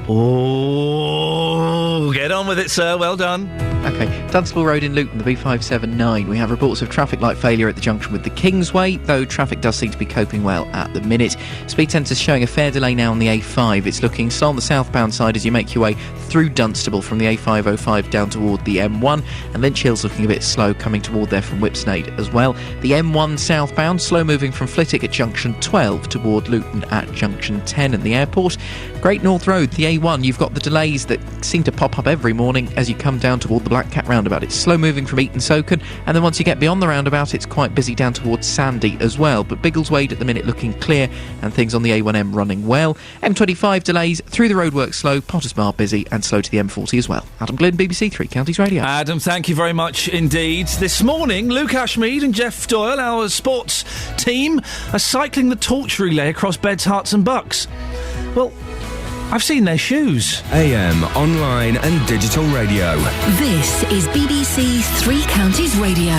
Oh, get on with it, sir. Well done. OK. Dunstable Road in Luton, the B579. We have reports of traffic light failure at the junction with the Kingsway, though traffic does seem to be coping well at the minute. Speed sensors showing a fair delay now on the A5. It's looking slow on the southbound side as you make your way through Dunstable from the A505 down toward the M1, and Lynch Hill's looking a bit slow coming toward there from Whipsnade as well. The M1 southbound, slow moving from Flitwick at junction 12 toward Luton at junction 10 at the airport. Great North Road, the A1, you've got the delays that seem to pop up every morning as you come down toward the Black Cat roundabout. It's slow moving from Eton Soken, and then once you get beyond the roundabout it's quite busy down towards Sandy as well. But Biggleswade at the minute looking clear, and things on the A1M running well. M25 delays, through the roadworks slow, Potters Bar busy, and slow to the M40 as well. Adam Glynn, BBC Three Counties Radio. Adam, thank you very much indeed. This morning, Luke Ashmead and Jeff Doyle, our sports team, are cycling the torch relay across Beds, Herts and Bucks. Well, I've seen their shoes. AM, online and digital radio. This is BBC Three Counties Radio.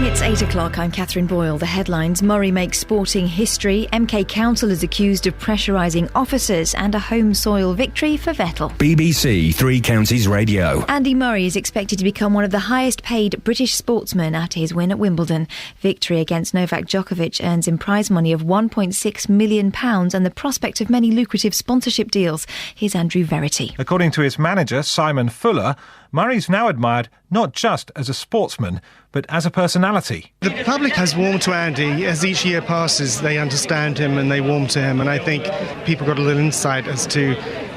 It's 8 o'clock. I'm Catherine Boyle. The headlines: Murray makes sporting history. MK Council is accused of pressurising officers, and a home soil victory for Vettel. BBC Three Counties Radio. Andy Murray is expected to become one of the highest paid British sportsmen at his win at Wimbledon. Victory against Novak Djokovic earns him prize money of £1.6 million and the prospect of many lucrative sponsorship deals. Here's Andrew Verity. According to his manager, Simon Fuller, Murray's now admired not just as a sportsman, but as a personality. The public has warmed to Andy. As each year passes, they understand him and they warm to him. And I think people got a little insight as to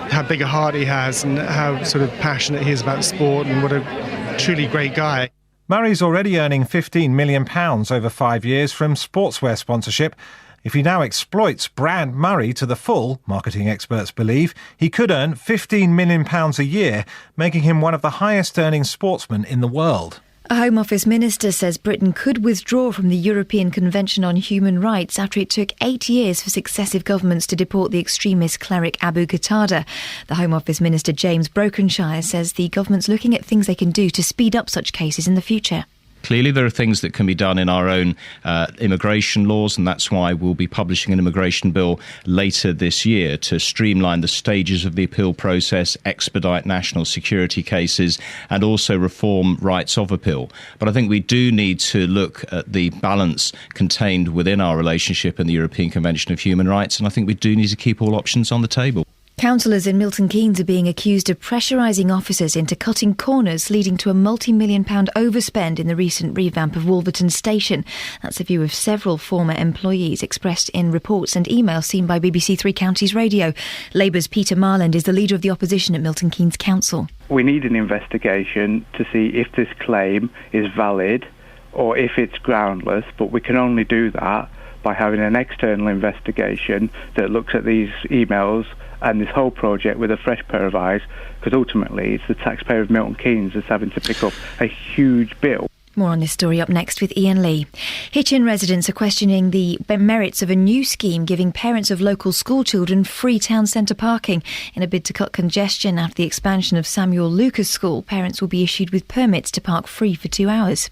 how big a heart he has and how sort of passionate he is about sport and what a truly great guy. Murray's already earning £15 million over 5 years from sportswear sponsorship. If he now exploits brand Murray to the full, marketing experts believe, he could earn £15 million a year, making him one of the highest-earning sportsmen in the world. A Home Office minister says Britain could withdraw from the European Convention on Human Rights after it took 8 years for successive governments to deport the extremist cleric Abu Qatada. The Home Office minister James Brokenshire says the government's looking at things they can do to speed up such cases in the future. Clearly, there are things that can be done in our own immigration laws, and that's why we'll be publishing an immigration bill later this year to streamline the stages of the appeal process, expedite national security cases, and also reform rights of appeal. But I think we do need to look at the balance contained within our relationship and the European Convention of Human Rights, and I think we do need to keep all options on the table. Councillors in Milton Keynes are being accused of pressurising officers into cutting corners, leading to a multi-million-pound overspend in the recent revamp of Wolverton Station. That's the view of several former employees, expressed in reports and emails seen by BBC Three Counties Radio. Labour's Peter Marland is the leader of the opposition at Milton Keynes Council. We need an investigation to see if this claim is valid or if it's groundless, but we can only do that by having an external investigation that looks at these emails and this whole project with a fresh pair of eyes, because ultimately it's the taxpayer of Milton Keynes that's having to pick up a huge bill. More on this story up next with Iain Lee. Hitchin residents are questioning the merits of a new scheme giving parents of local school children free town centre parking. In a bid to cut congestion after the expansion of Samuel Lucas School, parents will be issued with permits to park free for 2 hours.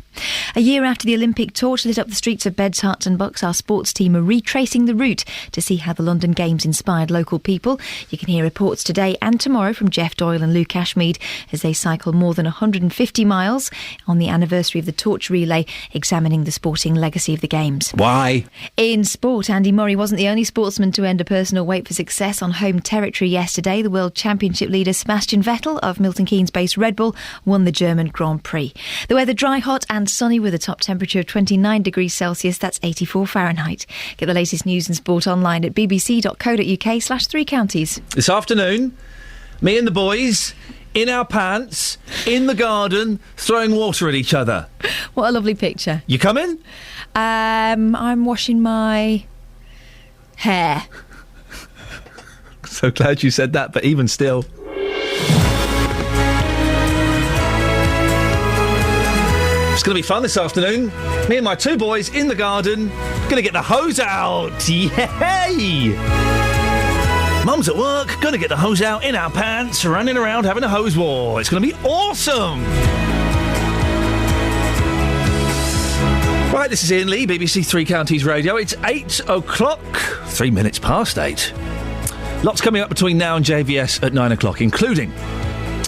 A year after the Olympic torch lit up the streets of Beds, Herts and Bucks, our sports team are retracing the route to see how the London Games inspired local people. You can hear reports today and tomorrow from Jeff Doyle and Luke Ashmead as they cycle more than 150 miles on the anniversary of the torch relay, examining the sporting legacy of the Games. Why? In sport, Andy Murray wasn't the only sportsman to end a personal wait for success on home territory yesterday. The World Championship leader Sebastian Vettel of Milton Keynes-based Red Bull won the German Grand Prix. The weather dry, hot and sunny with a top temperature of 29 degrees Celsius, that's 84 Fahrenheit. Get the latest news and sport online at bbc.co.uk/3counties. This afternoon, me and the boys in our pants, in the garden, throwing water at each other. What a lovely picture. You coming? I'm washing my hair. So glad you said that, but even still. It's going to be fun this afternoon. Me and my two boys in the garden, going to get the hose out. Yay! Mum's at work, going to get the hose out in our pants, running around having a hose war. It's going to be awesome! Right, this is Iain Lee, BBC Three Counties Radio. It's 8 o'clock, 3 minutes past 8. Lots coming up between now and JVS at 9 o'clock, including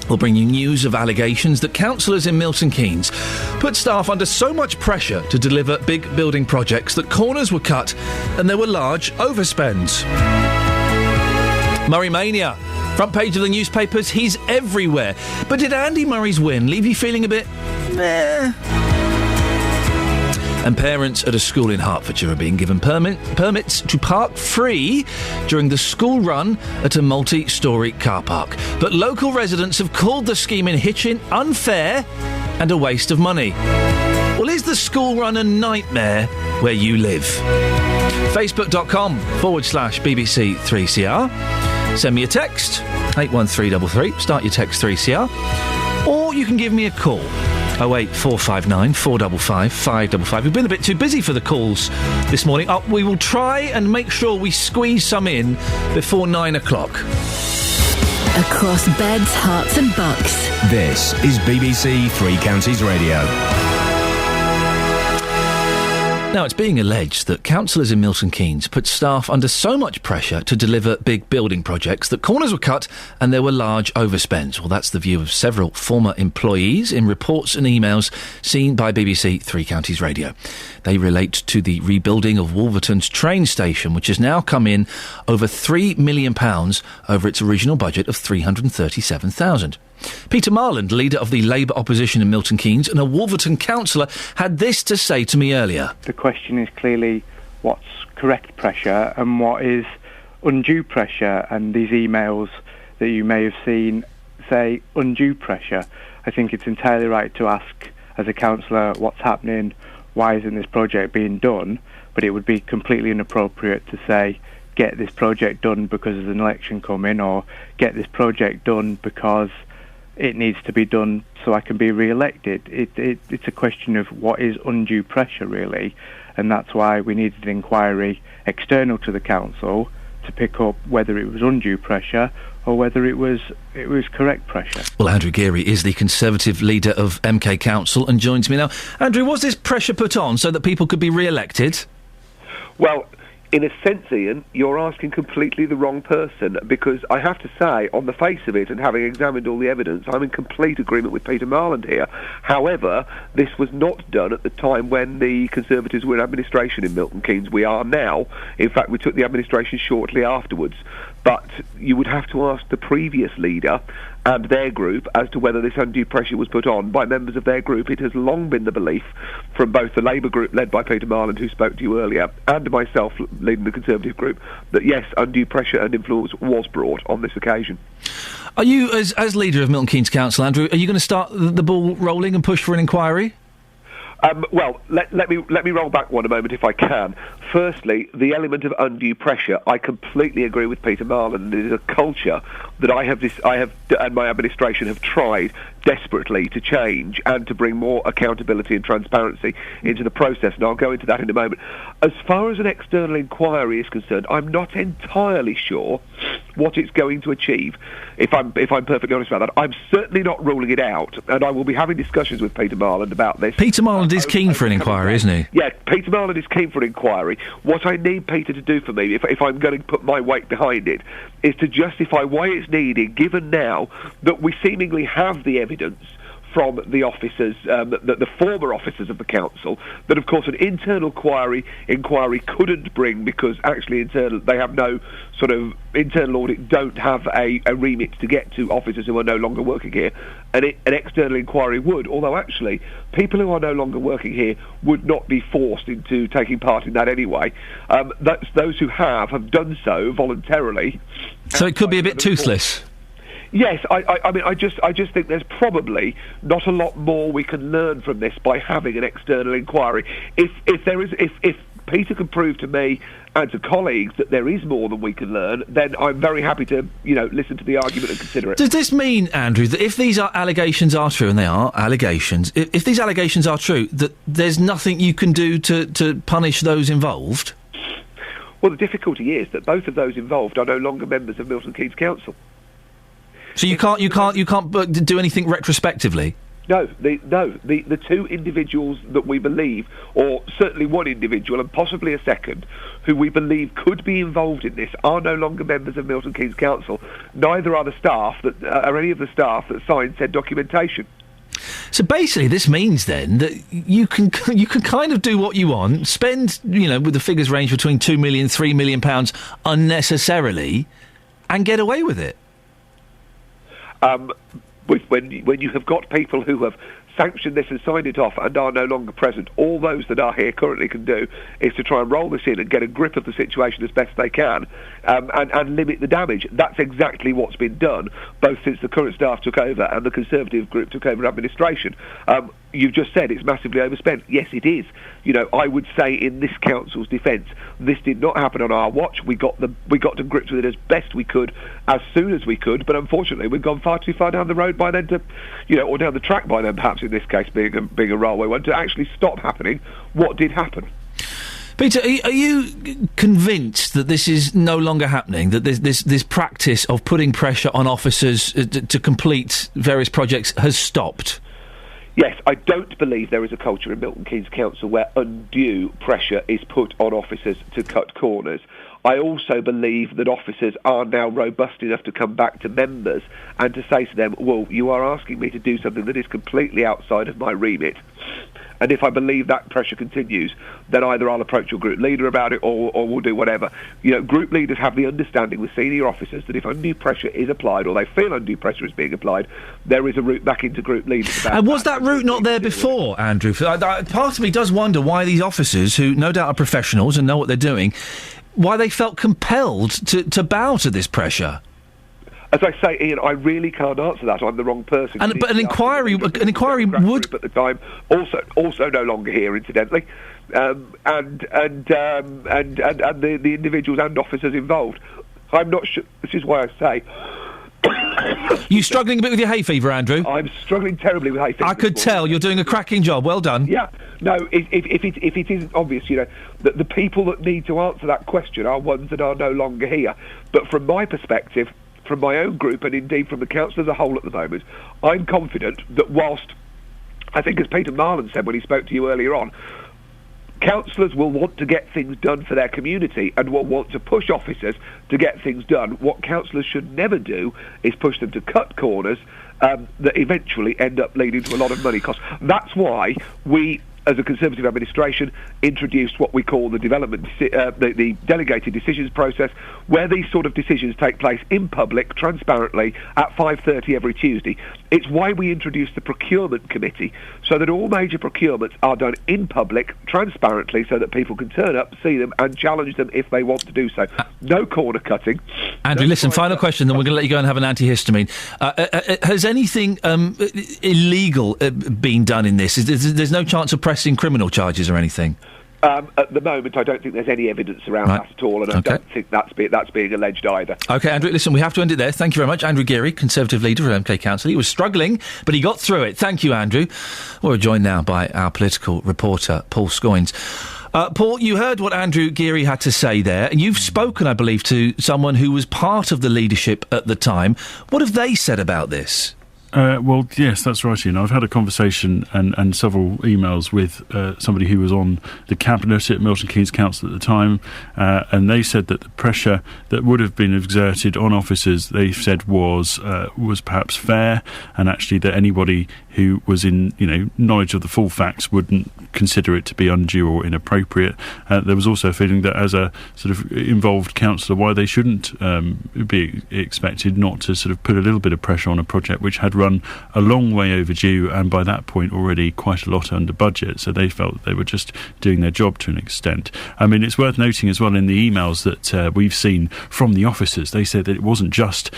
we'll bring you news of allegations that councillors in Milton Keynes put staff under so much pressure to deliver big building projects that corners were cut and there were large overspends. Murray Mania. Front page of the newspapers, he's everywhere. But did Andy Murray's win leave you feeling a bit meh? And parents at a school in Hertfordshire are being given permits to park free during the school run at a multi-storey car park. But local residents have called the scheme in Hitchin unfair and a waste of money. Well, is the school run a nightmare where you live? Facebook.com/BBC3CR. Send me a text, 81333, start your text 3CR. Or you can give me a call, 08459 455 555. We've been a bit too busy for the calls this morning. We will try and make sure we squeeze some in before 9 o'clock. Across Beds, Herts and Bucks. This is BBC Three Counties Radio. Now, it's being alleged that councillors in Milton Keynes put staff under so much pressure to deliver big building projects that corners were cut and there were large overspends. Well, that's the view of several former employees in reports and emails seen by BBC Three Counties Radio. They relate to the rebuilding of Wolverton's train station, which has now come in over £3 million over its original budget of $337,000. Peter Marland, leader of the Labour opposition in Milton Keynes and a Wolverton councillor, had this to say to me earlier. The question is clearly what's correct pressure and what is undue pressure, and these emails that you may have seen say undue pressure. I think it's entirely right to ask as a councillor what's happening, why isn't this project being done, but it would be completely inappropriate to say get this project done because there's an election coming, or get this project done because it needs to be done so I can be re-elected. It's a question of what is undue pressure, really, and that's why we needed an inquiry external to the council to pick up whether it was undue pressure or whether it was correct pressure. Well, Andrew Geary is the Conservative leader of MK Council and joins me now. Andrew, was this pressure put on so that people could be re-elected? Well, in a sense, Iain, you're asking completely the wrong person, because I have to say, on the face of it, and having examined all the evidence, I'm in complete agreement with Peter Marland here. However, this was not done at the time when the Conservatives were in administration in Milton Keynes. We are now. In fact, we took the administration shortly afterwards. But you would have to ask the previous leader and their group as to whether this undue pressure was put on by members of their group. It has long been the belief from both the Labour group led by Peter Marland, who spoke to you earlier, and myself leading the Conservative group, that yes, undue pressure and influence was brought on this occasion. Are you, as leader of Milton Keynes Council, Andrew, are you going to start the ball rolling and push for an inquiry? Well, let me roll back one a moment if I can. Firstly, the element of undue pressure. I completely agree with Peter Marland. It is a culture that I have and my administration have tried desperately to change and to bring more accountability and transparency into the process. And I'll go into that in a moment. As far as an external inquiry is concerned, I'm not entirely sure what it's going to achieve. If I'm perfectly honest about that, I'm certainly not ruling it out, and I will be having discussions with Peter Marland about this. Peter Marland is keen for an inquiry, isn't he? Yeah, Peter Marland is keen for an inquiry. What I need Peter to do for me, if I'm going to put my weight behind it, is to justify why it's needed, given now that we seemingly have the evidence from the officers, the former officers of the council, that of course an internal inquiry couldn't bring, because actually they have no sort of internal audit, don't have a remit to get to officers who are no longer working here. An external inquiry would, although actually people who are no longer working here would not be forced into taking part in that anyway. That's those who have done so voluntarily. So it could be a bit toothless. Yes, I mean, I just think there's probably not a lot more we can learn from this by having an external inquiry. If Peter can prove to me and to colleagues that there is more than we can learn, then I'm very happy to, listen to the argument and consider it. Does this mean, Andrew, that if these allegations are true, and they are allegations, if these allegations are true, that there's nothing you can do to punish those involved? Well, the difficulty is that both of those involved are no longer members of Milton Keynes Council. So you can't do anything retrospectively? No, the two individuals that we believe, or certainly one individual and possibly a second, who we believe could be involved in this, are no longer members of Milton Keynes Council. Neither are the staff are any of the staff that signed said documentation. So basically, this means then that you can kind of do what you want, spend with the figures range between £2 million, £3 million unnecessarily, and get away with it. When you have got people who have sanctioned this and signed it off and are no longer present, all those that are here currently can do is to try and roll this in and get a grip of the situation as best they can, and limit the damage. That's exactly what's been done, both since the current staff took over and the Conservative group took over administration. You've just said it's massively overspent. Yes, it is. I would say in this council's defence, this did not happen on our watch. We got to grips with it as best we could, as soon as we could. But unfortunately, we've gone far too far down the road by then or down the track by then, perhaps in this case being a railway one, to actually stop happening what did happen. Peter, are you convinced that this is no longer happening, that this practice of putting pressure on officers to complete various projects has stopped? Yes, I don't believe there is a culture in Milton Keynes Council where undue pressure is put on officers to cut corners. I also believe that officers are now robust enough to come back to members and to say to them, well, you are asking me to do something that is completely outside of my remit. And if I believe that pressure continues, then either I'll approach your group leader about it or we'll do whatever. Group leaders have the understanding with senior officers that if undue pressure is applied, or they feel undue pressure is being applied, there is a route back into group leaders. And was that route not there before, Andrew? Part of me does wonder why these officers, who no doubt are professionals and know what they're doing, why they felt compelled to bow to this pressure. As I say, Ian, I really can't answer that. I'm the wrong person. But an inquiry would at the time also no longer here, incidentally, and the individuals and officers involved. I'm not sure. This is why I say. You struggling a bit with your hay fever, Andrew? I'm struggling terribly with hay fever. I could tell. You're doing a cracking job. Well done. Yeah. No, if it isn't obvious, that the people that need to answer that question are ones that are no longer here. But from my perspective, from my own group, and indeed from the council as a whole at the moment, I'm confident that whilst, I think as Peter Marland said when he spoke to you earlier on, councillors will want to get things done for their community and will want to push officers to get things done. What councillors should never do is push them to cut corners that eventually end up leading to a lot of money costs. That's why we, as a Conservative administration, introduced what we call the the delegated decisions process, where these sort of decisions take place in public, transparently, at 5:30 every Tuesday. It's why we introduced the procurement committee, so that all major procurements are done in public, transparently, so that people can turn up, see them, and challenge them if they want to do so. No corner cutting. Andrew, listen, final question, then we're going to let you go and have an antihistamine. Has anything illegal been done in this? There's no chance of pressing pressing criminal charges or anything? At the moment, I don't think there's any evidence around that at all, and I don't think that's being alleged either. OK, Andrew, listen, we have to end it there. Thank you very much. Andrew Geary, Conservative leader of MK Council. He was struggling, but he got through it. Thank you, Andrew. We're joined now by our political reporter, Paul Scoynes. Paul, you heard what Andrew Geary had to say there, and you've spoken, I believe, to someone who was part of the leadership at the time. What have they said about this? Well, yes, that's right, Iain. I've had a conversation and several emails with somebody who was on the cabinet at Milton Keynes Council at the time, and they said that the pressure that would have been exerted on officers, they said, was perhaps fair, and actually that anybody who was in knowledge of the full facts wouldn't consider it to be undue or inappropriate. There was also a feeling that as a sort of involved councillor, why they shouldn't be expected not to sort of put a little bit of pressure on a project which had run a long way overdue and by that point already quite a lot under budget, so they felt they were just doing their job to an extent. I mean, it's worth noting as well in the emails that we've seen from the officers, they said that it wasn't just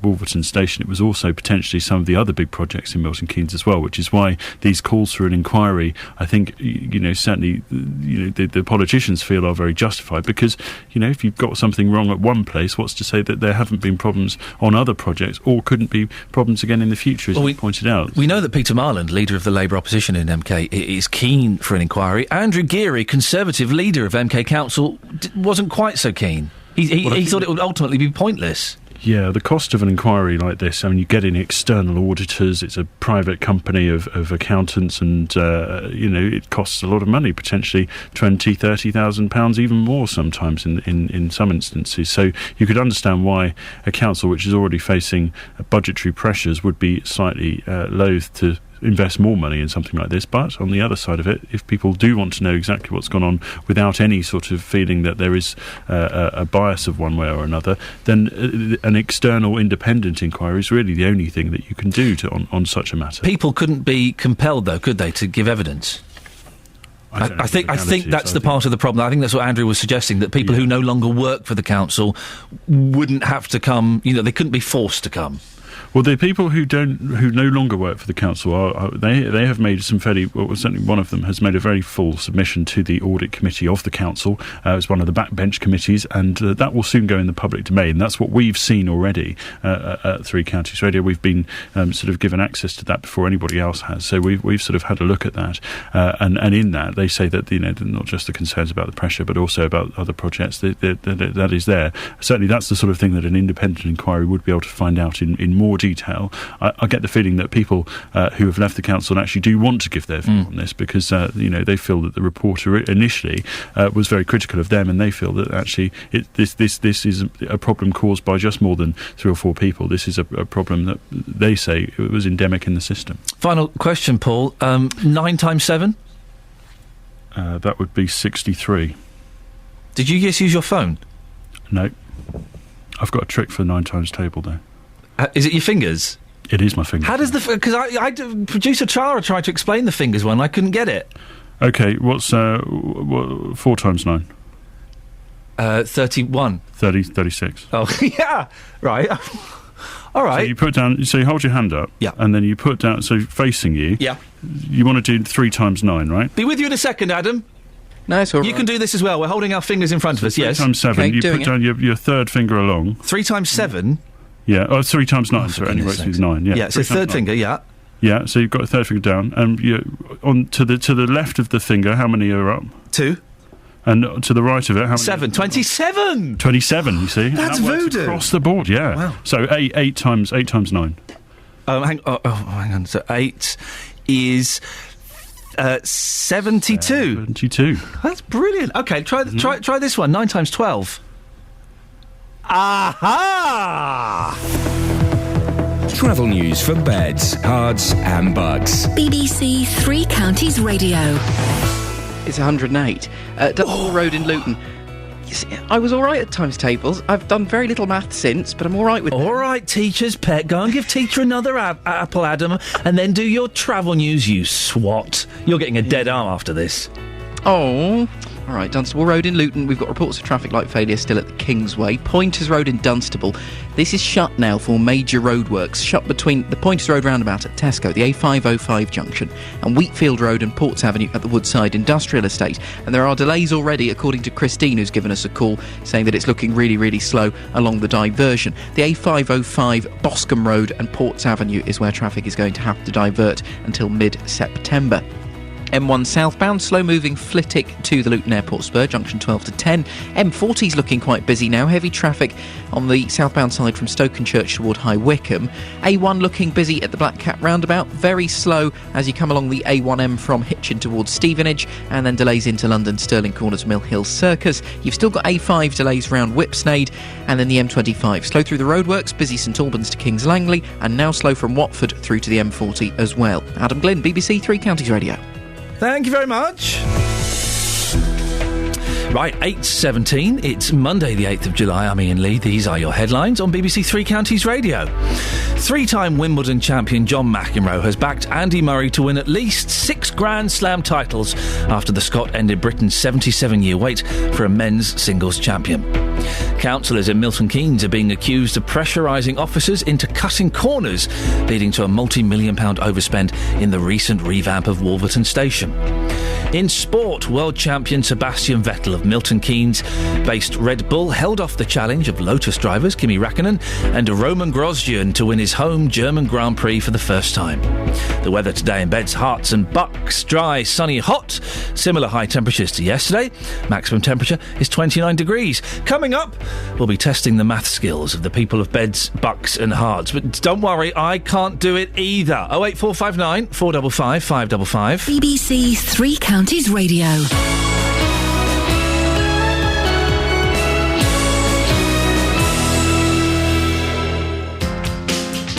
Wolverton Station, it was also potentially some of the other big projects in Milton Keynes as well, which is why these calls for an inquiry, I think, certainly the politicians feel are very justified, because if you've got something wrong at one place, what's to say that there haven't been problems on other projects or couldn't be problems again in the future, as you pointed out. We know that Peter Marland, leader of the Labour opposition in MK, is keen for an inquiry. Andrew Geary, Conservative leader of MK Council, wasn't quite so keen. He thought it would ultimately be pointless. Yeah, the cost of an inquiry like this, I mean, you get in external auditors, it's a private company of accountants, and, it costs a lot of money, potentially £20,000, £30,000, even more sometimes in some instances. So you could understand why a council which is already facing budgetary pressures would be slightly loath to invest more money in something like this. But on the other side of it, if people do want to know exactly what's gone on without any sort of feeling that there is a bias of one way or another, then an external independent inquiry is really the only thing that you can do on such a matter. People couldn't be compelled, though, could they, to give evidence? I think that's the part of the problem. I think that's what Andrew was suggesting, that people who no longer work for the council wouldn't have to come, they couldn't be forced to come. Well, the people who no longer work for the council they have made some certainly one of them has made a very full submission to the audit committee of the council. It's one of the backbench committees, and that will soon go in the public domain. That's what we've seen already at Three Counties Radio. We've been sort of given access to that before anybody else has. So we've sort of had a look at that, and in that they say that not just the concerns about the pressure, but also about other projects that is there. Certainly, that's the sort of thing that an independent inquiry would be able to find out in more detail. I get the feeling that people who have left the council actually do want to give their view on this, because they feel that the reporter initially was very critical of them, and they feel that actually this is a problem caused by just more than 3 or 4 people. This is a problem that they say it was endemic in the system. Final question, Paul. 9 times 7? That would be 63. Did you just use your phone? No. I've got a trick for 9 times table there. Is it your fingers? It is my fingers. How does because producer Chara tried to explain the fingers one, I couldn't get it. Okay, what's 4 times 9? 31. 36. Oh, yeah, right. All right. So you put down, so you hold your hand up, and then you put down, so facing you, you want to do 3 times 9, right? Be with you in a second, Adam. No, it's all right. You can do this as well. We're holding our fingers in front of us, yes. 3 times 7, okay, you put down your third finger along. 3 times 7? Yeah, 3 times 9, so it only works with 9. Yeah, so third finger, Yeah, so you've got a third finger down, and you're to the left of the finger, how many are up? 2. And to the right of it, how many? 7. 27! 27, you see? That's voodoo. Across the board, yeah. Wow. So 8 times 9. Hang on. So 8 is 72. 72. That's brilliant. Okay, try this one. 9 times 12. Aha! Travel news for beds, cards and bugs. BBC Three Counties Radio. It's 108. Dunstable Road in Luton. You see, I was all right at times tables. I've done very little math since, but I'm all right with All right, teacher's pet. Go and give teacher another apple, Adam, and then do your travel news, you swat. You're getting a dead arm after this. Oh, All right, Dunstable Road in Luton, we've got reports of traffic light failure still at the Kingsway. Pointers Road in Dunstable, this is shut now for major roadworks. Shut between the Pointers Road roundabout at Tesco, the A505 junction, and Wheatfield Road and Ports Avenue at the Woodside Industrial Estate. And there are delays already, according to Christine, who's given us a call, saying that it's looking really, really slow along the diversion. The A505 Boscombe Road and Ports Avenue is where traffic is going to have to divert until mid-September. M1 southbound, slow-moving Flitwick to the Luton Airport Spur, junction 12 to 10. M40's looking quite busy now. Heavy traffic on the southbound side from Stokenchurch toward High Wycombe. A1 looking busy at the Black Cat roundabout. Very slow as you come along the A1M from Hitchin towards Stevenage, and then delays into London, Stirling Corner to Mill Hill Circus. You've still got A5 delays round Whipsnade, and then the M25. Slow through the roadworks, busy St Albans to Kings Langley, and now slow from Watford through to the M40 as well. Adam Glynn, BBC Three Counties Radio. Thank you very much. Right, 8:17. It's Monday, the 8th of July. I'm Iain Lee. These are your headlines on BBC Three Counties Radio. Three-time Wimbledon champion John McEnroe has backed Andy Murray to win at least 6 Grand Slam titles after the Scot ended Britain's 77-year wait for a men's singles champion. Councillors in Milton Keynes are being accused of pressurising officers into cutting corners, leading to a multi-million-pound overspend in the recent revamp of Wolverton Station. In sport, world champion Sebastian Vettel of Milton Keynes-based Red Bull held off the challenge of Lotus drivers Kimi Räikkönen and Roman Grosjean to win his home German Grand Prix for the first time. The weather today in Beds, Herts and Bucks: dry, sunny, hot, similar high temperatures to yesterday. Maximum temperature is 29 degrees. Coming up, we'll be testing the math skills of the people of Beds, Bucks and Herts. But don't worry, I can't do it either. 08459 455 555. BBC Three Counties Radio.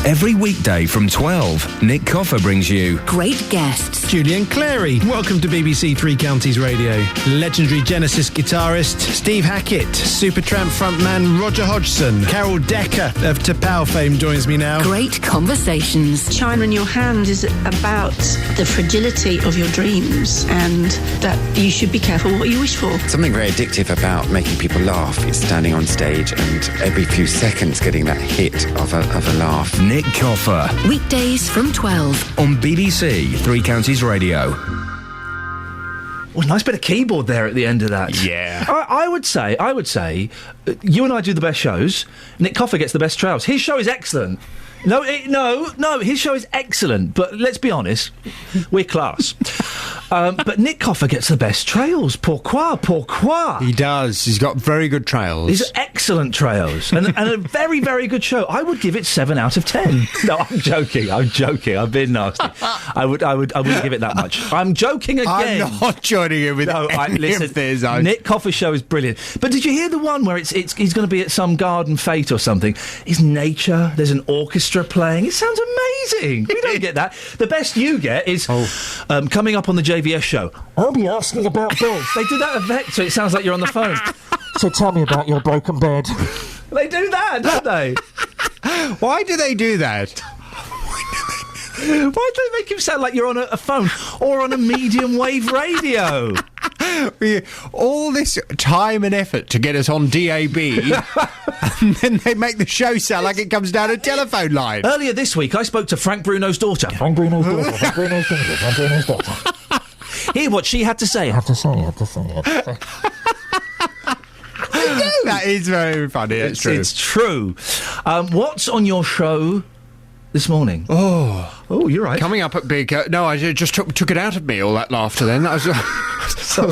Every weekday from 12, Nick Coffer brings you great guests. Julian Clary, welcome to BBC Three Counties Radio. Legendary Genesis guitarist Steve Hackett, Supertramp frontman Roger Hodgson, Carol Decker of Tapao fame joins me now. Great conversations. China in Your Hand is about the fragility of your dreams and that you should be careful what you wish for. Something very addictive about making people laugh is standing on stage and every few seconds getting that hit of a laugh. Nick Coffer. Weekdays from 12 on BBC Three Counties Radio. Well, nice bit of keyboard there at the end of that. Yeah. I would say, you and I do the best shows. Nick Coffer gets the best trails. His show is excellent. No, his show is excellent, but let's be honest, we're class. But Nick Coffer gets the best trails. Pourquoi? He does. He's got very good trails. These are excellent trails. And a very, very good show. I would give it 7 out of 10. No, I'm joking. I'm being nasty. I wouldn't give it that much. I'm joking again. I'm not joining in with listen, of this. Nick Coffer's show is brilliant. But did you hear the one where he's going to be at some garden fete or something? It's nature. There's an orchestra playing. It sounds amazing. We don't get that. The best you get is coming up on the JVS show. I'll be asking about beds. They do that effect, so it sounds like you're on the phone. So tell me about your broken bed. They do that, don't they? Why do they do that? Why do they make him sound like you're on a phone or on a medium wave radio? All this time and effort to get us on DAB, and then they make the show sound like it comes down a telephone line. Earlier this week, I spoke to Frank Bruno's daughter. Frank Bruno's daughter. Hear what she had to say. That is very funny. It's true. It's true. What's on your show this morning? Oh, you're right. Coming up at big... no, I just took it out of me, all that laughter then. I was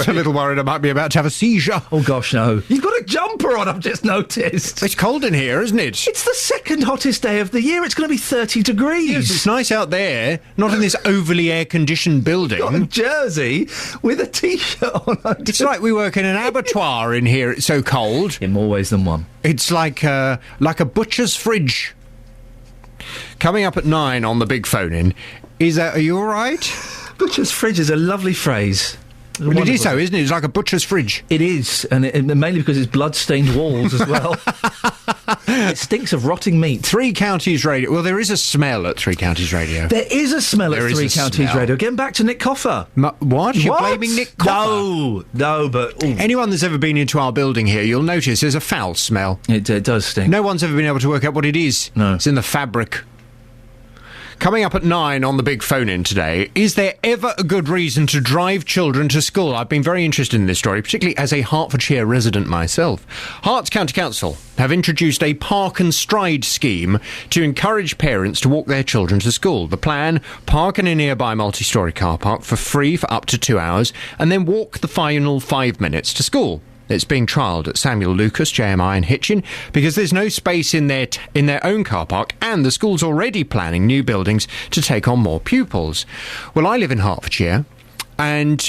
a little worried I might be about to have a seizure. Oh, gosh, no. You've got a jumper on, I've just noticed. It's cold in here, isn't it? It's the second hottest day of the year. It's going to be 30 degrees. Yes, it's nice out there, not in this overly air-conditioned building. Got a jersey with a T-shirt on. It's like we work in an abattoir in here. It's so cold. In more ways than one. It's like a butcher's fridge. Coming up at 9 on the big phone-in. Are you all right? Butcher's fridge is a lovely phrase. Well, it is so, isn't it? It's like a butcher's fridge. It is, and mainly because it's blood-stained walls as well. It stinks of rotting meat. Three Counties Radio. Well, there is a smell at Three Counties Radio. There is a smell at Three Counties Radio. Getting back to Nick Coffer. What? You're blaming Nick Coffer? No, but... Ooh. Anyone that's ever been into our building here, you'll notice there's a foul smell. It does stink. No one's ever been able to work out what it is. No. It's in the fabric. Coming up at 9 on the big phone-in today, is there ever a good reason to drive children to school? I've been very interested in this story, particularly as a Hertfordshire resident myself. Herts County Council have introduced a park and stride scheme to encourage parents to walk their children to school. The plan, park in a nearby multi-storey car park for free for up to 2 hours, and then walk the final 5 minutes to school. It's being trialled at Samuel Lucas, JMI and Hitchin because there's no space in their own car park and the school's already planning new buildings to take on more pupils. Well, I live in Hertfordshire and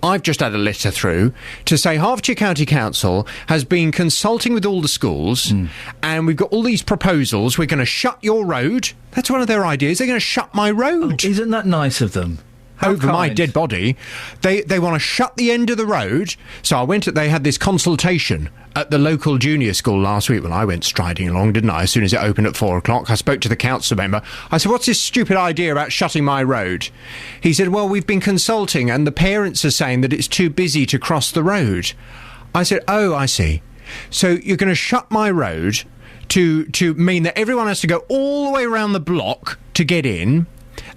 I've just had a letter through to say Hertfordshire County Council has been consulting with all the schools and we've got all these proposals. We're going to shut your road. That's one of their ideas. They're going to shut my road. Oh, isn't that nice of them? Over my dead body. They want to shut the end of the road. So they had this consultation at the local junior school last week. Well, I went striding along, didn't I? As soon as it opened at 4 o'clock, I spoke to the council member. I said, what's this stupid idea about shutting my road? He said, well, we've been consulting and the parents are saying that it's too busy to cross the road. I said, oh, I see. So you're going to shut my road to mean that everyone has to go all the way around the block to get in,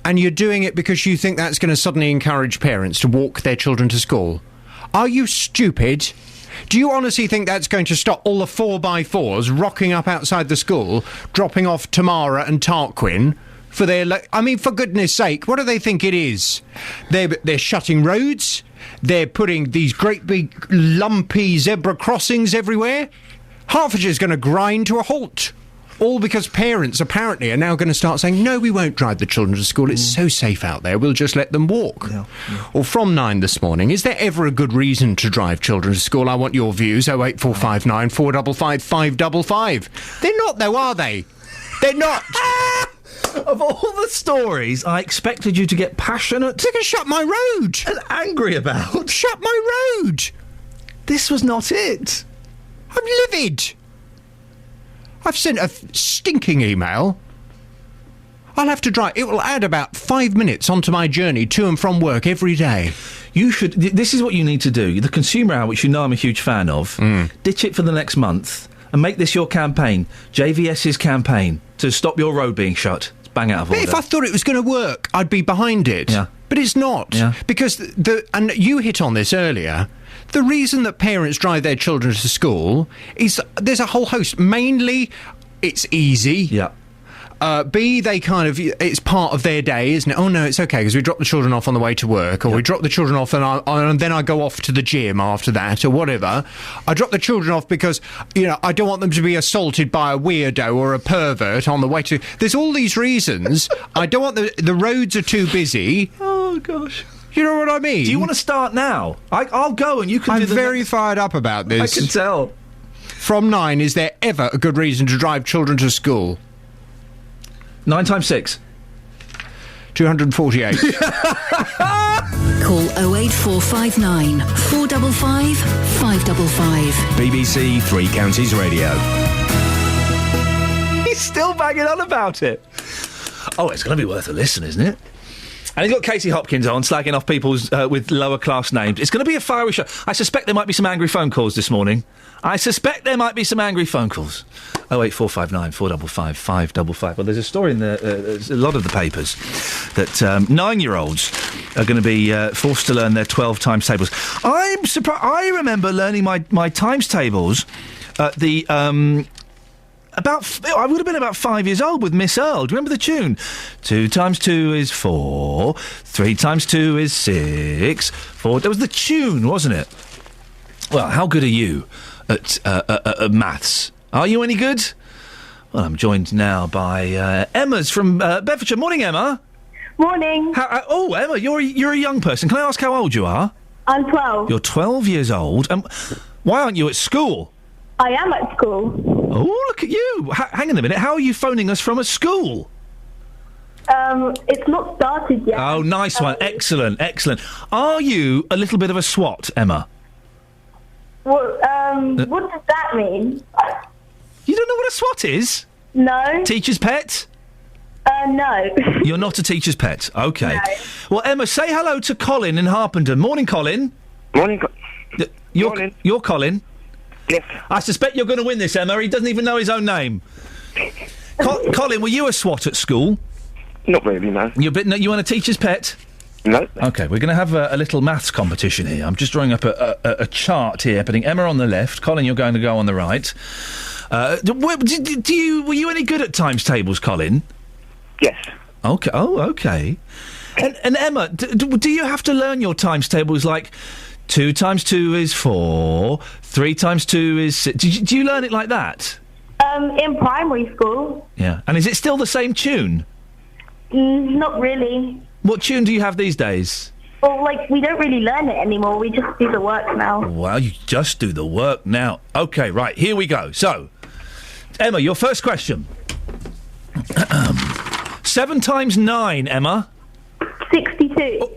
and you're doing it because you think that's going to suddenly encourage parents to walk their children to school. Are you stupid? Do you honestly think that's going to stop all the 4x4s rocking up outside the school, dropping off Tamara and Tarquin for their... I mean, for goodness sake, what do they think it is? They're shutting roads. They're putting these great big lumpy zebra crossings everywhere. Hertfordshire's going to grind to a halt. All because parents apparently are now going to start saying, no, we won't drive the children to school. It's so safe out there. We'll just let them walk. Yeah. Or from 9 this morning, is there ever a good reason to drive children to school? I want your views. 08459 455 555. They're not, though, are they? They're not. Of all the stories I expected you to get passionate... They're going to shut my road. And angry about. Shut my road. This was not it. I'm livid. I've sent a stinking email. I'll have to drive. It will add about 5 minutes onto my journey to and from work every day. You should... This is what you need to do. The Consumer Hour, which you know I'm a huge fan of, ditch it for the next month and make this your campaign. JVS's campaign to stop your road being shut. It's bang out of order. But if I thought it was going to work, I'd be behind it. Yeah. But it's not. Yeah. Because, and you hit on this earlier... The reason that parents drive their children to school is there's a whole host. Mainly, it's easy. Yeah. B, they kind of... It's part of their day, isn't it? Oh, no, it's OK, because we drop the children off on the way to work, or we drop the children off and then I go off to the gym after that, or whatever. I drop the children off because, I don't want them to be assaulted by a weirdo or a pervert on the way to... There's all these reasons. I don't want the roads are too busy. Oh, gosh. You know what I mean? Do you want to start now? I'll go and you can do the... I'm very fired up about this. I can tell. From 9, is there ever a good reason to drive children to school? 9 times 6. 248. Call 08459 455 555. BBC Three Counties Radio. He's still banging on about it. Oh, it's going to be worth a listen, isn't it? And he's got Casey Hopkins on, slagging off people with lower class names. It's going to be a fiery show. I suspect there might be some angry phone calls this morning. 08459 455 555. Well, there's a story in a lot of the papers that 9-year-olds are going to be forced to learn their 12 times tables. I'm surprised. I remember learning my times tables at the... I would have been about 5 years old with Miss Earl. Do you remember the tune? 2 times 2 is 4. 3 times 2 is 6. 4. That was the tune, wasn't it? Well, how good are you at maths? Are you any good? Well, I'm joined now by Emma's from Bedfordshire. Morning, Emma. Morning. Emma, you're a young person. Can I ask how old you are? I'm 12. You're 12 years old. Why aren't you at school? I am at school. Oh, look at you. Hang on a minute. How are you phoning us from a school? It's not started yet. Oh, nice one. Excellent, excellent. Are you a little bit of a swat, Emma? What does that mean? You don't know what a swat is? No. Teacher's pet? No. You're not a teacher's pet? Okay. No. Well, Emma, say hello to Colin in Harpenden. Morning, Colin. Morning, You're Colin? Yes. I suspect you're going to win this, Emma. He doesn't even know his own name. Colin, were you a swat at school? Not really, no. You want a teacher's pet? No. OK, we're going to have a little maths competition here. I'm just drawing up a chart here, putting Emma on the left. Colin, you're going to go on the right. Were you any good at times tables, Colin? Yes. OK. Oh, OK. And Emma, do you have to learn your times tables like 2 times 2 is 4, 3 times 2 is 6? Do you learn it like that? In primary school. Yeah. And is it still the same tune? Not really. What tune do you have these days? Well, we don't really learn it anymore. We just do the work now. Well, you just do the work now. OK, right, here we go. So, Emma, your first question. 7 times 9, Emma? 62.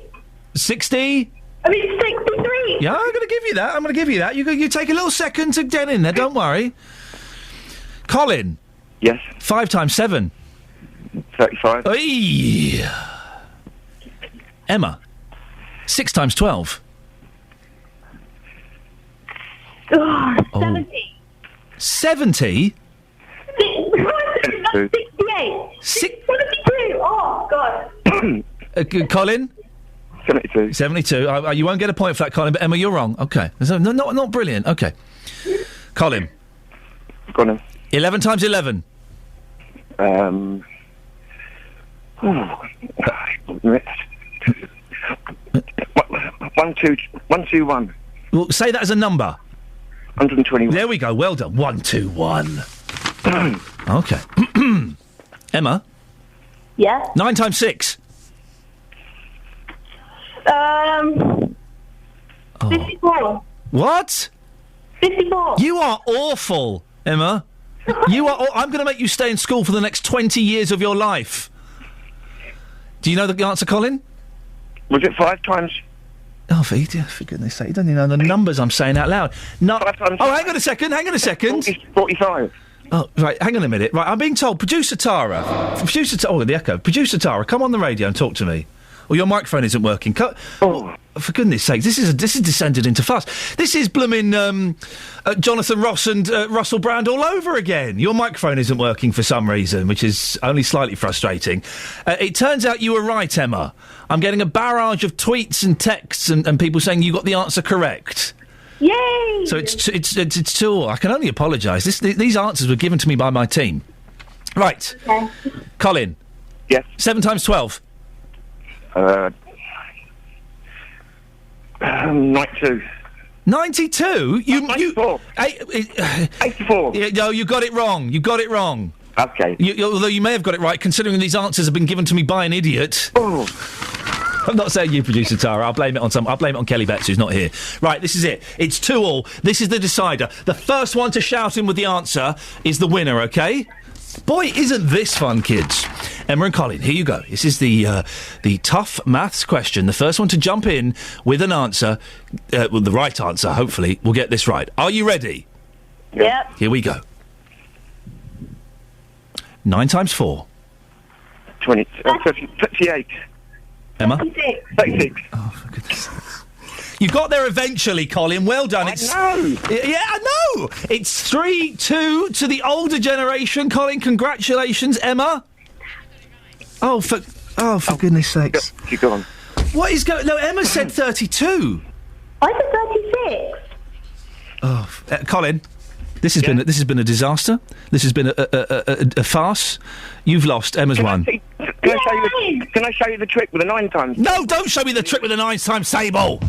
60? I mean, 63. Yeah, I'm going to give you that. You take a little second to get in there, don't worry. Colin? Yes? 5 times 7? 35. Eey. Emma? 6 times 12? 70. 70? 68. 72. Oh, God. Colin? 72. 72. You won't get a point for that, Colin, but Emma, you're wrong. OK. So, not brilliant. OK. Colin? Go on then. 11 times 11? 121. Well, say that as a number. 121. There we go. Well done. 121. OK. Emma? Yeah? 9 times 6? 54. What? 54. You are awful, Emma. I'm going to make you stay in school for the next 20 years of your life. Do you know the answer, Colin? Was it 5 times? Oh, for goodness sake, you don't even know the numbers I'm saying out loud. No. 5 times. Oh, hang on a second. 45. Oh, right, hang on a minute. Right, I'm being told, Producer Tara, the echo. Producer Tara, come on the radio and talk to me. Or your microphone isn't working. For goodness sake, this is descended into fuss. This is blooming Jonathan Ross and Russell Brand all over again. Your microphone isn't working for some reason, which is only slightly frustrating. It turns out you were right, Emma. I'm getting a barrage of tweets and texts and people saying you got the answer correct. Yay! So it's too. I can only apologise. These answers were given to me by my team. Right, okay. Colin. Yes. 7 times 12. 92. 92? 84. 84. No, you got it wrong. You got it wrong. Okay. Although you may have got it right, considering these answers have been given to me by an idiot. Oh. I'm not saying you, Producer Tara. I'll blame it on Kelly Betts, who's not here. Right, this is it. It's 2-2. This is the decider. The first one to shout in with the answer is the winner, OK? Boy, isn't this fun, kids. Emma and Colin, here you go. This is the tough maths question. The first one to jump in with an answer, the right answer, hopefully, will get this right. Are you ready? Yep. Here we go. 9 times 4. 38. Emma? 36. Oh, for goodness sake. You got there eventually, Colin. Well done. I know. Yeah, I know. It's 3-2 to the older generation. Colin, congratulations. Emma? Oh, for goodness sakes. Keep going. What is going... No, Emma said 32. I said 36. Oh, Colin, this has been a disaster. This has been a farce. You've lost. Emma's won. Can I show you the trick with the 9 times? No, don't show me the trick with the 9 times table.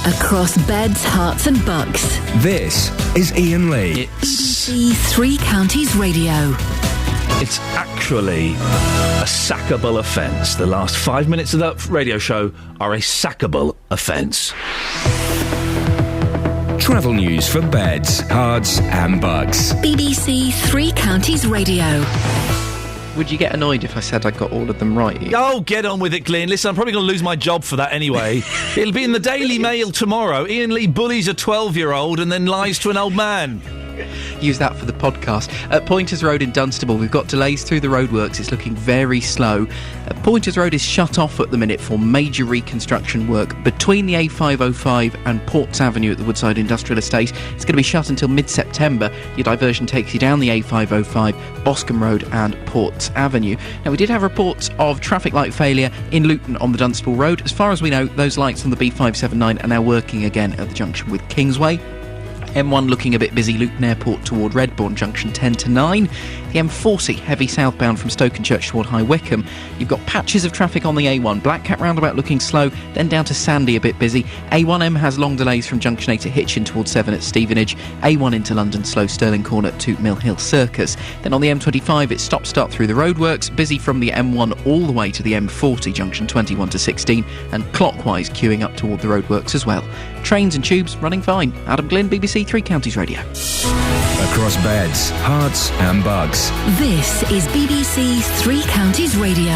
Across beds, hearts and bucks. This is Iain Lee. It's BBC Three Counties Radio. It's actually a sackable offence. The last 5 minutes of that radio show are a sackable offence. Travel news for beds, cards and bugs. BBC Three Counties Radio. Would you get annoyed if I said I got all of them right? Oh, get on with it, Glyn. Listen, I'm probably going to lose my job for that anyway. It'll be in the Daily Mail tomorrow. Iain Lee bullies a 12-year-old and then lies to an old man. Use that for the podcast. At Pointers Road in Dunstable, we've got delays through the roadworks. It's looking very slow. Pointers Road is shut off at the minute for major reconstruction work between the A505 and Ports Avenue at the Woodside Industrial Estate. It's going to be shut until mid-September. Your diversion takes you down the A505, Boscombe Road and Ports Avenue. Now, we did have reports of traffic light failure in Luton on the Dunstable Road. As far as we know, those lights on the B579 are now working again at the junction with Kingsway. M1 looking a bit busy, Luton Airport toward Redbourne Junction 10 to 9. The M40 heavy southbound from Stokenchurch toward High Wycombe. You've got patches of traffic on the A1. Black Cat roundabout looking slow, then down to Sandy a bit busy. A1M has long delays from Junction 8 to Hitchin towards 7 at Stevenage. A1 into London slow, Stirling Corner to Mill Hill Circus. Then on the M25 it's stop-start through the roadworks, busy from the M1 all the way to the M40 Junction 21 to 16 and clockwise queuing up toward the roadworks as well. Trains and tubes running fine. Adam Glynn, BBC Three Counties Radio. Across beds, hearts and bugs. This is BBC Three Counties Radio.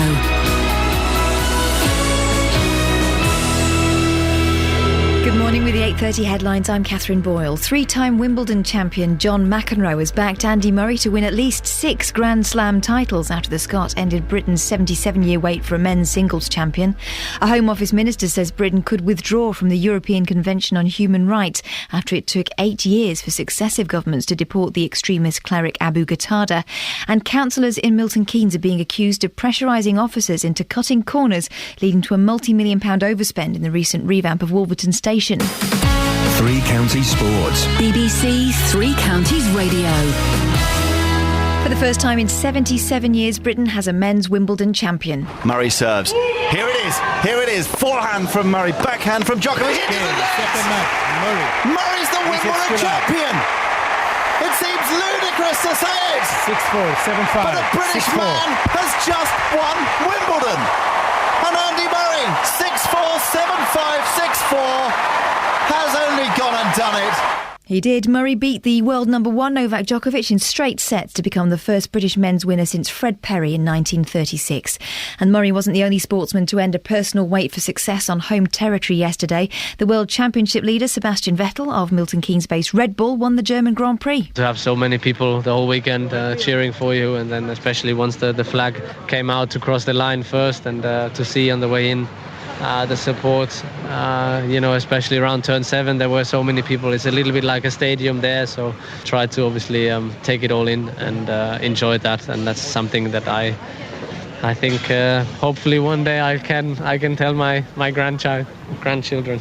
Good morning with the 8:30 headlines. I'm Catherine Boyle. Three-time Wimbledon champion John McEnroe has backed Andy Murray to win at least 6 Grand Slam titles after the Scot ended Britain's 77-year wait for a men's singles champion. A Home Office minister says Britain could withdraw from the European Convention on Human Rights after it took 8 years for successive governments to deport the extremist cleric Abu Qatada. And councillors in Milton Keynes are being accused of pressurising officers into cutting corners, leading to a multi-million-pound overspend in the recent revamp of Wolverton Station. Three Counties Sports. BBC Three Counties Radio. For the first time in 77 years, Britain has a men's Wimbledon champion. Murray serves. Here it is. Forehand from Murray, backhand from Djokovic. Murray's the Wimbledon champion. It seems ludicrous to say it. 6-4, 7-5. But a British 6-4. man has just won Wimbledon. And Andy Murray, 6-4, 7-5, 6-4, has only gone and done it. He did. Murray beat the world number one Novak Djokovic in straight sets to become the first British men's winner since Fred Perry in 1936. And Murray wasn't the only sportsman to end a personal wait for success on home territory yesterday. The World Championship leader Sebastian Vettel of Milton Keynes-based Red Bull won the German Grand Prix. To have so many people the whole weekend cheering for you, and then especially once the flag came out to cross the line first, and to see on the way in the support, especially around turn 7, there were so many people. It's a little bit like a stadium there, so try to obviously take it all in and enjoy that, and that's something that I think hopefully one day I can tell my grandchildren.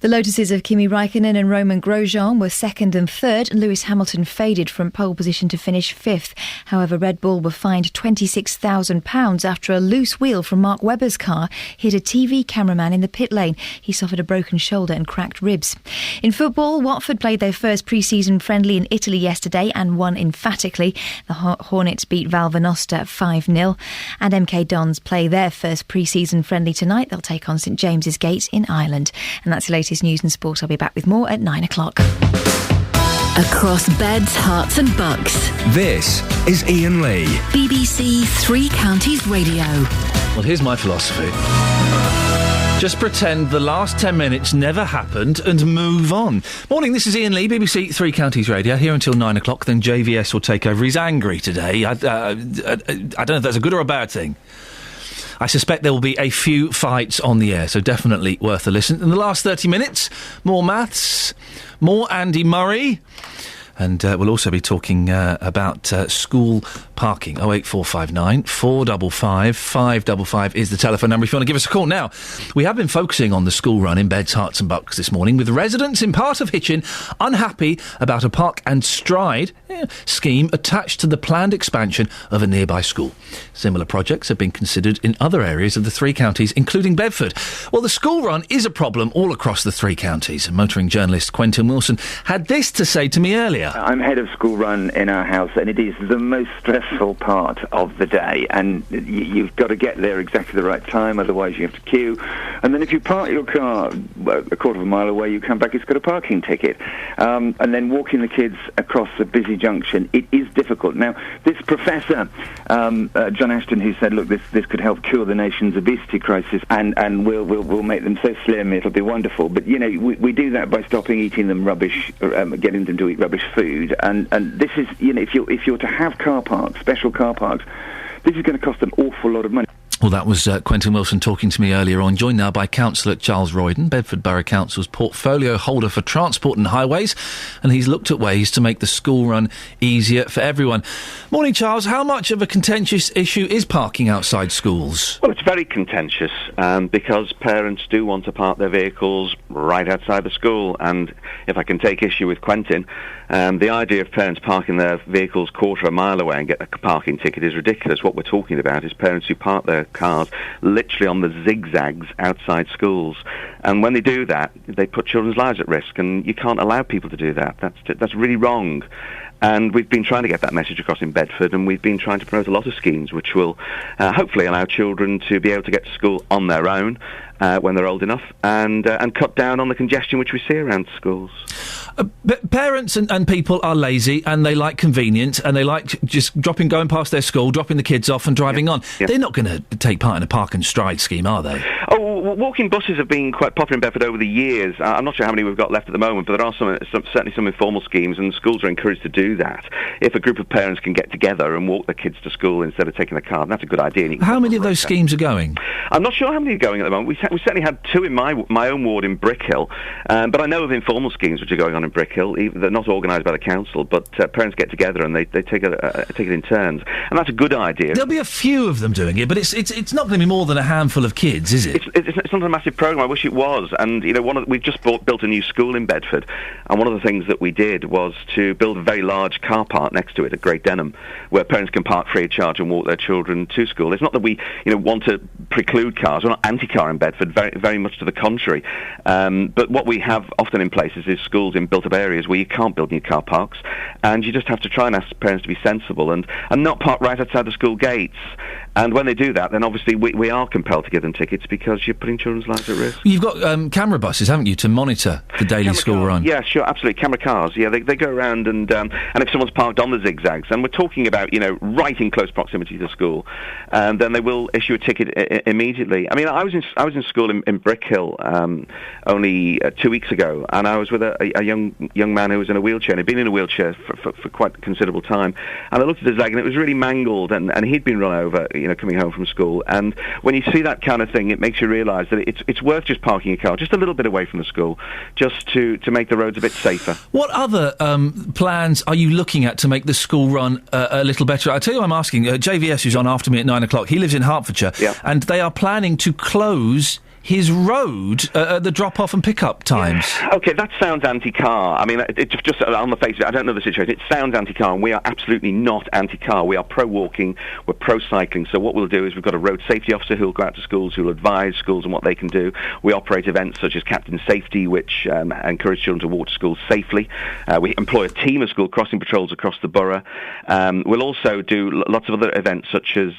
The Lotuses of Kimi Räikkönen and Romain Grosjean were second and third, and Lewis Hamilton faded from pole position to finish fifth. However, Red Bull were fined £26,000 after a loose wheel from Mark Webber's car hit a TV cameraman in the pit lane. He suffered a broken shoulder and cracked ribs. In football, Watford played their first pre-season friendly in Italy yesterday and won emphatically. The Hornets beat Val Venosta 5-0, and MK Dons play their first pre-season friendly tonight. They'll take on St James's Gate in Ireland. And that's the latest news and sport. I'll be back with more at 9 o'clock. Across beds, hearts and bucks. This is Iain Lee. BBC Three Counties Radio. Well, here's my philosophy. Just pretend the last 10 minutes never happened and move on. Morning, this is Iain Lee, BBC Three Counties Radio, here until 9 o'clock, then JVS will take over. He's angry today. I don't know if that's a good or a bad thing. I suspect there will be a few fights on the air, so definitely worth a listen. In the last 30 minutes, more maths, more Andy Murray, and we'll also be talking about school parking. 08459 455 555 is the telephone number if you want to give us a call. Now, we have been focusing on the school run in Beds, Herts and Bucks this morning, with residents in part of Hitchin unhappy about a park and stride scheme attached to the planned expansion of a nearby school. Similar projects have been considered in other areas of the three counties, including Bedford. Well, the school run is a problem all across the three counties. Motoring journalist Quentin Wilson had this to say to me earlier. dear. I'm head of school run in our house, and it is the most stressful part of the day. And you've got to get there exactly the right time, otherwise you have to queue. And then if you park your car a quarter of a mile away, you come back, it's got a parking ticket. And then walking the kids across a busy junction, it is difficult. Now, this professor, John Ashton, who said, look, this could help cure the nation's obesity crisis, and we'll make them so slim, it'll be wonderful. But, you know, we do that by stopping eating them rubbish, getting them to eat rubbish food. And this is, you know, if you're to have car parks, special car parks, this is going to cost an awful lot of money. Well, that was Quentin Wilson talking to me earlier on, joined now by Councillor Charles Royden, Bedford Borough Council's portfolio holder for transport and highways, and he's looked at ways to make the school run easier for everyone. Morning, Charles. How much of a contentious issue is parking outside schools? Well, it's very contentious because parents do want to park their vehicles right outside the school, and if I can take issue with Quentin, the idea of parents parking their vehicles quarter of a mile away and get a parking ticket is ridiculous. What we're talking about is parents who park their cars literally on the zigzags outside schools, and when they do that, they put children's lives at risk, and you can't allow people to do that. That's really wrong. And we've been trying to get that message across in Bedford, and we've been trying to promote a lot of schemes which will hopefully allow children to be able to get to school on their own when they're old enough, and cut down on the congestion which we see around schools. Parents and people are lazy, and they like convenience, and they like just going past their school, dropping the kids off and driving on. Yeah. They're not going to take part in a park and stride scheme, are they? Oh, walking buses have been quite popular in Bedford over the years. I'm not sure how many we've got left at the moment, but there are certainly some informal schemes, and schools are encouraged to do that. If a group of parents can get together and walk their kids to school instead of taking a car, that's a good idea. How many of those schemes are going? I'm not sure how many are going at the moment. We certainly had two in my own ward in Brickhill, but I know of informal schemes which are going on in Brickhill. They're not organised by the council, but parents get together and they take it in turns, and that's a good idea. There'll be a few of them doing it, but it's not going to be more than a handful of kids, is it? It's not a massive programme. I wish it was. And you know, we've just built a new school in Bedford, and one of the things that we did was to build a very large car park next to it at Great Denham, where parents can park free of charge and walk their children to school. It's not that we want to preclude cars. We're not anti-car in Bedford. Very, very much to the contrary. But what we have often in places is schools in built-up areas where you can't build new car parks, and you just have to try and ask parents to be sensible and not park right outside the school gates. And when they do that, then obviously we are compelled to give them tickets because you're putting children's lives at risk. You've got camera buses, haven't you, to monitor the daily school run? Yeah, sure, absolutely. Camera cars. Yeah, they go around and if someone's parked on the zigzags, and we're talking about right in close proximity to school, then they will issue a ticket immediately. I mean, I was in school in Brickhill only 2 weeks ago, and I was with a young man who was in a wheelchair, and he'd been in a wheelchair for quite a considerable time. And I looked at his leg, and it was really mangled, and he'd been run over, coming home from school. And when you see that kind of thing, it makes you realise that it's worth just parking a car just a little bit away from the school, just to make the roads a bit safer. What other plans are you looking at to make the school run a little better? I tell you, I'm asking JVS, who's on after me at 9 o'clock. He lives in Hertfordshire, and they are planning to close his road at the drop-off and pick-up times. Okay, that sounds anti-car. I mean, it's just on the face of it, I don't know the situation. It sounds anti-car, and we are absolutely not anti-car. We are pro-walking, we're pro-cycling. So what we'll do is we've got a road safety officer who'll go out to schools, who'll advise schools on what they can do. We operate events such as Captain Safety, which encourage children to walk to school safely. We employ a team of school crossing patrols across the borough. We'll also do lots of other events such as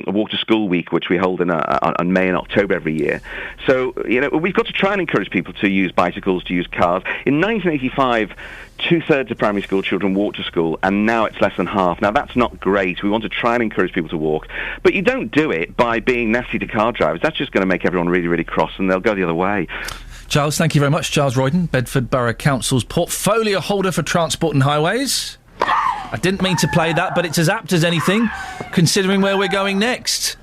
Walk to School Week, which we hold on May and October every year. So, we've got to try and encourage people to use bicycles, to use cars. In 1985, 2/3 of primary school children walked to school, and now it's less than half. Now, that's not great. We want to try and encourage people to walk. But you don't do it by being nasty to car drivers. That's just going to make everyone really, really cross, and they'll go the other way. Charles, thank you very much. Charles Royden, Bedford Borough Council's portfolio holder for transport and highways. I didn't mean to play that, but it's as apt as anything, considering where we're going next.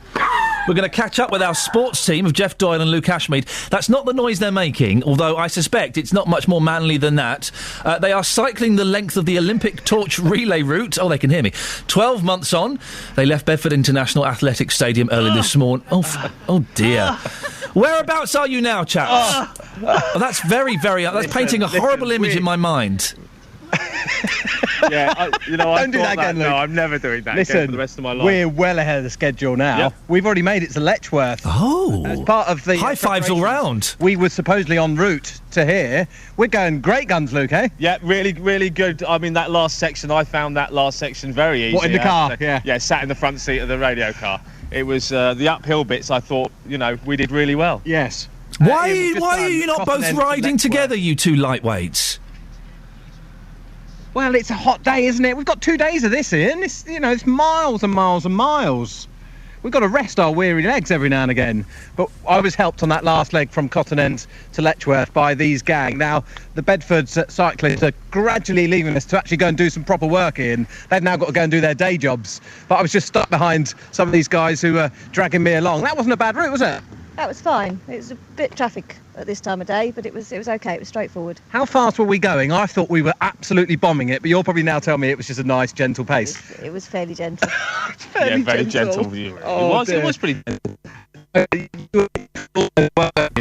We're going to catch up with our sports team of Jeff Doyle and Luke Ashmead. That's not the noise they're making, although I suspect it's not much more manly than that. They are cycling the length of the Olympic torch relay route. Oh, they can hear me. 12 months on, they left Bedford International Athletic Stadium early this morning. Oh dear. Whereabouts are you now, chaps? That's very, very... That's painting a horrible image in my mind. Yeah, Don't do that again, Luke. No, I'm never doing that Listen, again for the rest of my life. We're well ahead of the schedule now. Yep. We've already made it to Letchworth. Oh. As part of the high fives all round. We were supposedly en route to here. We're going great guns, Luke, eh? Yeah, really, really good. I mean, I found that last section very easy. What, in the car? Yeah. Yeah, sat in the front seat of the radio car. It was the uphill bits, I thought, we did really well. Yes. Why are you not both riding together, you two lightweights? Well, it's a hot day, isn't it? We've got 2 days of this, Ian. It's miles and miles and miles. We've got to rest our weary legs every now and again. But I was helped on that last leg from Cotton End to Letchworth by these gang. Now, the Bedford cyclists are gradually leaving us to actually go and do some proper work, Ian. They've now got to go and do their day jobs. But I was just stuck behind some of these guys who were dragging me along. That wasn't a bad route, was it? That was fine. It was a bit traffic at this time of day, but it was okay. It was straightforward. How fast were we going? I thought we were absolutely bombing it, but you'll probably now tell me it was just a nice, gentle pace. It was fairly gentle. Very gentle. It was pretty gentle.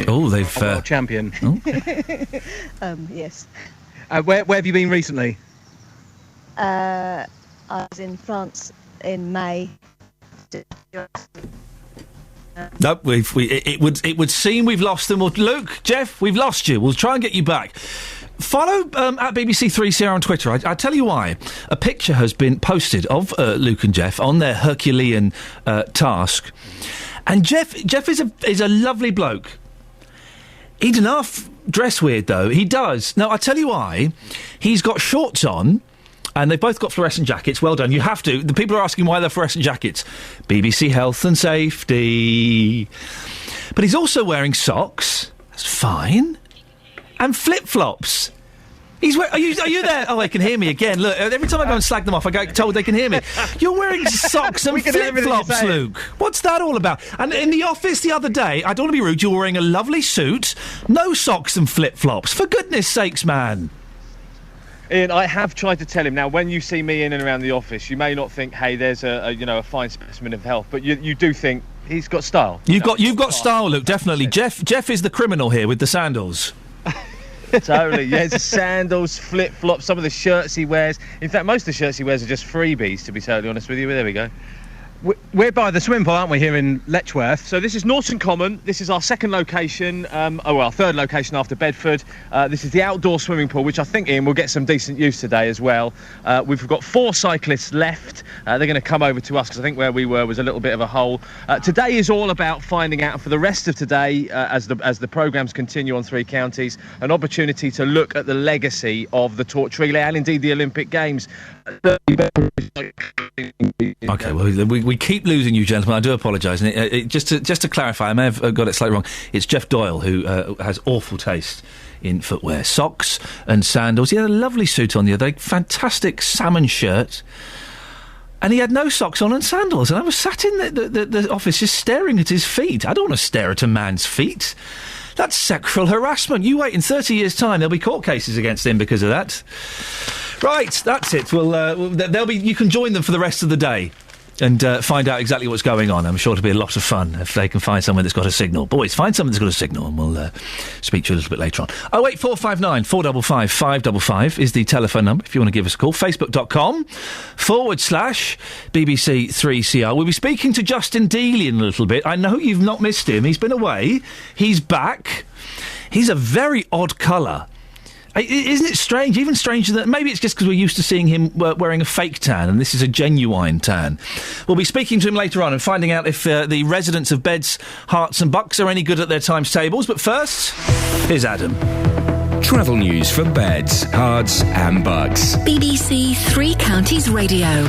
Oh, they've... champion. Yes. Where have you been recently? I was in France in May. No, it would seem we've lost them. Well, Luke, Jeff, we've lost you. We'll try and get you back. Follow at BBC3CR on Twitter. I tell you why. A picture has been posted of Luke and Jeff on their Herculean task. And Jeff is a lovely bloke. He doesn't half dress weird, though. He does. Now, I tell you why. He's got shorts on. And they've both got fluorescent jackets. Well done. You have to. The people are asking why they're fluorescent jackets. BBC Health and Safety. But he's also wearing socks. That's fine. And flip-flops. Are you there? Oh, they can hear me again. Look, every time I go and slag them off, I get told they can hear me. You're wearing socks and flip-flops, Luke. What's that all about? And in the office the other day, I don't want to be rude, you were wearing a lovely suit, no socks and flip-flops. For goodness sakes, man. Ian, I have tried to tell him. Now, when you see me in and around the office, you may not think, hey, there's a fine specimen of health, but you do think he's got style. You've got style, Luke, definitely. Jeff is the criminal here with the sandals. Totally, yes. Sandals, flip-flops, some of the shirts he wears. In fact, most of the shirts he wears are just freebies, to be totally honest with you. But there we go. We're by the swimming pool, aren't we, here in Letchworth? So this is Norton Common. This is our second location, third location after Bedford. This is the outdoor swimming pool, which I think, Ian, will get some decent use today as well. We've got 4 cyclists left. They're going to come over to us because I think where we were was a little bit of a hole. Today is all about finding out, for the rest of today, as the programmes continue on 3 counties, an opportunity to look at the legacy of the torch relay and indeed the Olympic Games. Okay, well, we keep losing you, gentlemen. I do apologise. And just to clarify, I may have got it slightly wrong. It's Jeff Doyle who has awful taste in footwear. Socks and sandals. He had a lovely suit on the other day, fantastic salmon shirt. And he had no socks on and sandals. And I was sat in the office just staring at his feet. I don't want to stare at a man's feet. That's sexual harassment. You wait, in 30 years' time, there'll be court cases against him because of that. Right, that's it. There'll be. You can join them for the rest of the day and find out exactly what's going on. I'm sure it'll be a lot of fun if they can find somewhere that's got a signal. Boys, find something that's got a signal, and we'll speak to you a little bit later on. 08459 455 555 is the telephone number if you want to give us a call. Facebook.com/BBC3CR. We'll be speaking to Justin Dealey in a little bit. I know you've not missed him. He's been away. He's back. He's a very odd colour. Isn't it strange? Even stranger than... Maybe it's just because we're used to seeing him wearing a fake tan, and this is a genuine tan. We'll be speaking to him later on and finding out if the residents of Beds, Herts and Bucks are any good at their times tables. But first, here's Adam. Travel news for Beds, Herts and Bucks. BBC 3 Counties Radio.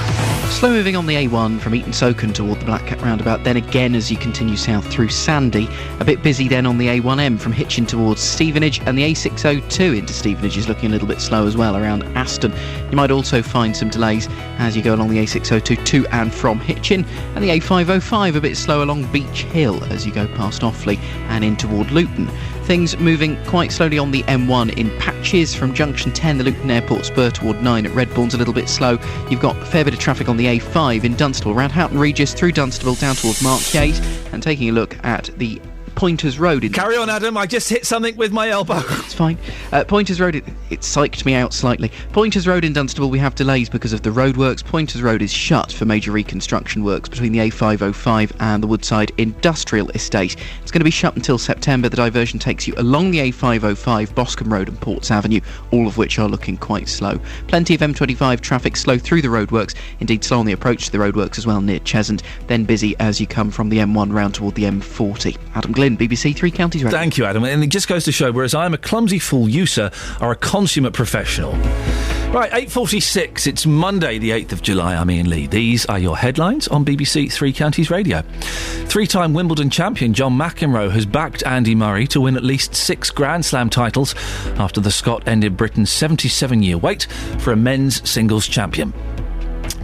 Slow moving on the A1 from Eaton Soken toward the Black Cat roundabout, then again as you continue south through Sandy. A bit busy then on the A1M from Hitchin towards Stevenage, and the A602 into Stevenage is looking a little bit slow as well around Aston. You might also find some delays as you go along the A602 to and from Hitchin, and the A505 a bit slow along Beach Hill as you go past Offley and in toward Luton. Things moving quite slowly on the M1 in patches from Junction 10, the Luton Airport spur toward 9 at Redbourne's a little bit slow. You've got a fair bit of traffic on the A5 in Dunstable, around Houghton Regis through Dunstable down towards Markyate, and taking a look at the Pointers Road. Carry on, Adam. I just hit something with my elbow. It's fine. Pointers Road, it psyched me out slightly. Pointers Road in Dunstable, we have delays because of the roadworks. Pointers Road is shut for major reconstruction works between the A505 and the Woodside Industrial Estate. It's going to be shut until September. The diversion takes you along the A505, Boscombe Road and Ports Avenue, all of which are looking quite slow. Plenty of M25 traffic slow through the roadworks, indeed slow on the approach to the roadworks as well near Cheshunt, then busy as you come from the M1 round toward the M40. Adam Glynn, BBC Three Counties Radio. Thank you, Adam. And it just goes to show, whereas I'm a clumsy fool, you, sir, are a consummate professional. Right, 8:46. It's Monday, the 8th of July. I'm Iain Lee. These are your headlines on BBC Three Counties Radio. Three-time Wimbledon champion John McEnroe has backed Andy Murray to win at least 6 Grand Slam titles after the Scot ended Britain's 77-year wait for a men's singles champion.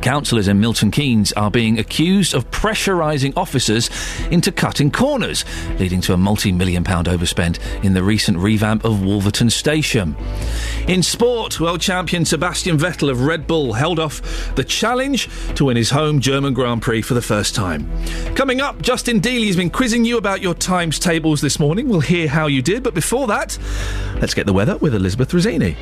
Councillors in Milton Keynes are being accused of pressurising officers into cutting corners, leading to a multi-million-pound overspend in the recent revamp of Wolverton Station. In sport, world champion Sebastian Vettel of Red Bull held off the challenge to win his home German Grand Prix for the first time. Coming up, Justin Dealey's been quizzing you about your times tables this morning. We'll hear how you did, but before that, let's get the weather with Elizabeth Rossini.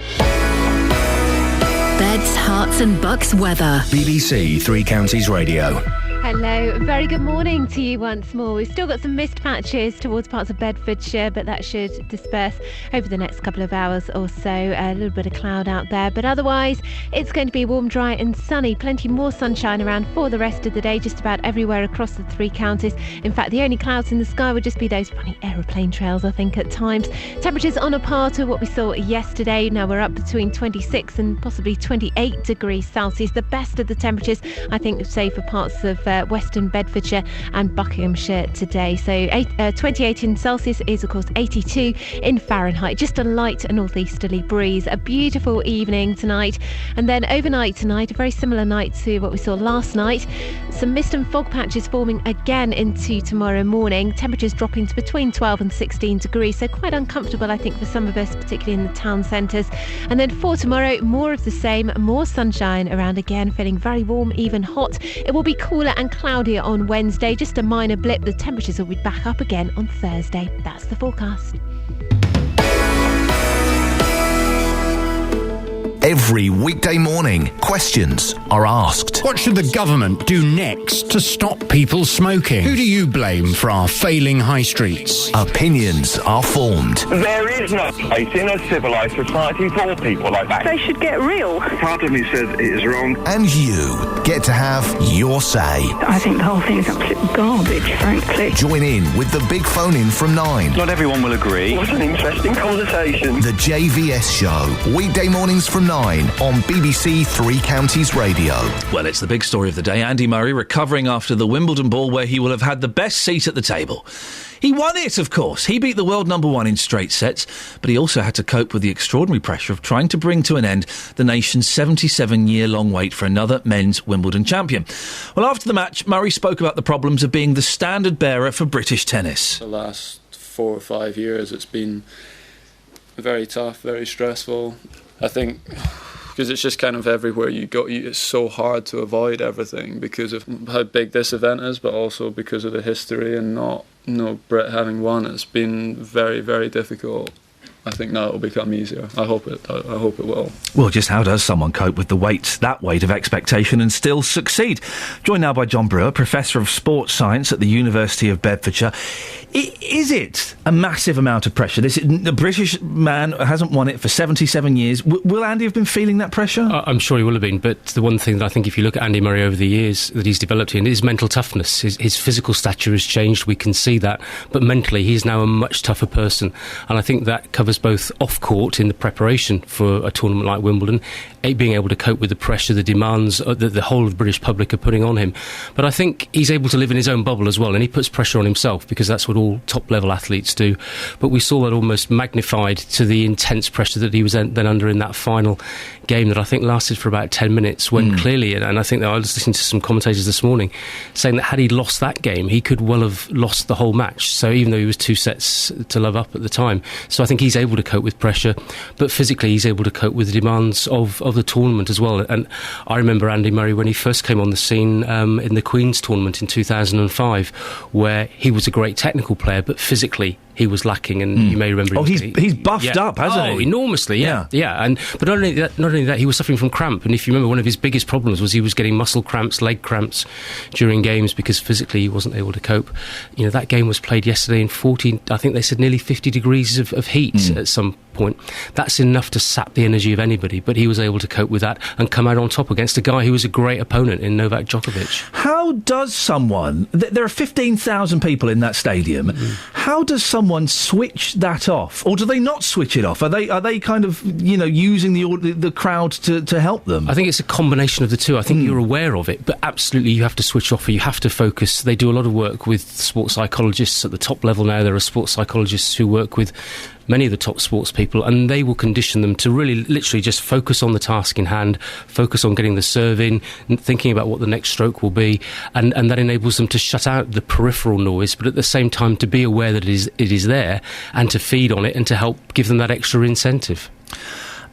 Beds, Hearts and Bucks weather. BBC Three Counties Radio. Hello, very good morning to you once more. We've still got some mist patches towards parts of Bedfordshire, but that should disperse over the next couple of hours or so. A little bit of cloud out there, but otherwise it's going to be warm, dry and sunny. Plenty more sunshine around for the rest of the day, just about everywhere across the three counties. In fact, the only clouds in the sky would just be those funny aeroplane trails, I think, at times. Temperatures on a par to what we saw yesterday. Now we're up between 26 and possibly 28 degrees Celsius. The best of the temperatures, I think, say for parts of Western Bedfordshire and Buckinghamshire today. So 28 in Celsius is of course 82 in Fahrenheit. Just a light northeasterly breeze. A beautiful evening tonight, and then overnight tonight a very similar night to what we saw last night. Some mist and fog patches forming again into tomorrow morning. Temperatures dropping to between 12 and 16 degrees, so quite uncomfortable I think for some of us, particularly in the town centres. And then for tomorrow, more of the same, more sunshine around again, feeling very warm, even hot. It will be cooler and cloudier on Wednesday, just a minor blip. The temperatures will be back up again on Thursday. That's the forecast. Every weekday morning, questions are asked. What should the government do next to stop people smoking? Who do you blame for our failing high streets? Opinions are formed. There is no place in a civilised society for people like that. They should get real. Part of me says it is wrong. And you get to have your say. I think the whole thing is absolute garbage, frankly. Join in with the big phone-in from 9. Not everyone will agree. What an interesting conversation. The JVS Show, weekday mornings from 9 on BBC Three Counties Radio. Well, it's the big story of the day. Andy Murray recovering after the Wimbledon ball, where he will have had the best seat at the table. He won it, of course. He beat the world number one in straight sets, but he also had to cope with the extraordinary pressure of trying to bring to an end the nation's 77-year-long wait for another men's Wimbledon champion. Well, after the match, Murray spoke about the problems of being the standard bearer for British tennis. The last 4 or 5 years, it's been very tough, very stressful. I think because it's just kind of everywhere you go, it's so hard to avoid everything because of how big this event is, but also because of the history and not Brit having won. It's been very, very difficult. I think now it'll become easier. I hope it will. Well, just how does someone cope with that weight of expectation and still succeed? Joined now by John Brewer, Professor of Sports Science at the University of Bedfordshire. Is it a massive amount of pressure? The British man hasn't won it for 77 years. Will Andy have been feeling that pressure? I'm sure he will have been, but the one thing that I think if you look at Andy Murray over the years that he's developed in is mental toughness. His physical stature has changed, we can see that, but mentally he's now a much tougher person, and I think that covers both off-court in the preparation for a tournament like Wimbledon, being able to cope with the pressure, the demands that the whole of the British public are putting on him. But I think he's able to live in his own bubble as well, and he puts pressure on himself because that's what all top-level athletes do. But we saw that almost magnified to the intense pressure that he was then under in that final game that I think lasted for about 10 minutes when clearly, and I think that I was listening to some commentators this morning saying that had he lost that game, he could well have lost the whole match. So even though he was 2 sets to love up at the time. So I think he's able to cope with pressure, but physically he's able to cope with the demands of the tournament as well. And I remember Andy Murray when he first came on the scene in the Queen's tournament in 2005, where he was a great technical player, but physically he was lacking, and you may remember. Oh, he's buffed up, hasn't he? Oh, enormously, yeah. But not only that, he was suffering from cramp. And if you remember, one of his biggest problems was he was getting muscle cramps, leg cramps during games because physically he wasn't able to cope. You know, that game was played yesterday in 14, I think they said nearly 50 degrees of heat at some point. That's enough to sap the energy of anybody, but he was able to cope with that and come out on top against a guy who was a great opponent in Novak Djokovic. How does someone... There are 15,000 people in that stadium. How does someone switch that off? Or do they not switch it off? Are they kind of, using the crowd to help them? I think it's a combination of the two. I think you're aware of it, but absolutely you have to switch off, or you have to focus. They do a lot of work with sports psychologists at the top level now. There are sports psychologists who work with many of the top sports people, and they will condition them to really literally just focus on the task in hand, focus on getting the serve in, thinking about what the next stroke will be, and that enables them to shut out the peripheral noise, but at the same time to be aware that it is there and to feed on it and to help give them that extra incentive.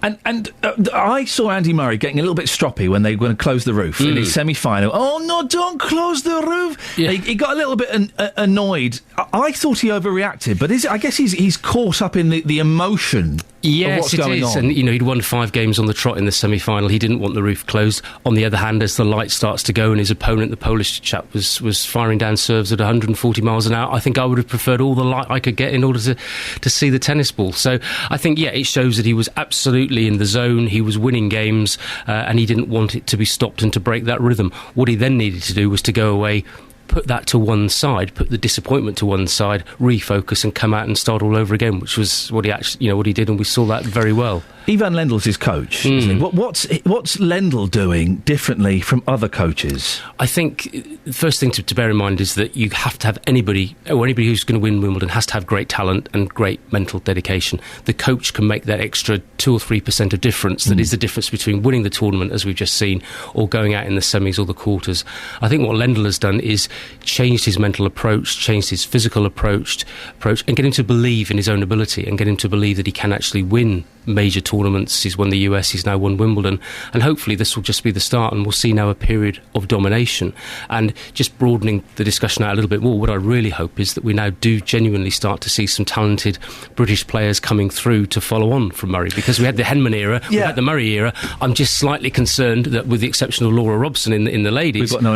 And I saw Andy Murray getting a little bit stroppy when they were going to close the roof in his semi-final. Oh, no, don't close the roof! Yeah. He got a little bit annoyed. I thought he overreacted, but I guess he's caught up in the emotion of what's going on. And, he'd won 5 games on the trot in the semi-final. He didn't want the roof closed. On the other hand, as the light starts to go and his opponent, the Polish chap, was firing down serves at 140 miles an hour, I think I would have preferred all the light I could get in order to see the tennis ball. So I think, it shows that he was absolutely in the zone. He was winning games, and he didn't want it to be stopped and to break that rhythm. What he then needed to do was to go away, put that to one side, put the disappointment to one side, refocus and come out and start all over again, which was what he actually, what he did, and we saw that very well. Ivan Lendl's his coach, isn't he? What's Lendl doing differently from other coaches? I think the first thing to bear in mind is that you have to have anybody who's going to win Wimbledon has to have great talent and great mental dedication. The coach can make that extra 2 or 3% of difference. That is the difference between winning the tournament, as we've just seen, or going out in the semis or the quarters. I think what Lendl has done is changed his mental approach, changed his physical approach, and get him to believe in his own ability and get him to believe that he can actually win major tournaments. He's won the US, he's now won Wimbledon, and hopefully this will just be the start, and we'll see now a period of domination. And just broadening the discussion out a little bit more, what I really hope is that we now do genuinely start to see some talented British players coming through to follow on from Murray, because we had the Henman era, we had the Murray era. I'm just slightly concerned that with the exception of Laura Robson in the ladies, we've got no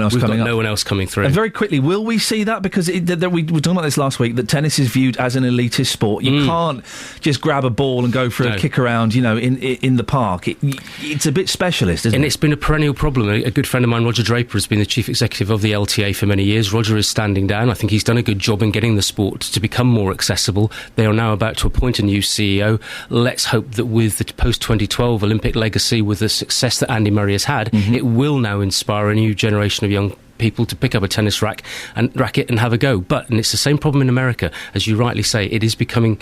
one else coming through. And very quickly, will we see that? Because we were talking about this last week, that tennis is viewed as an elitist sport. You can't just grab a ball and go for a kick around, in the park. It's a bit specialist, isn't it? And it's been a perennial problem. A good friend of mine, Roger Draper, has been the chief executive of the LTA for many years. Roger is standing down. I think he's done a good job in getting the sport to become more accessible. They are now about to appoint a new CEO. Let's hope that with the post-2012 Olympic legacy, with the success that Andy Murray has had, it will now inspire a new generation of young people to pick up a tennis racket and have a go. And it's the same problem in America. As you rightly say, it has become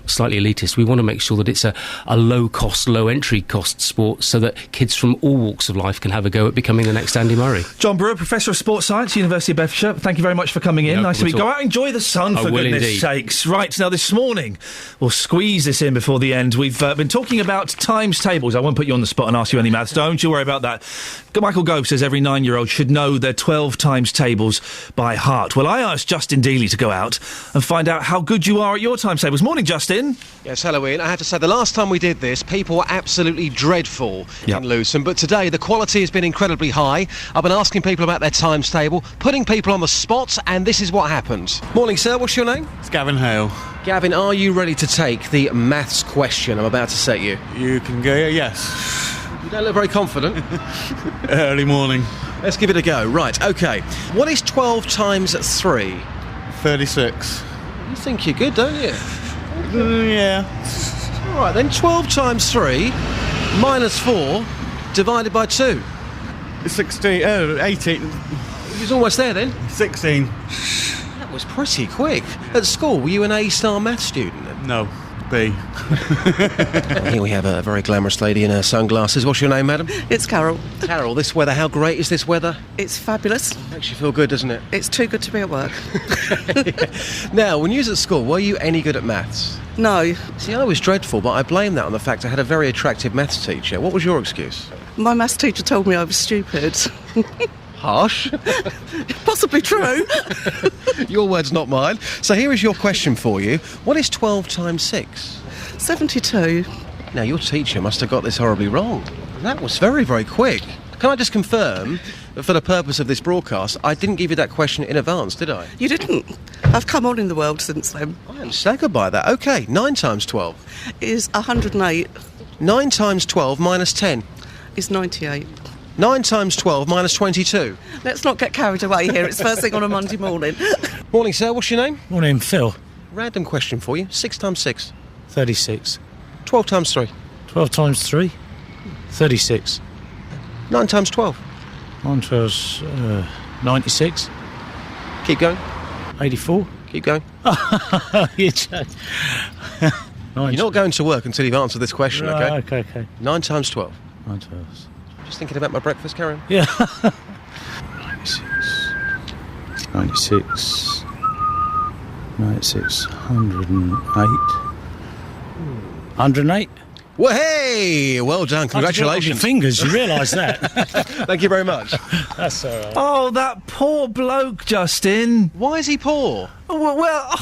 slightly elitist. We want to make sure that it's a low-cost, low-entry cost sport so that kids from all walks of life can have a go at becoming the next Andy Murray. John Brewer, Professor of Sports Science, University of Bedfordshire, thank you very much for coming in. Nice to meet you. Go out and enjoy the sun, for goodness sakes. Right, now this morning, we'll squeeze this in before the end. We've been talking about times tables. I won't put you on the spot and ask you any maths. Don't you worry about that. Michael Gove says every 9-year-old should know their 12 times tables by heart. Well, I asked Justin Dealey to go out and find out how good you are at your times tables. Morning, Justin. Yes, hello, Ian. I have to say, the last time we did this, people were absolutely dreadful in Luton, but today the quality has been incredibly high. I've been asking people about their times table, putting people on the spot, and this is what happened. Morning, sir. What's your name? It's Gavin Hale. Gavin, are you ready to take the maths question I'm about to set you? You can go, yes. You don't look very confident. Early morning. Let's give it a go. Right, OK. What is 12 times 3? 36. You think you're good, don't you? Yeah. All right, then 12 times 3 minus 4 divided by 2. 16. Oh, 18. He was almost there then. 16. That was pretty quick. At school, were you an A-star maths student then? No. B. Here we have a very glamorous lady in her sunglasses. What's your name, madam? It's Carol. Carol, this weather, how great is this weather? It's fabulous. Makes you feel good, doesn't it? It's too good to be at work. Now, when you was at school, were you any good at maths? No. See, I was dreadful, but I blame that on the fact I had a very attractive maths teacher. What was your excuse? My maths teacher told me I was stupid. Harsh. Possibly true. Your words, not mine. So here is your question for you. What is 12 times 6? 72. Now, your teacher must have got this horribly wrong. That was very, very quick. Can I just confirm that for the purpose of this broadcast, I didn't give you that question in advance, did I? You didn't. I've come on in the world since then. I am staggered by that. OK, 9 times 12. Is 108. 9 times 12 minus 10. Is 98. 9 times 12 minus 22. Let's not get carried away here. It's first thing on a Monday morning. Morning, sir. What's your name? Morning, Phil. Random question for you. 6 times 6. 36. 12 times 3. 12 times 3. 36. 9 times 12. 9 times 96. Keep going. 84. Keep going. You're not going to work until you've answered this question, OK? OK. 9 times 12. 9 times. Just thinking about my breakfast, Karen. Yeah. 96. 96. 96. 108. 108. Well, hey! Well done. Congratulations. Your fingers, you realise that. Thank you very much. That's all right. Oh, that poor bloke, Justin. Why is he poor? Well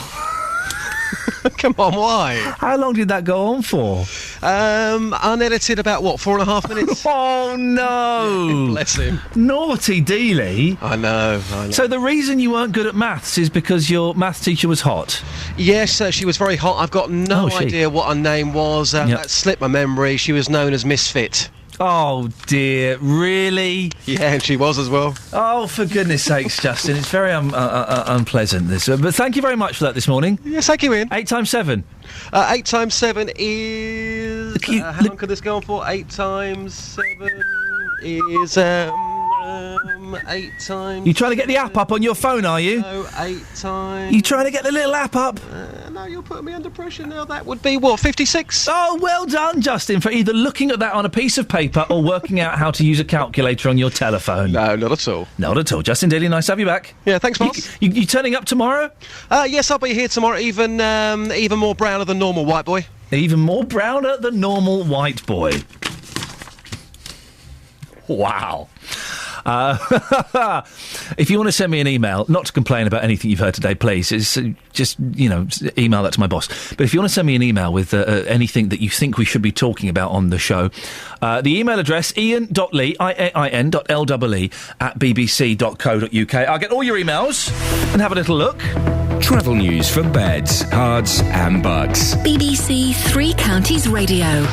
come on, why? How long did that go on for? Unedited, about, 4.5 minutes? Oh, no. Bless him. Naughty Dealey. I know. So the reason you weren't good at maths is because your maths teacher was hot? Yes, she was very hot. I've got no idea what her name was. That slipped my memory. She was known as Misfit. Oh, dear. Really? Yeah, and she was as well. Oh, for goodness sakes, Justin. It's very unpleasant, this. But thank you very much for that this morning. Yes, thank you, Ian. 8 times 7. 8 times 7 is... how long could this go on for? 8 times 7 is... 8 times... You trying to get the app up on your phone, are you? No, 8 times... You trying to get the little app up? No, you're putting me under pressure now. That would be, 56? Oh, well done, Justin, for either looking at that on a piece of paper or working out how to use a calculator on your telephone. No, not at all. Not at all. Justin Daly, nice to have you back. Yeah, thanks, boss. You turning up tomorrow? Yes, I'll be here tomorrow, even more browner than normal, white boy. Even more browner than normal, white boy. Wow. If you want to send me an email, not to complain about anything you've heard today, please, it's just, email that to my boss. But if you want to send me an email with anything that you think we should be talking about on the show, the email address, ian.lee, IAIN.LEE @bbc.co.uk. I'll get all your emails and have a little look. Travel news for beds, cards and bugs. BBC Three Counties Radio.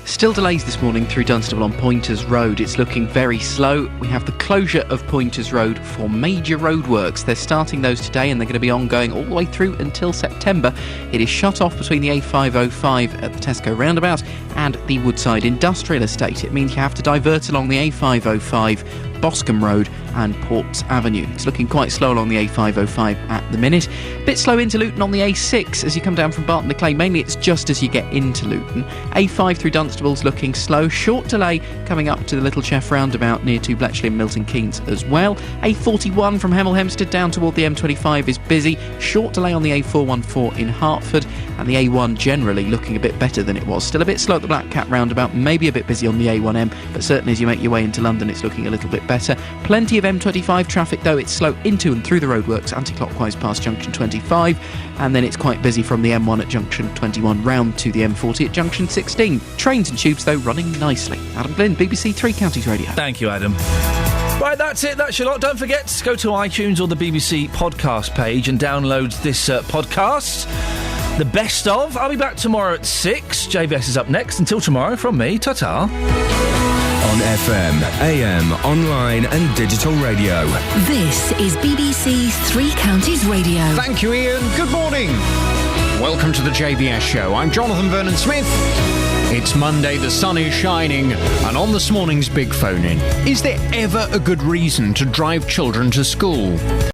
Still delays this morning through Dunstable on Pointers Road. It's looking very slow. We have the closure of Pointers Road for major roadworks. They're starting those today and they're going to be ongoing all the way through until September. It is shut off between the A505 at the Tesco roundabout and the Woodside Industrial Estate. It means you have to divert along the A505, Boscombe Road and Ports Avenue. It's looking quite slow along the A505 at the minute. A bit slow into Luton on the A6 as you come down from Barton le Clay. Mainly it's just as you get into Luton. A5 through Dunstable's looking slow. Short delay coming up to the Little Chef roundabout near to Bletchley and Milton Keynes as well. A41 from Hemel Hempstead down toward the M25 is busy. Short delay on the A414 in Hertford, and the A1 generally looking a bit better than it was. Still a bit slow at the Black Cat roundabout, maybe a bit busy on the A1M, but certainly as you make your way into London it's looking a little bit better. Plenty of M25 traffic though. It's slow into and through the roadworks anti-clockwise past junction 25, and then it's quite busy from the M1 at junction 21 round to the M40 at junction 16. Trains and tubes though running nicely. Adam Glynn, BBC Three Counties Radio. Thank you, Adam. Right, that's it. That's your lot. Don't forget to go to iTunes or the BBC podcast page and download this podcast. The best of. I'll be back tomorrow at 6. JVS is up next. Until tomorrow, from me, ta-ta. On FM, AM, online and digital radio. This is BBC Three Counties Radio. Thank you, Ian. Good morning. Welcome to the JVS show. I'm Jonathan Vernon-Smith. It's Monday, the sun is shining, and on this morning's Big Phone In, is there ever a good reason to drive children to school?